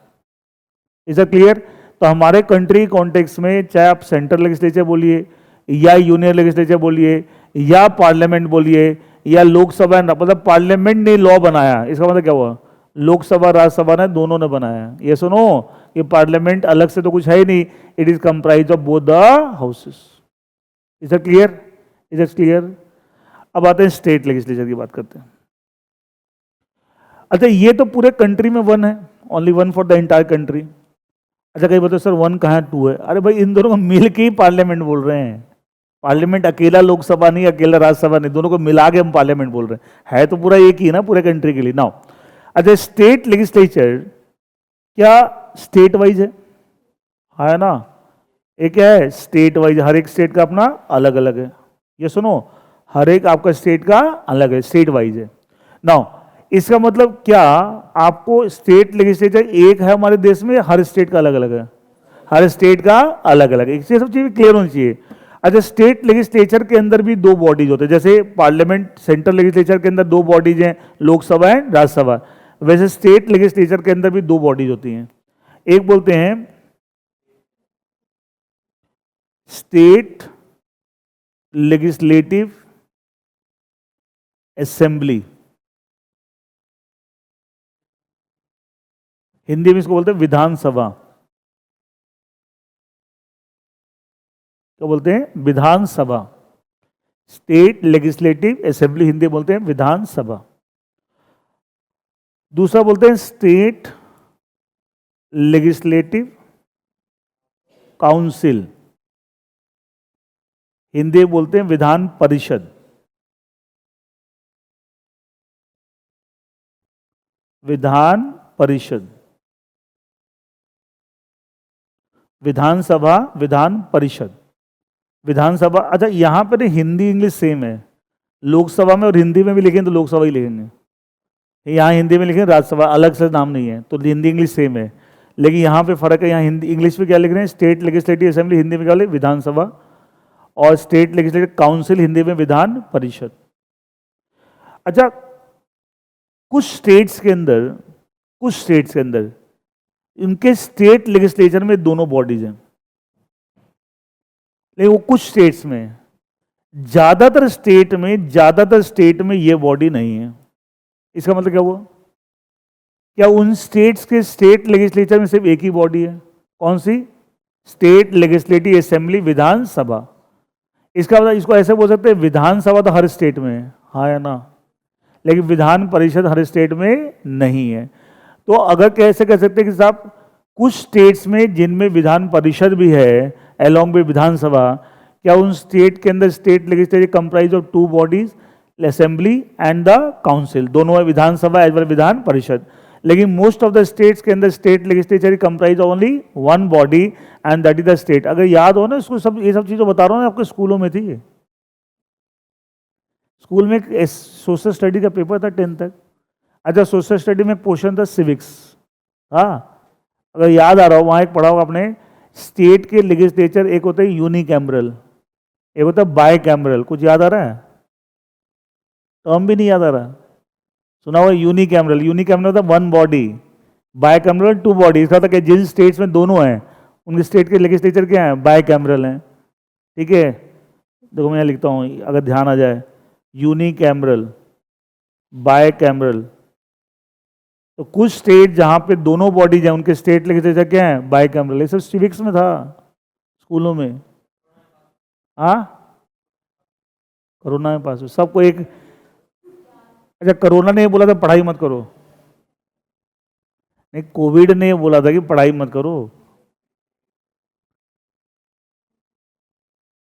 Is a clear? तो हमारे कंट्री कॉन्टेक्स्ट में चाहे आप सेंट्रल लेजिस्लेचर बोलिए या यूनियन लेजिस्लेचर बोलिए या पार्लियामेंट बोलिए या लोकसभा, मतलब पार्लियामेंट ने लॉ बनाया, इसका मतलब क्या हुआ? लोकसभा राज्यसभा ने दोनों ने बनाया। ये सुनो, ये पार्लियामेंट अलग से तो कुछ है ही नहीं, it is comprise of both the houses. Is it clear? Is it clear? अब आते हैं स्टेट लेजिस्लेचर की बात करते हैं। अच्छा, ये तो पूरे कंट्री में वन है, only one for the entire country. अच्छा, कहीं बताओ सर वन कहाँ टू है? अरे भाई, इन दोनों को मिल के ही पार्लियामेंट बोल रहे हैं। पार्लियामेंट अकेला लोकसभा नहीं, अकेला राज्यसभा नहीं, दोनों को मिला के हम पार्लियामेंट बोल रहे हैं। है तो पूरा एक ही है ना पूरे कंट्री के लिए। नाउ अच्छा, स्टेट लेजिस्लेचर क्या स्टेट वाइज है? है ना? एक क्या है? स्टेट वाइज, हर एक स्टेट का अपना अलग अलग है। ये सुनो, हर एक आपका स्टेट का अलग है, स्टेट वाइज है। नाउ इसका मतलब क्या, आपको स्टेट लेजिस्लेचर एक है हमारे देश में, हर स्टेट का अलग अलग है? हर स्टेट का अलग अलग है, इससे सब चीजें क्लियर होनी चाहिए। अच्छा, स्टेट लेजिस्लेचर के अंदर भी दो बॉडीज होते हैं, जैसे पार्लियामेंट सेंट्रल लेजिस्लेचर के अंदर दो बॉडीज हैं, लोकसभा एंड राज्यसभा, वैसे स्टेट लेजिस्लेचर के अंदर भी दो बॉडीज होती हैं। एक बोलते हैं स्टेट लेजिस्लेटिव असेंबली, हिंदी में इसको बोलते हैं विधानसभा। क्या बोलते हैं? विधानसभा। स्टेट लेजिस्लेटिव असेंबली हिंदी बोलते हैं विधानसभा। दूसरा बोलते हैं स्टेट लेजिस्लेटिव काउंसिल, हिंदी बोलते हैं विधान परिषद। विधान परिषद, विधानसभा, विधान परिषद, विधानसभा। अच्छा, यहां पर हिंदी इंग्लिश सेम है, लोकसभा में और हिंदी में भी लिखेंगे तो लोकसभा ही लिखेंगे, यहाँ हिंदी में लिखेंगे राज्यसभा, अलग से नाम नहीं है, तो हिंदी इंग्लिश सेम है। लेकिन यहाँ पे फर्क है, यहाँ हिंदी इंग्लिश में क्या लिख रहे हैं? स्टेट लेजिस्लेटिव असेंबली, हिंदी में क्या लिखे? विधानसभा, और स्टेट लेजिस्लेटिव काउंसिल हिंदी में विधान परिषद। अच्छा, कुछ स्टेट्स के अंदर इनके स्टेट लेजिस्लेचर में दोनों बॉडीज हैं, लेकिन वो कुछ स्टेट्स में, ज्यादातर स्टेट में ये बॉडी नहीं है। इसका मतलब क्या हुआ? क्या उन स्टेट्स के स्टेट लेजिस्लेचर में सिर्फ एक ही बॉडी है? कौन सी? स्टेट लेजिस्लेटिव असेंबली, विधानसभा। इसका मतलब इसको ऐसे बोल सकते हैं, विधानसभा तो हर स्टेट में है, हाँ या ना, लेकिन विधान परिषद हर स्टेट में नहीं है। तो अगर कैसे कह सकते हैं कि साहब कुछ स्टेट्स में जिनमें विधान परिषद भी है अलॉन्ग विद विधानसभा, क्या उन स्टेट के अंदर state legislature comprise of two bodies, assembly and the council, दोनों है, विधानसभा एज वेल विधान परिषद। लेकिन मोस्ट ऑफ द स्टेट्स के अंदर state legislature comprise only one body and that is the state. अगर याद हो ना इसको, सब ये सब चीज़ें बता रहा हूँ ना, आपके स्कूलों में थी। स्कूल में एक सोशल स्टडी का पेपर था 10th तक। अच्छा, सोशल स्टडी में एक पोर्शन था सिविक्स। हाँ, अगर याद आ रहा हो वहाँ एक पढ़ा होगा आपने, स्टेट के लेजिस्लेचर एक होता है यूनिकैमरल, एक होता है बाय कैमरल। कुछ याद आ रहा है? टर्म भी नहीं याद आ रहा? सुना हुआ यूनिकैमरल। यूनिकैमरल होता है one body, bicameral two body. इसका था कि जिन स्टेट्स में दोनों हैं उनके स्टेट के लेजिस्लेचर क्या हैं? बाय कैमरल हैं। ठीक है, देखो मैं यहाँ लिखता हूँ अगर ध्यान आ जाए, यूनिकैमरल, बाय कैमरल। तो कुछ स्टेट जहाँ पे दोनों बॉडीज हैं उनके स्टेट लेजिस्लेचर क्या हैं? Bicameral. ये सब सिविक्स में था स्कूलों में। हाँ, कोरोना में पास हो सबको एक। अच्छा, कोरोना ने बोला था पढ़ाई मत करो? नहीं, कोविड ने बोला था कि पढ़ाई मत करो।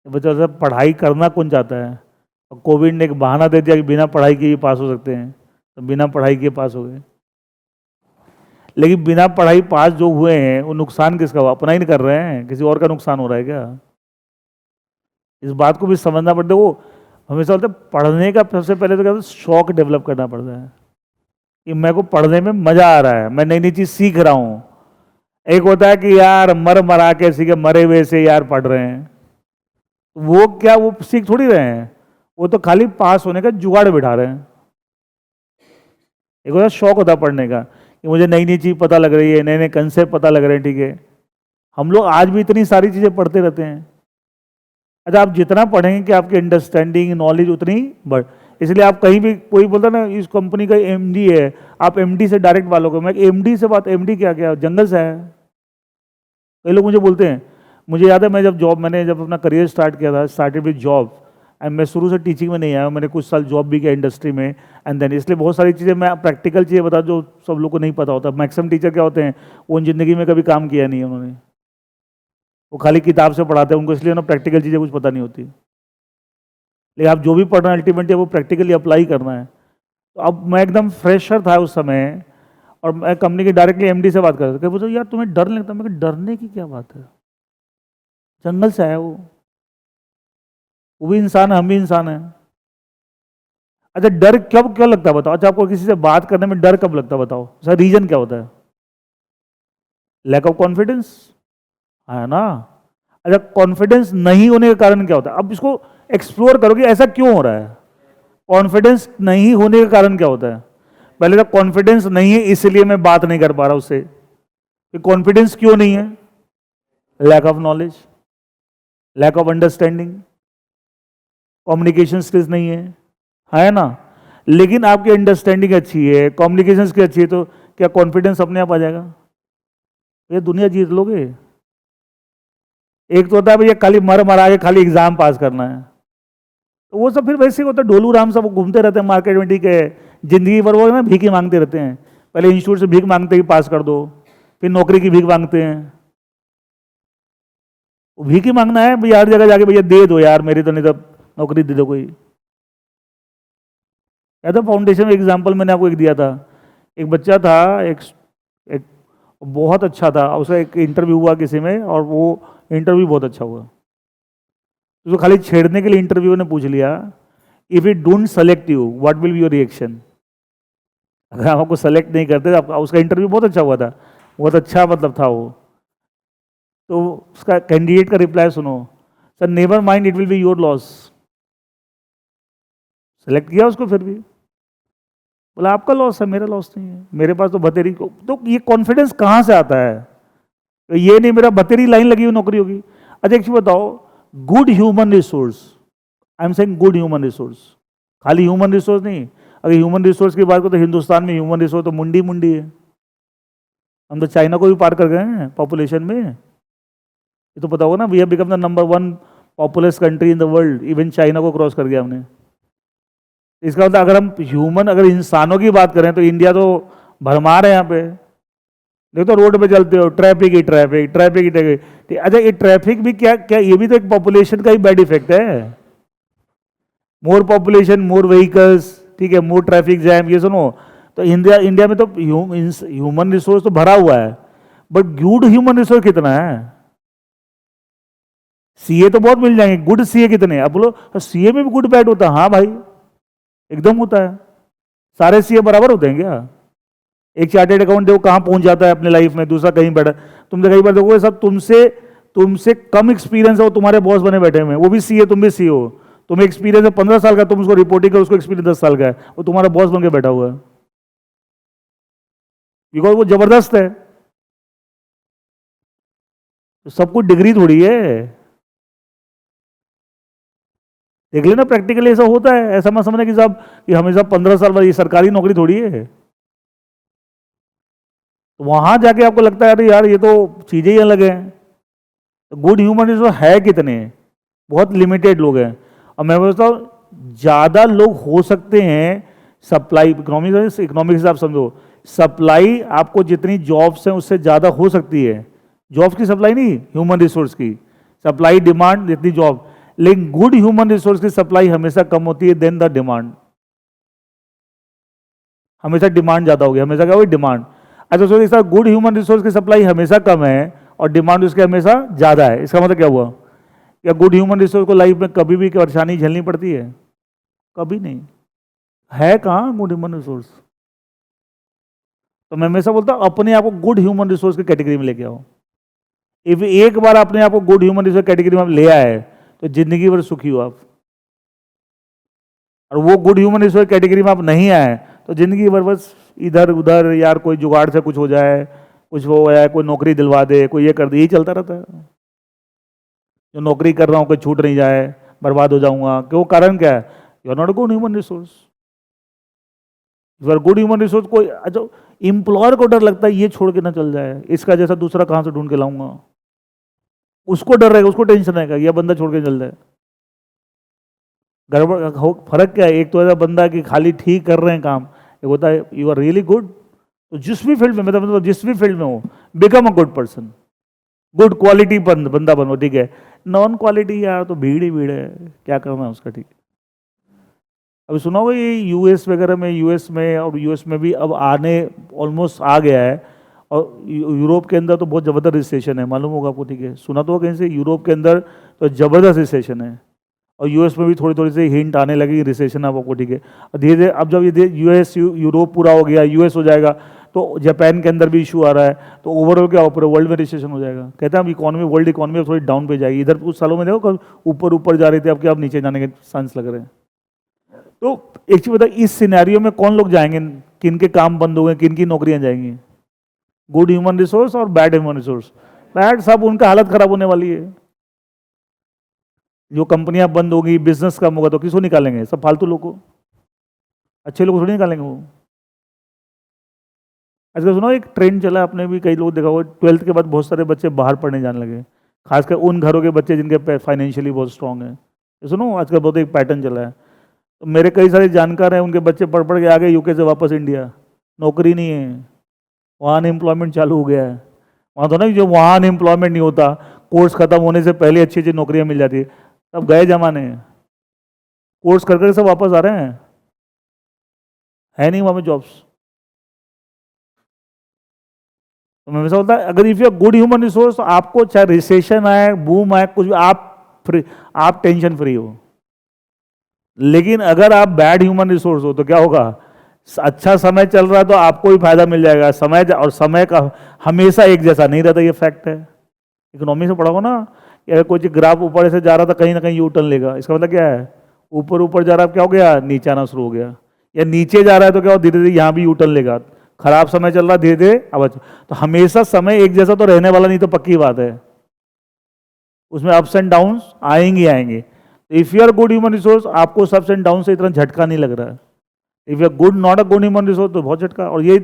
बच्चा सब पढ़ाई करना कौन चाहता है? और कोविड ने एक बहाना दे दिया कि बिना पढ़ाई के ही पास हो सकते हैं, तो बिना पढ़ाई के पास हो गए। लेकिन बिना पढ़ाई पास जो हुए हैं वो नुकसान किसका हुआ? अपना ही नहीं कर रहे हैं, किसी और का नुकसान हो रहा है क्या? इस बात को भी समझना पड़ता है। वो हमेशा बोलते पढ़ने का सबसे पहले तो क्या शौक डेवलप करना पड़ता है कि मेरे को पढ़ने में मजा आ रहा है, मैं नई नई चीज सीख रहा हूँ। एक होता है कि यार मर मरा के सीखे, मरे हुए से यार पढ़ रहे हैं, वो क्या वो सीख थोड़ी रहे हैं, वो तो खाली पास होने का जुगाड़ बिठा रहे हैं। एक होता शौक होता पढ़ने का कि मुझे नई नई चीज पता लग रही है, नए नए कंसेप्ट पता लग रहे हैं। ठीक है, हम लोग आज भी इतनी सारी चीजें पढ़ते रहते हैं। अच्छा, आप जितना पढ़ेंगे कि आपकी अंडरस्टैंडिंग नॉलेज उतनी बढ़। इसलिए आप कहीं भी कोई बोलता ना इस कंपनी का एमडी है, आप एमडी से डायरेक्ट बात करो। मैं एमडी से बात, एमडी क्या क्या जंगल से है? कई लोग मुझे बोलते हैं, मुझे याद है मैं मैंने जब अपना करियर स्टार्ट किया था, स्टार्टेड विद जॉब, एंड मैं शुरू से टीचिंग में नहीं आया, मैंने कुछ साल जॉब भी किया इंडस्ट्री में, एंड देन इसलिए बहुत सारी चीज़ें मैं प्रैक्टिकल चीज़ें बता जो सब लोग को नहीं पता होता। मैक्सिमम टीचर क्या होते हैं, वो ज़िंदगी में कभी काम किया नहीं है उन्होंने, वो खाली किताब से पढ़ाते हैं, उनको इसलिए ना प्रैक्टिकल चीज़ें कुछ पता नहीं होती। लेकिन आप जो भी पढ़ रहे हैं अल्टीमेटली वो प्रैक्टिकली अप्लाई करना है। तो अब मैं एकदम फ्रेशर था उस समय, और मैं कंपनी के डायरेक्टली एमडी से बात कर रहा था। बोलते यार तुम्हें डर लगता है? मैं डरने की क्या बात है, जंगल से आया वो भी इंसान है, हम भी इंसान है। अच्छा, डर कब क्यों लगता है बताओ? अच्छा, आपको किसी से बात करने में डर कब लगता है बताओ? सर रीजन क्या होता है? लैक ऑफ कॉन्फिडेंस है ना। अच्छा, कॉन्फिडेंस नहीं होने का कारण क्या होता है? अब इसको एक्सप्लोर करो कि ऐसा क्यों हो रहा है। कॉन्फिडेंस नहीं होने का कारण क्या होता है? पहले तो कॉन्फिडेंस नहीं है इसलिए मैं बात नहीं कर पा रहा उससे। कॉन्फिडेंस क्यों नहीं है? Lack of knowledge, lack of understanding, communication skills नहीं है ना। लेकिन आपकी अंडरस्टैंडिंग अच्छी है, कम्युनिकेशन स्किल अच्छी है, तो क्या कॉन्फिडेंस अपने आप आ जाएगा? ये दुनिया जीत लोगे। एक तो होता है भैया खाली मर मरा के खाली एग्जाम पास करना है, तो वो सब फिर वैसे ही होता है। डोलू राम सब घूमते रहते हैं मार्केट में, ठीक है, जिंदगी भर वो ना भीख ही मांगते रहते हैं। पहले इंस्टीट्यूट से भीख मांगते ही पास कर दो, फिर नौकरी की भीख मांगते हैं। वो भीख ही मांगना है भैया, हर जगह जाके भैया दे दो यार, मेरी तो नहीं तो नौकरी दे दो कोई। या तो फाउंडेशन में एग्जाम्पल मैंने आपको एक दिया था, एक बच्चा था, एक बहुत अच्छा था, उसका एक इंटरव्यू हुआ किसी में, और वो इंटरव्यू बहुत अच्छा हुआ। तो खाली छेड़ने के लिए इंटरव्यू ने पूछ लिया, if it don't select you what will be your reaction? अगर हम आपको सेलेक्ट नहीं करते तो उसका इंटरव्यू बहुत अच्छा हुआ था, बहुत अच्छा मतलब था वो। तो उसका कैंडिडेट का रिप्लाई सुनो, sir never mind it will be your loss. Select किया उसको, फिर भी बोला आपका लॉस है, मेरा लॉस नहीं है, मेरे पास तो भतेरी को। तो ये कॉन्फिडेंस कहाँ से आता है? तो ये नहीं मेरा भतेरी लाइन लगी हुई नौकरी होगी। अच्छा एक चीज बताओ, good human resource, I am saying good human resource, खाली ह्यूमन रिसोर्स नहीं। अगर ह्यूमन रिसोर्स की बात करो तो हिंदुस्तान में ह्यूमन रिसोर्स तो मुंडी मुंडी है। हम तो चाइना को भी पार कर गए हैं पॉपुलेशन में। ये तो पता होगा ना, we have become the number 1 populous country in the world, even China को क्रॉस कर गया हमने। इसका मतलब अगर हम ह्यूमन, अगर इंसानों की बात करें तो इंडिया तो भरमार है यहाँ पे। देखो तो रोड पे चलते हो, ट्रैफिक ही ट्रैफिक, ट्रैफिक ही ट्रैफिक। अच्छा, ये ट्रैफिक भी क्या क्या, ये भी तो एक पॉपुलेशन का ही बैड इफेक्ट है। मोर पॉपुलेशन मोर व्हीकल्स, ठीक है, मोर ट्रैफिक जैम। ये सुनो, तो इंडिया में तो ह्यूमन रिसोर्स तो भरा हुआ है, बट गुड ह्यूमन रिसोर्स कितना है? सीए तो बहुत मिल जाएंगे, गुड सीए कितने? अब बोलो सीए में भी गुड बैड होता है? हाँ भाई, एकदम होता है। सारे सीए बराबर होते हैं क्या? एक चार्टेड अकाउंट देखो कहां पहुंच जाता है अपने लाइफ में, दूसरा कहीं बैठा। तुम कई बार देखोगे सब तुमसे कम एक्सपीरियंस है वो तुम्हारे बॉस बने बैठे हुए, वो भी सीए, तुम भी सीए हो। तुम्हें एक्सपीरियंस है 15 साल का, तुम उसको रिपोर्टिंग करो, उसको एक्सपीरियंस 10 साल का है, वो तुम्हारा बॉस बन के बैठा हुआ है, बिकॉज वो जबरदस्त है। तो सब कुछ डिग्री थोड़ी है। देख लेना प्रैक्टिकली ऐसा होता है, ऐसा मत समझना कि साहब कि हमेशा 15 साल बाद, ये सरकारी नौकरी थोड़ी है। तो वहां जाके आपको लगता है अरे यार ये तो चीजें ही अलग है। तो गुड ह्यूमन रिसोर्स है कितने? बहुत लिमिटेड लोग हैं। और मैं बोलता हूँ ज्यादा लोग हो सकते हैं सप्लाई, इकोनॉमिक हिसाब समझो, सप्लाई आपको जितनी जॉब्स हैं उससे ज्यादा हो सकती है। जॉब्स की सप्लाई नहीं, ह्यूमन रिसोर्स की सप्लाई, डिमांड जितनी जॉब। लेकिन गुड ह्यूमन रिसोर्स की सप्लाई हमेशा कम होती है देन द डिमांड। हमेशा डिमांड ज्यादा होगी, हमेशा क्या होगी? डिमांड। अच्छा सोचिए सर, गुड ह्यूमन रिसोर्स की सप्लाई हमेशा कम है और डिमांड उसके हमेशा ज्यादा है, इसका मतलब क्या हुआ? क्या गुड ह्यूमन रिसोर्स को लाइफ में कभी भी परेशानी झेलनी पड़ती है? कभी नहीं। है कहाँ गुड ह्यूमन रिसोर्स? तो मैं हमेशा बोलता हूं अपने आप को गुड ह्यूमन रिसोर्स की कैटेगरी में लेके आओ। इफ एक बार अपने आप को गुड ह्यूमन रिसोर्स कैटेगरी में ले आए तो जिंदगी भर सुखी हो आप। और वो गुड ह्यूमन रिसोर्स कैटेगरी में आप नहीं आए तो जिंदगी भर बस इधर उधर, यार कोई जुगाड़ से कुछ हो जाए, कुछ हो जाए, कोई नौकरी दिलवा दे, कोई ये कर दे, यही चलता रहता है। जो नौकरी कर रहा हूँ कोई छूट नहीं जाए, बर्बाद हो जाऊंगा, क्यों? कारण क्या है? You are not a good human resource. You are good human resource. कोई अच्छा एम्प्लॉयर को डर लगता है ये छोड़ के ना चल जाए, इसका जैसा दूसरा कहां से ढूंढ के लाऊंगा, उसको डर रहेगा, उसको टेंशन रहेगा यह बंदा छोड़ के चल जाए। गड़बड़ फर्क क्या है? एक तो ऐसा बंदा कि खाली ठीक कर रहे हैं काम, एक होता है यू आर रियली गुड। तो जिस भी फील्ड में, मतलब जिस भी फील्ड में हो, become a good person, good quality बंदा बनो, ठीक है। नॉन क्वालिटी यार तो भीड़ ही भीड़ है, क्या करना है उसका, ठीक है। अभी सुना होगा ये यूएस वगैरह में, यूएस में और यूएस में भी अब आने ऑलमोस्ट आ गया है। और यूरोप के अंदर तो बहुत ज़बरदस्त रिसेशन है, मालूम होगा आपको, ठीक है। सुना तो होगा कहीं से, यूरोप के अंदर तो ज़बरदस्त रिसेशन है। और यूएस में भी थोड़ी थोड़ी सी हिंट आने लगी रिसेशन अब आपको, ठीक है। धीरे धीरे अब जब ये यूएस यूरोप पूरा हो गया, यूएस हो जाएगा, तो जापान के अंदर भी इशू आ रहा है, तो ओवरऑल क्या पूरे वर्ल्ड में रिसेशन हो जाएगा। कहते हैं अब इकोनॉमी, वर्ल्ड इकोनॉमी अब थोड़ी डाउन पे जाएगी। इधर कुछ सालों में देखो कब ऊपर ऊपर जा रहे थे, अब क्या अब नीचे जाने के चांस लग रहे हैं। तो एक चीज बता, इस सिनेरियो में कौन लोग जाएंगे, किन के काम बंद हो गए, किन की नौकरियां जाएंगी? गुड ह्यूमन रिसोर्स और बैड ह्यूमन रिसोर्स। बैड सब उनका हालत खराब होने वाली है। जो कंपनियां बंद होगी, बिजनेस कम होगा, तो किसको निकालेंगे? सब फालतू लोग को, अच्छे लोग थोड़ी निकालेंगे वो। आजकल सुनो एक ट्रेंड चला, आपने भी कई लोग देखा होगा, 12th के बाद बहुत सारे बच्चे बाहर पढ़ने जाने लगे, खासकर उन घरों के बच्चे जिनके फाइनेंशियली बहुत स्ट्रांग है। सुनो आजकल बहुत एक पैटर्न चला है। तो मेरे कई सारे जानकार हैं, उनके बच्चे पढ़ पढ़ के आ गए यूके से वापस इंडिया, नौकरी नहीं है, वहाँ अनएम्प्लॉयमेंट चालू हो गया है। वहाँ तो नहीं, जो वहाँ अनएम्प्लॉयमेंट नहीं होता, कोर्स खत्म होने से पहले अच्छी अच्छी नौकरियाँ मिल जाती है। अब गए जमाने हैं, कोर्स कर कर सब वापस आ रहे हैं, है नहीं वहाँ पे जॉब्स। तो मैं हमेशा बोलता है अगर if you good human resource, तो आपको चाहे रिसेशन आए, बूम आए, कुछ भी, आप टेंशन फ्री हो। लेकिन अगर आप बैड ह्यूमन रिसोर्स हो तो क्या होगा? अच्छा समय चल रहा है तो आपको भी फायदा मिल जाएगा, समय और समय का हमेशा एक जैसा नहीं रहता, ये फैक्ट है। इकोनॉमी से पढ़ा हो ना कि अगर कोई ग्राफ ऊपर से जा रहा था, कहीं ना कहीं यू टर्न लेगा, इसका मतलब क्या है? ऊपर ऊपर जा रहा है, क्या हो गया? नीचे आना शुरू हो गया। या नीचे जा रहा है तो क्या हो? धीरे धीरे यहाँ भी यू टर्न लेगा। खराब समय चल रहा है, धीरे धीरे अब तो हमेशा समय एक जैसा तो रहने वाला नहीं, तो पक्की बात है उसमें अप्स एंड डाउन आएंगे आएंगे। If you are good human resource, आपको अप्स एंड डाउन से इतना झटका नहीं लग रहा है। If you are good not a good human resource तो बहुत झटका। और ये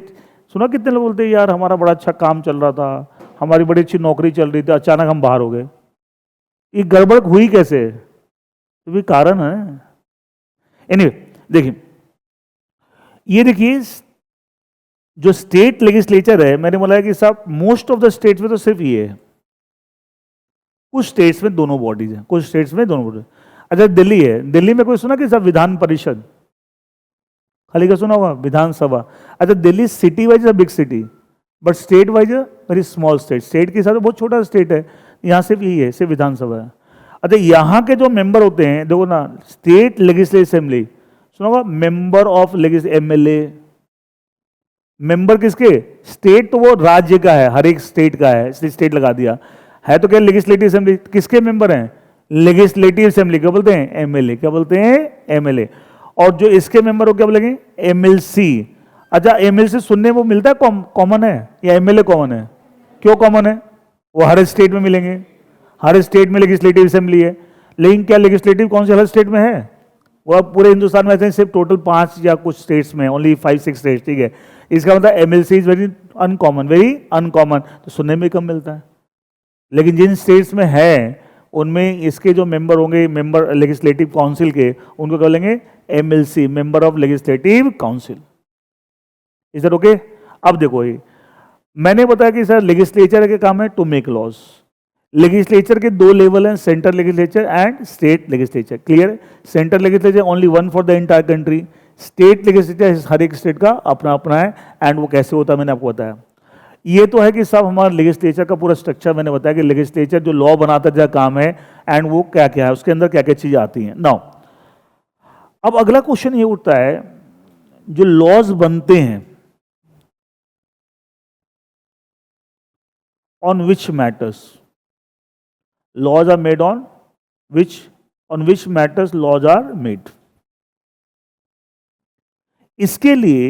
सुना कितने लोग बोलते हैं यार हमारा बड़ा अच्छा काम चल रहा था, हमारी बड़ी अच्छी नौकरी चल रही थी, अचानक हम बाहर हो गए। ये गड़बड़ हुई कैसे? तो भी कारण है। एनीवे देखिए, ये देखिए जो स्टेट लेजिस्लेचर है, मैंने बोला है कि सब मोस्ट ऑफ द स्टेट्स में तो सिर्फ ये है, कुछ स्टेट्स में दोनों बॉडीज हैं, कुछ स्टेट्स में दोनों बॉडीज। अच्छा दिल्ली है, दिल्ली में कोई सुना कि सब विधान परिषद, खाली क्या सुना होगा, विधानसभा। अच्छा, Delhi city wise a big city, but state wise a very small state. State के हिसाब से बहुत छोटा स्टेट है, यहाँ सिर्फ यही है, सिर्फ विधानसभा है। अच्छा, यहाँ के जो मेंबर होते हैं, देखो ना, स्टेट लेजिस्लेटिव असेंबली सुना होगा, member of legislative, MLA. Member किसके, स्टेट तो वो राज्य का है, हर एक स्टेट का है, इसलिए स्टेट लगा दिया है। तो क्या लेजिस्लेटिव असेंबली किसके मेंबर हैं, लेजिस्लेटिव असेंबली, क्या बोलते हैं, एमएलए। क्या बोलते हैं, एमएलए। और जो इसके मेंबर हो क्या बोलेंगे, एमएलसी। अच्छा, एमएलसी सुनने वो मिलता है, कॉमन है, या एमएलए कॉमन है? क्यों कॉमन है, वो हर स्टेट में मिलेंगे, हर स्टेट में लेजिस्लेटिव असेंबली है। लेकिन क्या लेजिस्लेटिव काउंसिल हर स्टेट में है? वो अब पूरे हिंदुस्तान में ऐसे सिर्फ टोटल 5 या कुछ स्टेट्स में, ओनली 5-6 स्टेट्स, ठीक है। इसका मतलब MLC is very uncommon, very uncommon, तो सुनने में कम मिलता है। लेकिन जिन स्टेट्स में है उनमें इसके जो मेंबर होंगे, मेंबर लेजिस्लेटिव काउंसिल के, उनको क्या बोलेंगे, MLC, member of legislative council. Is that okay? अब देखो, ये मैंने बताया कि सर लेजिस्लेचर के काम है टू मेक लॉज। लेजिस्लेचर के 2 लेवल हैं, central legislature and state legislature. Clear? Central legislature only one for the entire country, state legislature हर एक स्टेट का अपना अपना है। एंड वो कैसे होता है मैंने आपको बताया। ये तो है कि सब हमारा लेजिस्लेचर का पूरा स्ट्रक्चर मैंने बताया कि लेजिस्लेचर जो लॉ बनाता है काम है, एंड वो क्या क्या है, उसके अंदर क्या क्या चीजें आती हैं। नाउ अब अगला क्वेश्चन ये उठता है, जो लॉज बनते हैं on which matters laws are made, on which matters laws are made। इसके लिए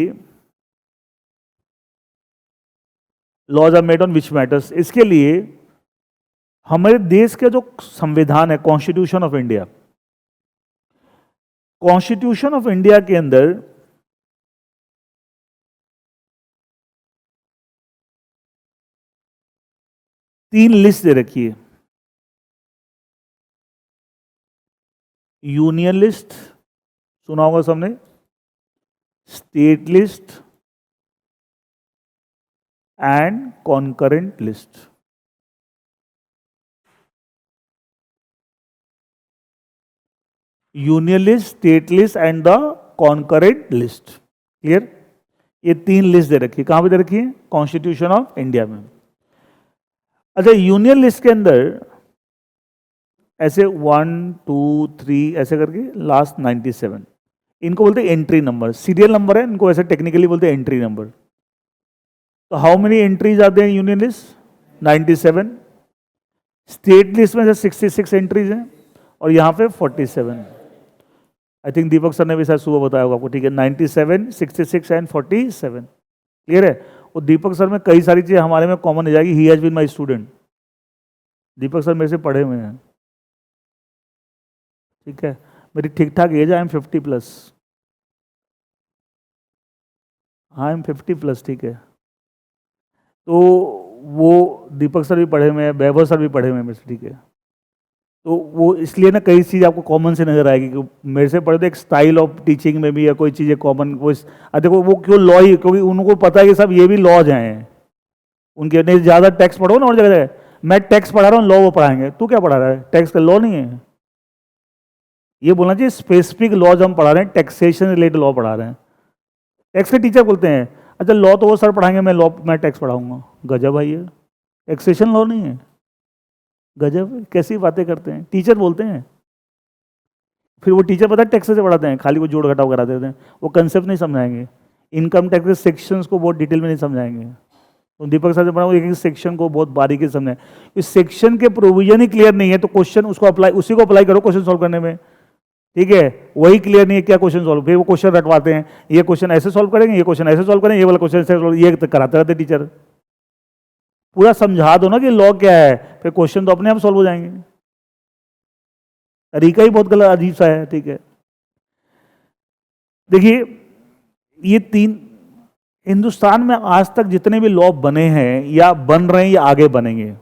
laws are made on which matters, इसके लिए हमारे देश का जो संविधान है, constitution of India, constitution of India के अंदर तीन लिस्ट दे रखी है। यूनियन लिस्ट सुना होगा सबने, state list and concurrent list. Union list, state list and the concurrent list. Clear? ये 3 लिस्ट दे रखी है। कहां पे दे रखी है? कॉन्स्टिट्यूशन ऑफ इंडिया में। अच्छा, यूनियन लिस्ट के अंदर ऐसे 1 2 3 ऐसे करके लास्ट 97, इनको बोलते हैं एंट्री नंबर, सीरियल नंबर है, इनको ऐसे टेक्निकली बोलते हैं एंट्री नंबर। तो हाउ मेनी एंट्रीज आते हैं यूनियन लिस्ट? 97। स्टेट लिस्ट में से 66 एंट्रीज हैं, और यहां पे 47। आई थिंक दीपक सर ने भी शायद सुबह बताया होगा आपको, ठीक है। 97, 66 एंड 47। क्लियर है? और दीपक सर में कई सारी चीजें हमारे में कॉमन हो जाएगी। He has been my student, Deepak sir मेरे से पढ़े हुए हैं, ठीक है। मेरी ठीक ठाक एज है, आई एम 50+। हाँ, आई एम 50+, ठीक है। तो वो दीपक सर भी पढ़े हुए हैं, वैभव सर भी पढ़े हुए हैं मेरे से, ठीक है। तो वो इसलिए ना कई चीज़ आपको कॉमन से नजर आएगी कि मेरे से पढ़े तो एक स्टाइल ऑफ टीचिंग में भी या कोई चीज़ें कॉमन, वो देखो वो क्यों लॉ ही, क्योंकि उनको पता है कि सब ये भी लॉज हैं उनके। नहीं ज़्यादा टैक्स पढ़ो ना और जगह, मैं टैक्स पढ़ा रहा हूँ, लॉ वो पढ़ाएंगे, तू क्या पढ़ा रहा है, टैक्स का लॉ नहीं है। ये बोलना चाहिए स्पेसिफिक लॉज हम पढ़ा रहे हैं, टैक्सेशन रिलेटेड लॉ पढ़ा रहे हैं। टैक्स के टीचर बोलते हैं अच्छा लॉ तो वो सर पढ़ाएंगे, मैं टैक्स पढ़ाऊंगा। गजब भाई, ये टैक्सेशन लॉ नहीं है। गजब, कैसी बातें करते हैं, टीचर बोलते हैं। फिर वो टीचर पता है टैक्स से पढ़ाते हैं, खाली वो जोड़ घटाव करा देते हैं, वो कंसेप्ट नहीं समझाएंगे। इनकम टैक्स के सेक्शंस को बहुत डिटेल में नहीं समझाएंगे। तो दीपक सर से पढ़ा एक एक सेक्शन को बहुत बारीकी से समझाएं। इस सेक्शन के प्रोविजन ही क्लियर नहीं है तो क्वेश्चन उसको अप्लाई, उसी को अप्लाई करो क्वेश्चन सॉल्व करने में, ठीक है। वही क्लियर नहीं है क्या क्वेश्चन सॉल्व, फिर वो क्वेश्चन रटवाते हैं, ये क्वेश्चन ऐसे सॉल्व करेंगे, ये क्वेश्चन ऐसे सॉल्व करेंगे, ये वाला क्वेश्चन ऐसे सॉल्व, ये कराते रहते टीचर। पूरा समझा दो ना कि लॉ क्या है, फिर क्वेश्चन तो अपने आप सॉल्व हो जाएंगे। तरीका ही बहुत गलत अजीब सा है, ठीक है। देखिए ये 3 हिंदुस्तान में आज तक जितने भी लॉ बने हैं या बन रहे हैं या आगे बनेंगे,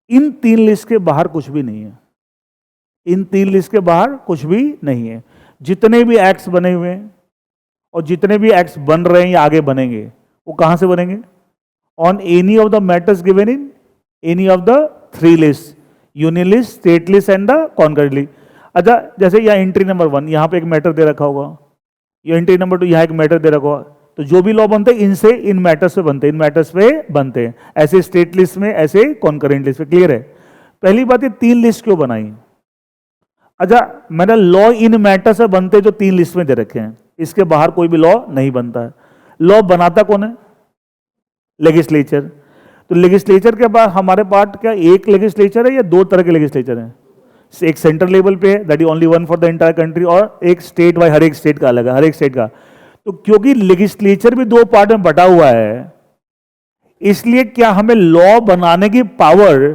इन 3 लिस्ट के बाहर कुछ भी नहीं है। इन 3 लिस्ट के बाहर कुछ भी नहीं है। जितने भी एक्ट्स बने हुए हैं और जितने भी एक्ट्स बन रहे हैं या आगे बनेंगे, वो कहां से बनेंगे? On any of the matters given in any of the 3 list, union list, state list and the concurrent list. अच्छा, जैसे यहाँ एंट्री नंबर 1, यहाँ पे एक मैटर दे रखा होगा, ये एंट्री नंबर 2, यहाँ एक मैटर दे रखा, तो जो भी लॉ बनते हैं इनसे इन मैटर्स पे बनते हैं, इन मैटर्स पे बनते हैं, ऐसे स्टेट लिस्ट में, ऐसे कॉन्करेंट लिस्ट पे। क्लियर है? पहली बात, ये 3 लिस्ट क्यों बनाई? अच्छा, मैंने लॉ इन मैटर से बनते जो 3 लिस्ट में दे रखे हैं, इसके बाहर कोई भी लॉ नहीं बनता है। लॉ बनाता कौन है? लेजिस्लेचर। तो लेजिस्लेचर के बाद हमारे पास क्या एक लेजिस्लेचर है या 2 तरह के लेजिस्लेचर हैं? एक सेंट्रल लेवल पे है, that is only one for the entire country, और एक स्टेट वाइज, हर एक स्टेट का अलग है, हर एक स्टेट का। तो क्योंकि लेजिस्लेचर भी 2 पार्ट में बटा हुआ है, इसलिए क्या हमें लॉ बनाने की पावर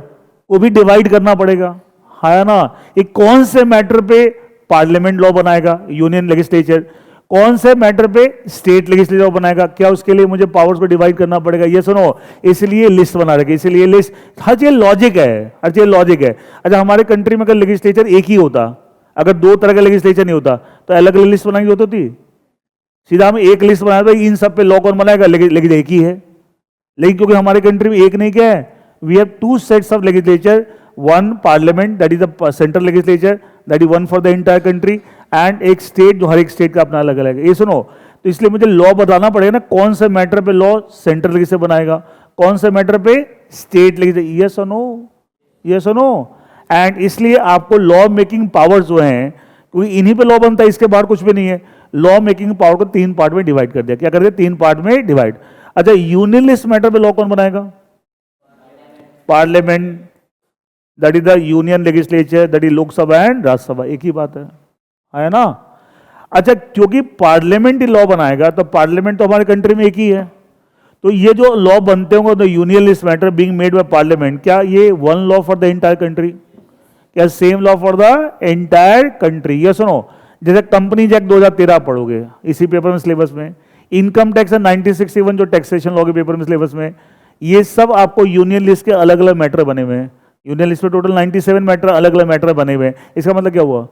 को भी डिवाइड करना पड़ेगा, है ना? ये कौन से मैटर पे पार्लियामेंट लॉ बनाएगा, यूनियन लेजिस्लेचर, कौन से मैटर पे स्टेट लेजिस्लेचर बनाएगा, क्या उसके लिए मुझे पावर्स को डिवाइड करना पड़ेगा? ये सुनो, इसलिए लिस्ट बना रखी, इसलिए लिस्ट, हर चीज लॉजिक है, हर चीज लॉजिक है। अच्छा, हमारे कंट्री में अगर लेजिस्लेचर एक ही होता, अगर 2 तरह का लेजिस्लेचर नहीं होता, तो अलग अलग लिस्ट बनानी होती? सीधा हम एक लिस्ट बनाया, इन सब पे लॉ कौन बनाएगा? लेकिन एक ही है। लेकिन क्योंकि हमारे कंट्री में एक नहीं, क्या है, we have 2 sets of legislature, one parliament that is the central legislature, that is one for the entire country, and एक स्टेट जो हर एक स्टेट का अपना अलग अलग है। ये सुनो, तो इसलिए मुझे लॉ बताना पड़ेगा ना, कौन से मैटर पे लॉ सेंट्रल लेजिस्लेचर बनाएगा, कौन से मैटर पे स्टेट लेजिस्लेचर। ये सुनो, ये सुनो, एंड इसलिए आपको लॉ मेकिंग पावर्स जो हैं, क्योंकि इन्हीं पे लॉ बनता है, इसके बाहर कुछ भी नहीं है। लॉ मेकिंग पावर को 3 पार्ट में डिवाइड कर दिया। क्या कर दिया? 3 पार्ट में डिवाइड। अच्छा, यूनियन लिस्ट मैटर पे लॉ कौन बनाएगा? Parliament, that is the union legislature, that is Lok Sabha and Rajya Sabha, एक ही बात है ना? अच्छा, क्योंकि पार्लियामेंट ही लॉ बनाएगा, तो पार्लियामेंट तो हमारे कंट्री में एक ही है, तो ये जो लॉ बनते होंगे the union list matter being made by parliament, क्या ये one law for the entire country? क्या same law for the entire country? ये सुनो, जैसे कंपनीज एक्ट 2013 पढ़ोगे इसी पेपर में, सिलेबस में, इनकम टैक्स 1961 जो टैक्सेशन लॉ के पेपर में, सिलेबस में, ये सब आपको यूनियन लिस्ट के अलग अलग मैटर बने हुए हैं। यूनियन लिस्ट में टोटल 97 मैटर, अलग अलग मैटर बने हुए हैं। इसका मतलब क्या हुआ?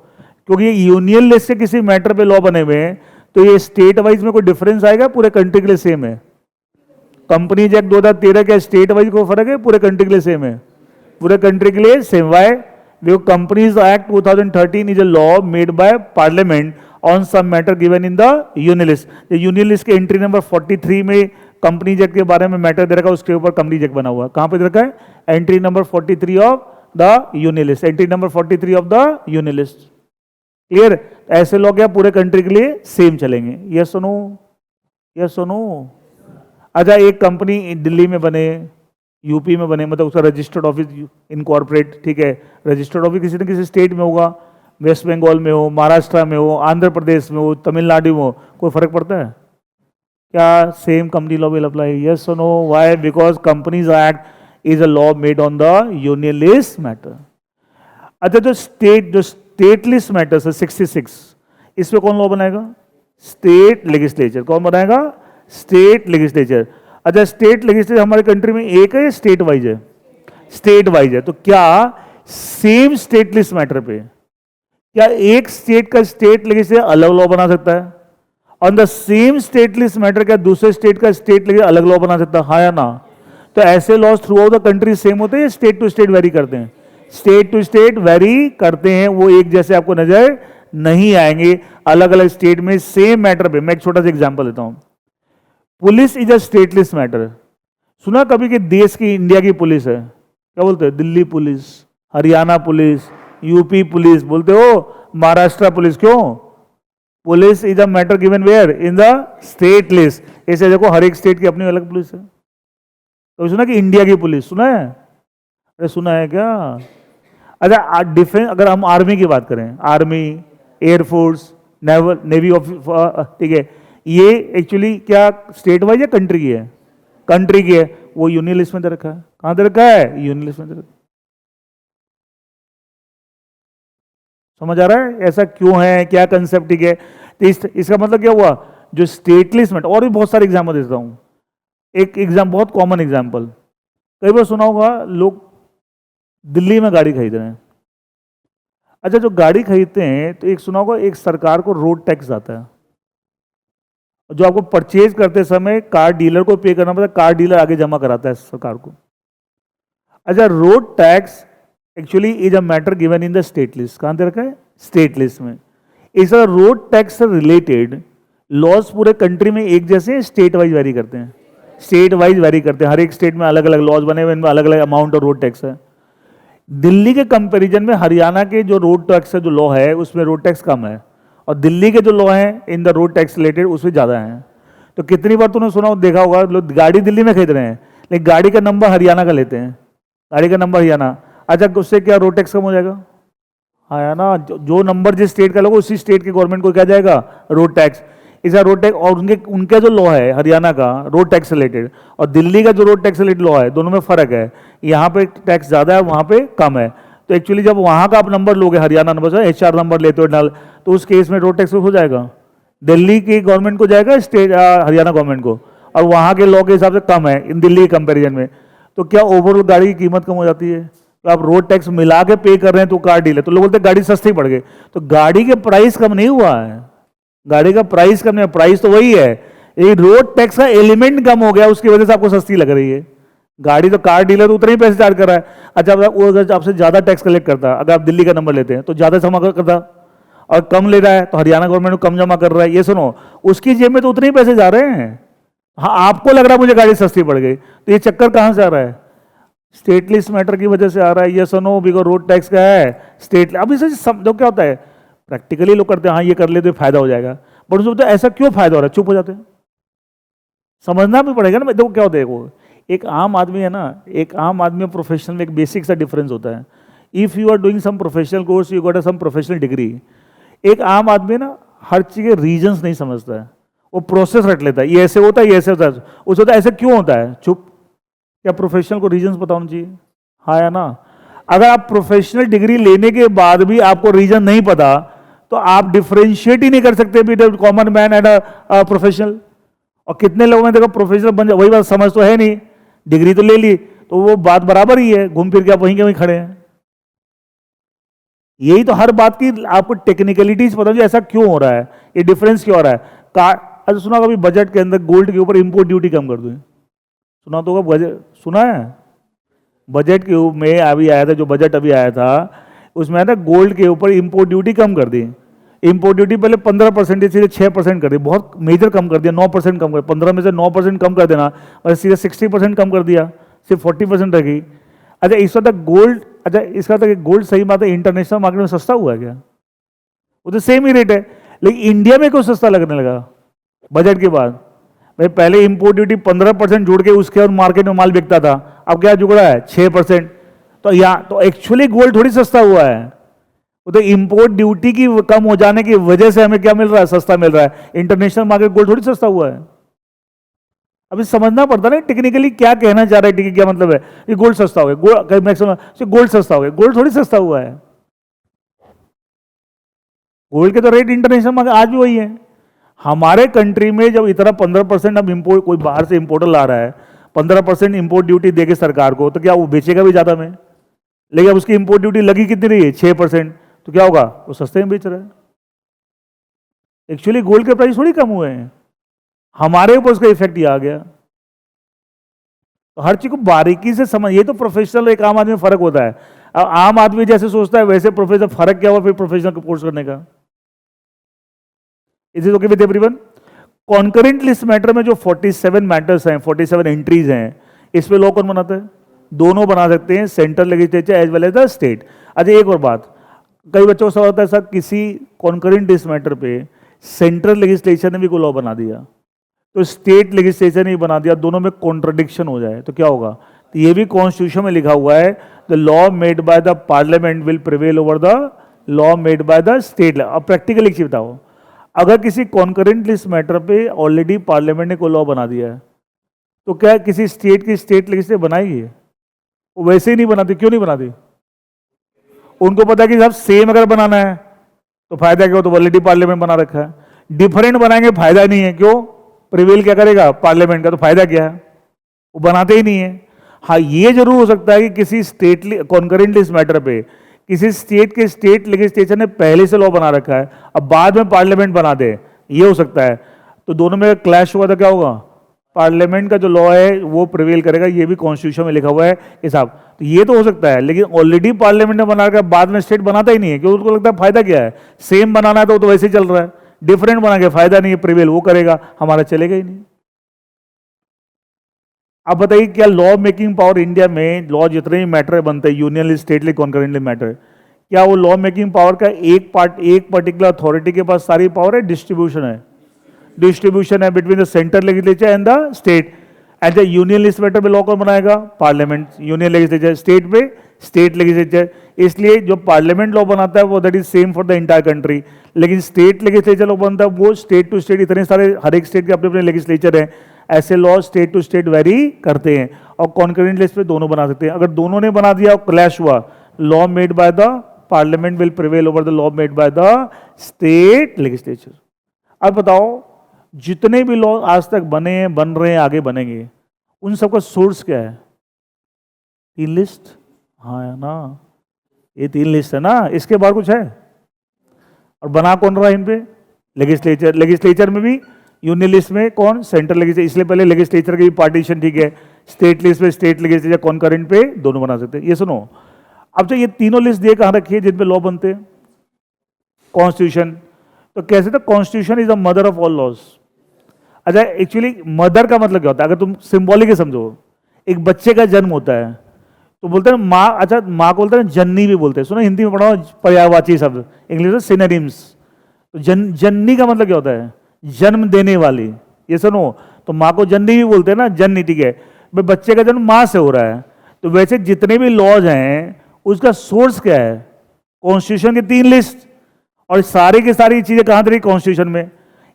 क्योंकि ये यूनियन लिस्ट के किसी मैटर पे लॉ बने हुए हैं, तो ये स्टेट वाइज में कोई डिफरेंस आएगा? पूरे कंट्री के लिए सेम है। कंपनीज एक्ट 2013 के स्टेट वाइज कोई फर्क है? पूरे कंट्री के लिए सेम है, पूरे कंट्री के लिए same. Why? Because companies act 2013 is a law made by parliament on some matter given in the union list. Union list के एंट्री नंबर 43 में कंपनीज एक्ट के बारे में मैटर दे रखा है, उसके ऊपर कंपनीज एक्ट बना हुआ है। कहां पे दे रखा है? Entry number 43 of the union list, entry number 43 of the union list. Clear? ऐसे लोग क्या पूरे कंट्री के लिए सेम चलेंगे? ये सुनो, ये सुनो। अच्छा, एक कंपनी दिल्ली में बने, यूपी में बने, मतलब उसका रजिस्टर्ड ऑफिस इनकॉर्पोरेट, ठीक है, रजिस्टर्ड ऑफिस किसी न किसी स्टेट में होगा, वेस्ट बंगाल में हो, महाराष्ट्र में हो, आंध्र प्रदेश में हो, तमिलनाडु में हो, कोई फर्क पड़ता है? क्या same company law will apply? Yes और no? Why? Because companies act is a law made on the union list matter. अच्छा, जो स्टेट लिस्ट मैटर है 66, इस पे कौन लॉ बनाएगा? State legislature. कौन बनाएगा? State legislature. अच्छा, स्टेट लेजिस्लेचर हमारे कंट्री में एक है या स्टेट वाइज है? स्टेट वाइज है। तो क्या सेम स्टेट लिस्ट मैटर पे क्या एक स्टेट का स्टेट लेजिस्लेचर अलग लॉ बना सकता है? On the same state list matter क्या दूसरे स्टेट का स्टेट लेजिस्लेचर अलग लॉ बना सकता है? हाँ या ना? तो ऐसे laws throughout the country same होते हैं, स्टेट टू स्टेट वेरी करते हैं? स्टेट टू स्टेट वेरी करते हैं, वो एक जैसे आपको नजर नहीं आएंगे। अलग अलग स्टेट में सेम मैटर पे, मैं एक छोटा सा एग्जांपल देता हूं। Police is a state list matter. सुना कभी कि देश की, इंडिया की पुलिस है, क्या बोलते हैं? Delhi police, Haryana police, UP police, बोलते हो महाराष्ट्र पुलिस। क्यों? Police is a matter given where? In the state list. ऐसे देखो, हर एक स्टेट की अपनी अलग पुलिस है। तो सुना कि इंडिया की पुलिस, सुना है? अरे सुना है क्या? अच्छा, डिफेंस, अगर हम आर्मी की बात करें, army, air force, naval, navy office, ठीक है, ये एक्चुअली क्या स्टेट वाइज या कंट्री की है? कंट्री की है। वो यूनियन लिस्ट में दे रखा है। कहां दे रखा है? यूनियन लिस्ट में दे रखा है। समझ आ रहा है ऐसा क्यों है, क्या कंसेप्ट? ठीक है, तो इसका मतलब क्या हुआ? जो स्टेट लिस्ट में, और भी बहुत सारे एग्जाम्पल देता हूं। एक एग्जाम, बहुत कॉमन एग्जाम्पल, कई बार सुना होगा, लोग दिल्ली में गाड़ी खरीद रहे हैं। अच्छा, जो गाड़ी खरीदते हैं तो एक सुना होगा, एक सरकार को रोड टैक्स आता है, जो आपको परचेज करते समय कार डीलर को पे करना पड़ता है, कार डीलर आगे जमा कराता है सरकार को। अच्छा, road tax actually is a matter given in the state list. कहां दे रखा है? स्टेट लिस्ट में। इस रोड टैक्स से रिलेटेड लॉज पूरे कंट्री में एक जैसे हैं, स्टेट वाइज वेरी करते हैं? स्टेट वाइज वेरी करते हैं, हर एक स्टेट में अलग अलग लॉज बने हुए, इनमें अलग अलग अमाउंट और रोड टैक्स है। दिल्ली के कंपैरिजन में हरियाणा के जो रोड टैक्स का जो लॉ है उसमें रोड टैक्स कम है, और दिल्ली के जो लॉ हैं in the road tax related उसमें ज़्यादा है। तो कितनी बार तूने सुना देखा होगा, लोग गाड़ी दिल्ली में खरीद रहे हैं लेकिन गाड़ी का नंबर हरियाणा का लेते हैं, गाड़ी का नंबर हरियाणा। अच्छा, उससे क्या रोड टैक्स कम हो जाएगा? हाँ ना, जो नंबर जिस स्टेट का लोगों उसी स्टेट के गवर्नमेंट को क्या जाएगा? Road tax. इसका रोड टैक्स और उनका जो लॉ है हरियाणा का रोड टैक्स रिलेटेड और दिल्ली का जो रोड टैक्स रिलेटेड लॉ है, दोनों में फर्क है। यहाँ पे टैक्स ज़्यादा है, वहाँ पे कम है। तो एक्चुअली जब वहाँ का आप नंबर लोगे, हरियाणा नंबर से HR नंबर लेते हो डाल, तो उस केस में रोड टैक्स हो जाएगा, दिल्ली की गवर्नमेंट को जाएगा, स्टेट हरियाणा गवर्नमेंट को, और वहाँ के लॉ के हिसाब से कम है इन दिल्ली के कंपेरिजन में। तो क्या ओवरऑल गाड़ी की कीमत कम हो जाती है? तो आप रोड टैक्स मिला के पे कर रहे हैं तो कार डील है, तो लोग बोलते हैं गाड़ी सस्ती पड़ गई। तो गाड़ी के प्राइस कम नहीं हुआ है, गाड़ी का प्राइस कम नहीं, प्राइस तो वही है, ये रोड टैक्स का एलिमेंट कम हो गया, उसकी वजह से आपको सस्ती लग रही है। गाड़ी तो कार डीलर उतने ही पैसे चार्ज कर रहा है। अच्छा, वो अगर आपसे ज्यादा टैक्स कलेक्ट करता है, अगर आप दिल्ली का नंबर लेते हैं तो ज्यादा जमा करता, और कम ले रहा है तो हरियाणा गवर्नमेंट को कम जमा कर रहा है। ये सुनो, उसकी जेब में तो उतने ही पैसे जा रहे हैं। हाँ, आपको लग रहा है मुझे गाड़ी सस्ती पड़ गई, तो ये चक्कर कहां से आ रहा है? स्टेट लिस्ट मैटर की वजह से आ रहा है। ये सुनो, बिकॉज रोड टैक्स का है स्टेट। अब इसे समझो क्या होता है, प्रैक्टिकली लोग करते हैं हाँ ये कर ले तो फायदा हो जाएगा, बट उसको ऐसा क्यों फायदा हो रहा है, चुप हो जाते हैं। समझना भी पड़ेगा ना। देखो क्या होता है, वो एक आम आदमी है ना, एक आम आदमी और प्रोफेशनल में एक बेसिक सा डिफरेंस होता है। If you are doing some professional course, you got some professional degree. एक आम आदमी ना हर चीज के रीजंस नहीं समझता है, वो प्रोसेस रट लेता है, ये ऐसे होता है, ये ऐसे होता है, उससे होता है ऐसे क्यों होता है, चुप। क्या प्रोफेशनल को रीजंस पता होना चाहिए? हाँ या ना? अगर आप प्रोफेशनल डिग्री लेने के बाद भी आपको रीजन नहीं पता, तो आप डिफरेंशिएट ही नहीं कर सकते between common man and professional. और कितने लोगों ने देखो प्रोफेशनल बन जाए, वही बात समझ तो है नहीं, डिग्री तो ले ली, तो वो बात बराबर ही है, घूम फिर के आप वहीं के वहीं खड़े हैं। यही तो हर बात की आपको टेक्निकलिटीज पता है, ऐसा क्यों हो रहा है, ये डिफरेंस क्यों हो रहा है। अच्छा सुना कभी बजट के अंदर गोल्ड के ऊपर इंपोर्ट ड्यूटी कम कर दो, सुना तो होगा, बजट सुना है? बजट के में अभी आया था, जो बजट अभी आया था उसमें आया था गोल्ड के ऊपर इंपोर्ट ड्यूटी कम कर दी। इंपोर्ट ड्यूटी पहले 15% थी, सीधे 6% कर दी, बहुत मेजर कम कर दिया, 9% कम कर, 15 में से 9% कम कर देना और सीधे 60% कम कर दिया, सिर्फ 40% रखी। अच्छा इस वक्त गोल्ड, अच्छा इसका तक गोल्ड सही बात है इंटरनेशनल मार्केट में सस्ता हुआ है क्या? वो तो सेम ही रेट है, लेकिन इंडिया में क्यों सस्ता लगने लगा बजट के बाद? भाई पहले इंपोर्ट ड्यूटी 15% जुड़ के उसके और मार्केट में माल बिकता था, अब क्या जुड़ा है 6%। तो यहाँ तो एक्चुअली गोल्ड थोड़ी सस्ता हुआ है, वो तो इंपोर्ट ड्यूटी की कम हो जाने की वजह से हमें क्या मिल रहा है, सस्ता मिल रहा है। इंटरनेशनल मार्केट गोल्ड थोड़ी सस्ता हुआ है। अभी समझना पड़ता है टेक्निकली क्या कहना चाह रहा है, क्या मतलब है ये गोल्ड सस्ता हो गया, मैक्सिमम गोल्ड सस्ता हो गया, गोल्ड थोड़ी सस्ता हुआ है। गोल्ड के तो रेट इंटरनेशनल मार्केट आज भी वही है। हमारे कंट्री में जब इतना 15% अब इंपोर्ट, कोई बाहर से इंपोर्टर ला रहा है, 15% इंपोर्ट ड्यूटी देके सरकार को, तो क्या वो बेचेगा भी ज्यादा में? लेकिन अब उसकी इंपोर्ट ड्यूटी लगी कितनी रही है, 6%, तो क्या होगा, वो सस्ते में बेच रहा है। एक्चुअली गोल्ड के प्राइस थोड़ी कम हुए हैं, हमारे ऊपर उसका इफेक्ट ही आ गया। तो हर चीज को बारीकी से समझ, ये तो प्रोफेशनल एक आम आदमी में फर्क होता है। अब आम आदमी जैसे सोचता है वैसे प्रोफेशनल, फर्क क्या हुआ फिर प्रोफेशनल कोर्स करने का। Is it okay with everyone? Concurrent list matter में जो 47 मैटर्स हैं, 47 एंट्रीज हैं, इस पे लॉ कौन बनाता है? दोनों बना सकते हैं, central legislature as well as the state. अच्छा एक और बात, कई बच्चों को सवाल होता है सर किसी कॉन्करेंट लिस्ट मैटर पे सेंट्रल लेजिस्लेचर ने भी कोई लॉ बना दिया तो स्टेट लेजिस्लेचर ने भी बना दिया, दोनों में कॉन्ट्रडिक्शन हो जाए तो क्या होगा? तो ये भी कॉन्स्टिट्यूशन में लिखा हुआ है, the law made by the parliament will prevail over the law made by the state. अब प्रैक्टिकल एक चीज बताओ, अगर किसी कॉन्करेंट लिस्ट मैटर पे ऑलरेडी पार्लियामेंट ने कोई लॉ बना दिया है तो क्या किसी स्टेट की स्टेट लेजिस्लेचर बनाएगी? वो वैसे ही नहीं बनाती। क्यों नहीं बनाती? उनको पता है कि साहब सेम अगर बनाना है तो फायदा क्या हो, तो ऑलरेडी पार्लियामेंट बना रखा है। डिफरेंट बनाएंगे फायदा नहीं है, क्यों? प्रिवेल क्या करेगा पार्लियामेंट का, तो फायदा क्या है? वो बनाते ही नहीं है। हाँ ये जरूर हो सकता है कि किसी स्टेट कॉन्करेंट लिस्ट मैटर पे किसी स्टेट के स्टेट लेजिस्लेचर ने पहले से लॉ बना रखा है, अब बाद में पार्लियामेंट बना दे, ये हो सकता है। तो दोनों में क्लैश हुआ तो क्या होगा? पार्लियामेंट का जो लॉ है वो प्रिवेल करेगा, ये भी कॉन्स्टिट्यूशन में लिखा हुआ है हिसाब। तो ये तो हो सकता है, लेकिन ऑलरेडी पार्लियामेंट ने बना रखा, बाद में स्टेट बनाता ही नहीं है, क्योंकि उसको लगता है फायदा क्या है, सेम बनाना है तो वैसे ही चल रहा है। डिफरेंट बना के फायदा नहीं है, प्रिवेल वो करेगा, हमारा चलेगा ही नहीं। आप बताइए क्या लॉ मेकिंग पावर इंडिया में, लॉ जितने भी मैटर बनते हैं union list, state list, concurrent matter, क्या वो लॉ मेकिंग पावर का एक पर्टिकुलर अथॉरिटी के पास सारी पावर है? डिस्ट्रीब्यूशन है, डिस्ट्रीब्यूशन है between the centre legislature and the state. And the union list matter में लॉ कौन बनाएगा? पार्लियामेंट। यूनियन लेजिस्लेचर, स्टेट पे स्टेट लेजिस्लेचर। इसलिए जो पार्लियामेंट लॉ बनाता है वो that is same for the entire country, लेकिन स्टेट लेजिस्लेचर लॉ बनता है वो स्टेट टू स्टेट, इतने सारे हर एक स्टेट के अपने अपने लेजिस्लेचर हैं, ऐसे law state to state vary करते हैं। और कॉन्करेंट लिस्ट पे दोनों बना सकते हैं। अगर दोनों ने बना दिया, क्लैश हुआ, law made by the parliament will prevail over the law made by the state legislature. अब बताओ, जितने भी लॉ आज तक बने हैं, बन रहे हैं, आगे बनेंगे, उन सबका सोर्स क्या है? 3 लिस्ट। हाँ है ना, ये 3 लिस्ट है ना, इसके बाद कुछ है? और बना कौन रहा है इन पे? लेजिस्लेचर। लेजिस्लेचर में भी यूनियन लिस्ट में कौन? Central legislature. इसलिए पहले लेजिस्लेचर की पार्टीशन ठीक है, स्टेट लिस्ट में स्टेट लेजिस्लेचर, कॉन्करेंट पे दोनों बना सकते हैं। ये सुनो, अब जो ये तीनों लिस्ट दिए कहां रखी है जिन पे लॉ बनते हैं? कॉन्स्टिट्यूशन। तो कैसे? तो constitution is the mother of all laws. अच्छा, एक्चुअली मदर का मतलब क्या होता है? अगर तुम सिंबॉलिक समझो, एक बच्चे का जन्म होता है तो बोलते हैं माँ, अच्छा माँ को बोलते हैं जननी भी बोलते हैं, सुनो हिंदी में पढ़ा पर्यायवाची शब्द, इंग्लिश में सिनोनिम्स। तो जननी का मतलब क्या होता है? जन्म देने वाली। ये सुनो, तो माँ को जननी भी बोलते हैं ना, जननी, ठीक है। भाई बच्चे का जन्म माँ से हो रहा है, तो वैसे जितने भी लॉज हैं उसका सोर्स क्या है? कॉन्स्टिट्यूशन की 3 लिस्ट, और सारी की सारी चीजें कहां तरी? कॉन्स्टिट्यूशन में।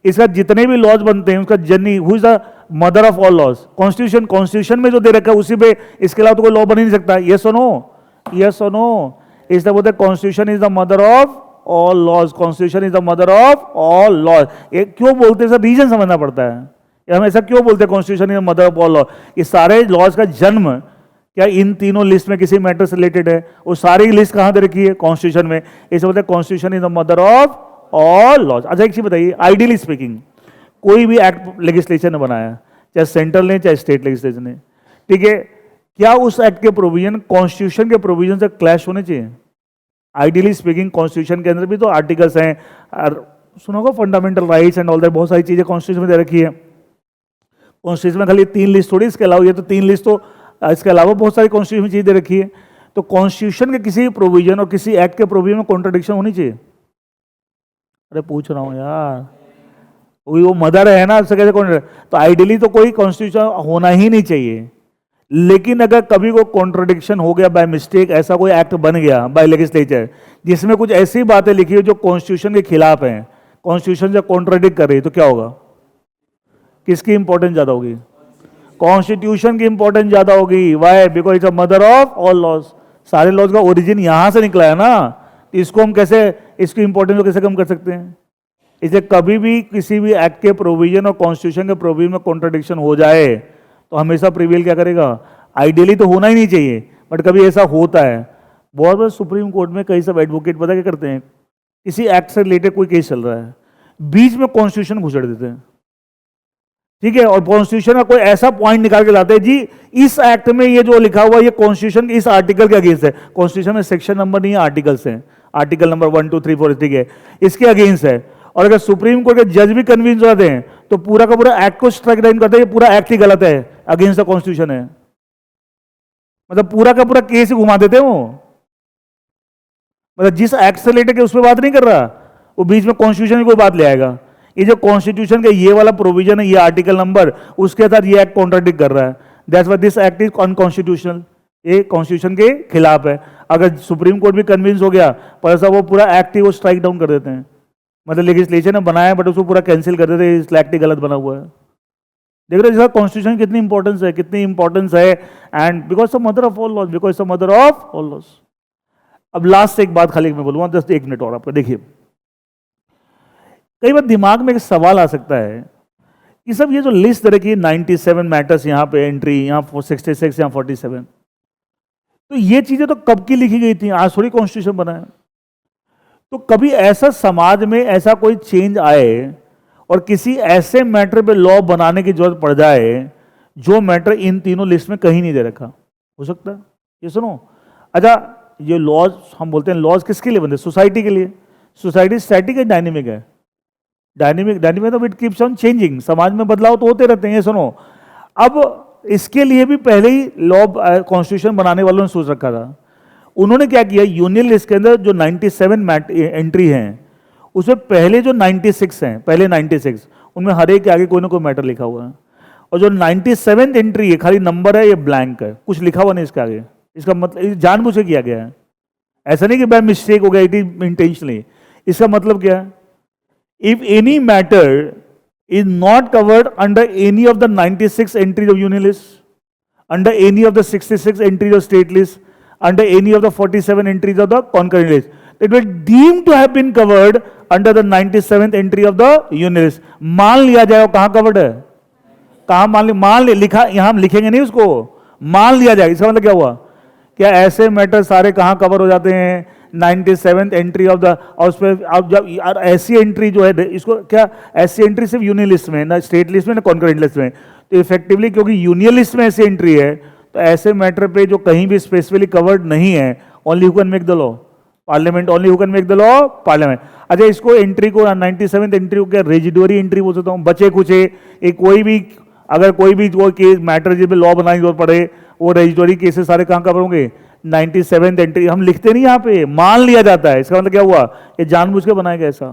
इसका जितने भी लॉज बनते हैं उसका जननी, who is the mother of all laws? Constitution. Constitution में जो दे रखा है उसी पे, इसके अलावा तो कोई लॉ बन ही नहीं सकता। यस और नो? यस और नो? इसलिए बोलते हैं constitution is the mother of all laws. Constitution is the mother of all laws. ये क्यों बोलते हैं? रीजन समझना पड़ता है, हम ऐसा क्यों बोलते हैं constitution is the mother of all laws. ये सारे लॉज का जन्म क्या इन तीनों लिस्ट में किसी मैटर से रिलेटेड है? वो सारी लिस्ट कहां दे रखी है? कॉन्स्टिट्यूशन में। इसे बोलते हैं constitution is the mother of all laws. अच्छा एक चीज बताइए, आइडियली स्पीकिंग कोई भी एक्ट लेजिस्लेचर ने बनाया, चाहे सेंट्रल ने चाहे स्टेट लेजिस्लेचर ने, ठीक है, क्या उस एक्ट के प्रोविजन कॉन्स्टिट्यूशन के प्रोविजन से क्लैश होने चाहिए? आइडियली स्पीकिंग कॉन्स्टिट्यूशन के अंदर भी तो आर्टिकल्स हैं, सुनोगा fundamental rights and all that, बहुत सारी चीजें कॉन्स्टिट्यूशन में दे रखी है। कॉन्स्टिट्यूशन में खाली 3 लिस्ट थोड़ी, इसके अलावा ये तो 3 लिस्ट, तो इसके अलावा बहुत सारी कॉन्स्टिट्यूशन में चीजें दे रखी है। तो कॉन्स्टिट्यूशन के किसी प्रोविजन और किसी एक्ट के प्रोविजन में कॉन्ट्रडिक्शन होनी चाहिए? अरे पूछ रहा हूं यार, वो मदर है ना, उससे कैसे कौन? तो आइडियली तो कोई कॉन्स्टिट्यूशन होना ही नहीं चाहिए, लेकिन अगर कभी कोई कॉन्ट्रडिक्शन हो गया बाय मिस्टेक, ऐसा कोई एक्ट बन गया बाय लेजिस्लेचर जिसमें कुछ ऐसी बातें लिखी हो जो कॉन्स्टिट्यूशन के खिलाफ हैं, कॉन्स्टिट्यूशन से कॉन्ट्रडिक्ट कर रही है, तो क्या होगा? किसकी इंपॉर्टेंस ज्यादा होगी? कॉन्स्टिट्यूशन की इंपॉर्टेंस ज्यादा होगी। Why? Because it's a mother of all laws. सारे लॉज का ओरिजिन यहां से निकला है ना, तो इसको हम कैसे, इसकी इंपॉर्टेंस को कैसे कम कर सकते हैं? इसे कभी भी किसी भी एक्ट के प्रोविजन और कॉन्स्टिट्यूशन के प्रोविजन में कॉन्ट्रडिक्शन हो जाए तो हमेशा प्रिवेल क्या करेगा? आइडियली तो होना ही नहीं चाहिए, बट कभी ऐसा होता है। बहुत बार सुप्रीम कोर्ट में कई सब एडवोकेट पता क्या करते हैं, किसी एक्ट से रिलेटेड कोई केस चल रहा है, बीच में कॉन्स्टिट्यूशन घुसेड़ देते हैं, ठीक है, और कॉन्स्टिट्यूशन का कोई ऐसा पॉइंट निकाल के लाते हैं, जी इस एक्ट में ये जो लिखा हुआ ये कॉन्स्टिट्यूशन के इस आर्टिकल के अगेंस्ट है। कॉन्स्टिट्यूशन में सेक्शन नंबर नहीं है, आर्टिकल्स हैं, आर्टिकल नंबर 1 2 3 4, ठीक है, इसके अगेंस्ट है। और अगर सुप्रीम कोर्ट के जज भी कन्विंस हो जाते हैं तो पूरा का पूरा एक्ट को स्ट्राइक डाउन करते हैं, पूरा एक्ट ही गलत है, अगेंस्ट द कॉन्स्टिट्यूशन है, मतलब पूरा का पूरा केस ही घुमा देते हैं वो। मतलब जिस एक्ट से रिलेटेड उस पर बात नहीं कर रहा, वो बीच में कॉन्स्टिट्यूशन की कोई बात ले आएगा। ये जो कॉन्स्टिट्यूशन का ये वाला प्रोविजन है, ये आर्टिकल नंबर, उसके साथ ये एक्ट कॉन्ट्राडिक्ट कर रहा है, that's why this act is unconstitutional, ये कॉन्स्टिट्यूशन के खिलाफ है। अगर सुप्रीम कोर्ट भी कन्विंस हो गया, पर ऐसा वो पूरा एक्ट ही वो स्ट्राइक डाउन कर देते हैं, मतलब लेजिस्लेचर ने बनाया बट उसको पूरा कैंसिल कर देते हैं, इस एक्ट ही गलत बना हुआ है। देख रहे हो कॉन्स्टिट्यूशन कितनी इंपॉर्टेंस है, कितनी इंपॉर्टेंस है, and because the mother of all laws, because the mother of all laws. अब लास्ट एक बात खाली मैं बोलूंगा, जस्ट 1 मिनट और आपको। देखिए कई बार दिमाग में एक सवाल आ सकता है कि सब ये जो लिस्ट रखी है 97 मैटर्स, यहाँ पे एंट्री, यहाँ 66, यहाँ 47, तो ये चीजें तो कब की लिखी गई थी, आज थोड़ी कॉन्स्टिट्यूशन बना है। तो कभी ऐसा समाज में ऐसा कोई चेंज आए और किसी ऐसे मैटर पे लॉ बनाने की जरूरत पड़ जाए जो मैटर इन तीनों लिस्ट में कहीं नहीं दे रखा, हो सकता है। ये सुनो, अच्छा ये लॉज हम बोलते हैं, लॉज किसके लिए बनते हैं? सोसाइटी के लिए। सोसाइटी स्टैटिक है, डायनेमिक है? डायनेमिक तो इट कीप्स ऑन चेंजिंग, समाज में बदलाव तो होते रहते हैं। ये सुनो, अब इसके लिए भी पहले ही लॉ कॉन्स्टिट्यूशन बनाने वालों ने सोच रखा था। उन्होंने क्या किया, यूनियन लिस्ट के अंदर जो 97 एंट्री हैं उसमें पहले जो 96 हैं, पहले 96 उनमें हर एक के आगे कोई ना कोई मैटर लिखा हुआ है, और जो 97th एंट्री है खाली नंबर है, ये ब्लैंक है, कुछ लिखा हुआ नहीं इसके आगे। इसका मतलब जानबूझ के किया गया है, ऐसा नहीं कि बाय मिस्टेक हो गया, इट इज इंटेंशनली। इसका मतलब क्या है, if any matter is not covered under any of the 96 entries of union list, under any of the 66 entries of state list, under any of the 47 entries of the concurrent list, it will deemed to have been covered under the 97th entry of the union list। मान लिया जाए कहां कवर्ड है, कहां मान लिखा, यहां लिखेंगे नहीं उसको, मान लिया जाएगा। इसका मतलब क्या हुआ, क्या ऐसे मैटर सारे कहां कवर हो जाते हैं, 97th एंट्री ऑफ द, और उस पर आप जब ऐसी एंट्री जो है, इसको क्या ऐसी एंट्री सिर्फ यूनियन लिस्ट में, ना स्टेट लिस्ट में ना कॉन्करेंट लिस्ट में, तो इफेक्टिवली क्योंकि यूनियन लिस्ट में ऐसी एंट्री है तो ऐसे मैटर पे जो कहीं भी स्पेसिफिकली कवर्ड नहीं है, only who can make the law, parliament, only who can make the law, parliament. अच्छा, इसको एंट्री को 97th एंट्री को क्या रेजिडोरी एंट्री बोल सकता हूँ, बचे कुचे, कोई भी अगर कोई भी केस मैटर जिसमें लॉ बनाने की जरूरत पड़े, वो रेजिडोरी केसेस सारे कहाँ कवर होंगे, 97th एंट्री। हम लिखते नहीं यहाँ पे, मान लिया जाता है। इसका मतलब क्या हुआ, ये जानबूझ के बनाया गया ऐसा।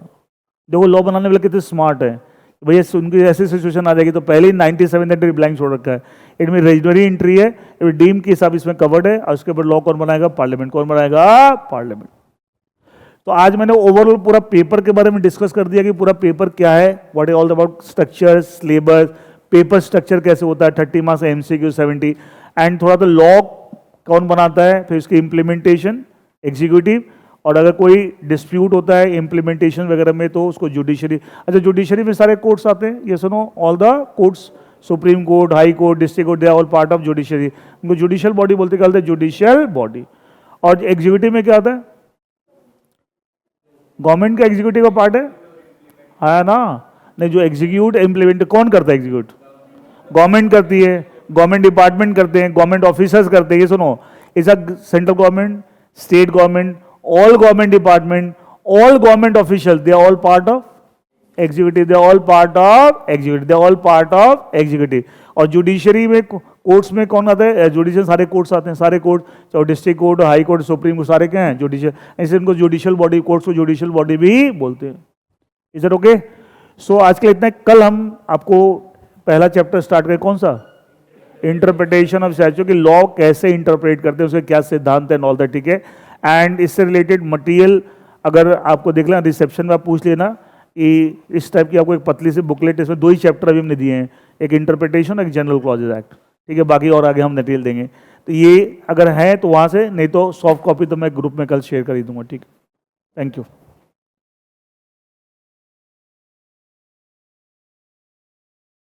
देखो लॉ बनाने वाले कितने स्मार्ट है भैया, उनकी ऐसी सिचुएशन आ जाएगी तो पहले ही 97th एंट्री ब्लैंक छोड़ रखा है, इट में रेजिडोरी एंट्री है, इट डीम की हिसाब इसमें कवर्ड है, और उसके बाद लॉ कौन बनाएगा, पार्लियामेंट। कौन बनाएगा, पार्लियामेंट। तो आज मैंने ओवरऑल पूरा पेपर के बारे में डिस्कस कर दिया कि पूरा पेपर क्या है, what is all about structure, syllabus, paper structure कैसे होता है, 30 मार्क्स MCQ 70, एंड थोड़ा तो लॉ कौन बनाता है, फिर उसकी इम्प्लीमेंटेशन एग्जीक्यूटिव, और अगर कोई डिस्प्यूट होता है इम्प्लीमेंटेशन वगैरह में तो उसको जुडिशरी। अच्छा, जुडिशरी में सारे कोर्ट्स आते हैं, ये सुनो, all the courts, supreme court, high court, district court, they are all part of judiciary. उनको जुडिशियल बॉडी बोलते हैं, जुडिशियल बॉडी। और एग्जीक्यूटिव में क्या आता है, गवर्नमेंट का एग्जीक्यूटिव का पार्ट है ना, नहीं, जो एग्जीक्यूट इम्प्लीमेंट कौन करता है, एग्जीक्यूट गवर्नमेंट करती है, गवर्नमेंट डिपार्टमेंट करते हैं, गवर्नमेंट ऑफिसर्स करते हैं। ये सुनो, is a central government, state government, all government department, all government official, they are all part of executive, they are all part of executive, they are all part of executive. और जुडिशरी में, कोर्ट्स में कौन आता है, जुडिशियल सारे कोर्ट्स आते हैं, सारे कोर्ट, चाहे district court, high court, supreme court, सारे क्या हैं, जुडिशियल। ऐसे इनको जुडिशियल बॉडी, कोर्ट्स को जुडिशियल बॉडी भी बोलते हैं। Is it okay? सो आज के लिए इतना। कल हम आपको पहला चैप्टर स्टार्ट करें, कौन सा, इंटरप्रिटेशन ऑफ स्टैट्यूट, कि लॉ कैसे इंटरप्रेट करते हैं, उसके क्या सिद्धांत है, ऑल दैट, ठीक है। एंड इससे रिलेटेड मटेरियल अगर आपको देख लेना, रिसेप्शन में आप पूछ लेना कि इस टाइप की आपको एक पतली सी बुकलेट, इसमें 2 ही चैप्टर अभी हमने दिए हैं, एक इंटरप्रिटेशन, एक जनरल क्लॉजेज एक्ट, ठीक है। बाकी और आगे हम मटेरियल देंगे, तो ये अगर है तो वहाँ से, नहीं तो सॉफ्ट कॉपी तो मैं ग्रुप में कल शेयर कर ही दूंगा, ठीक है। Thank you.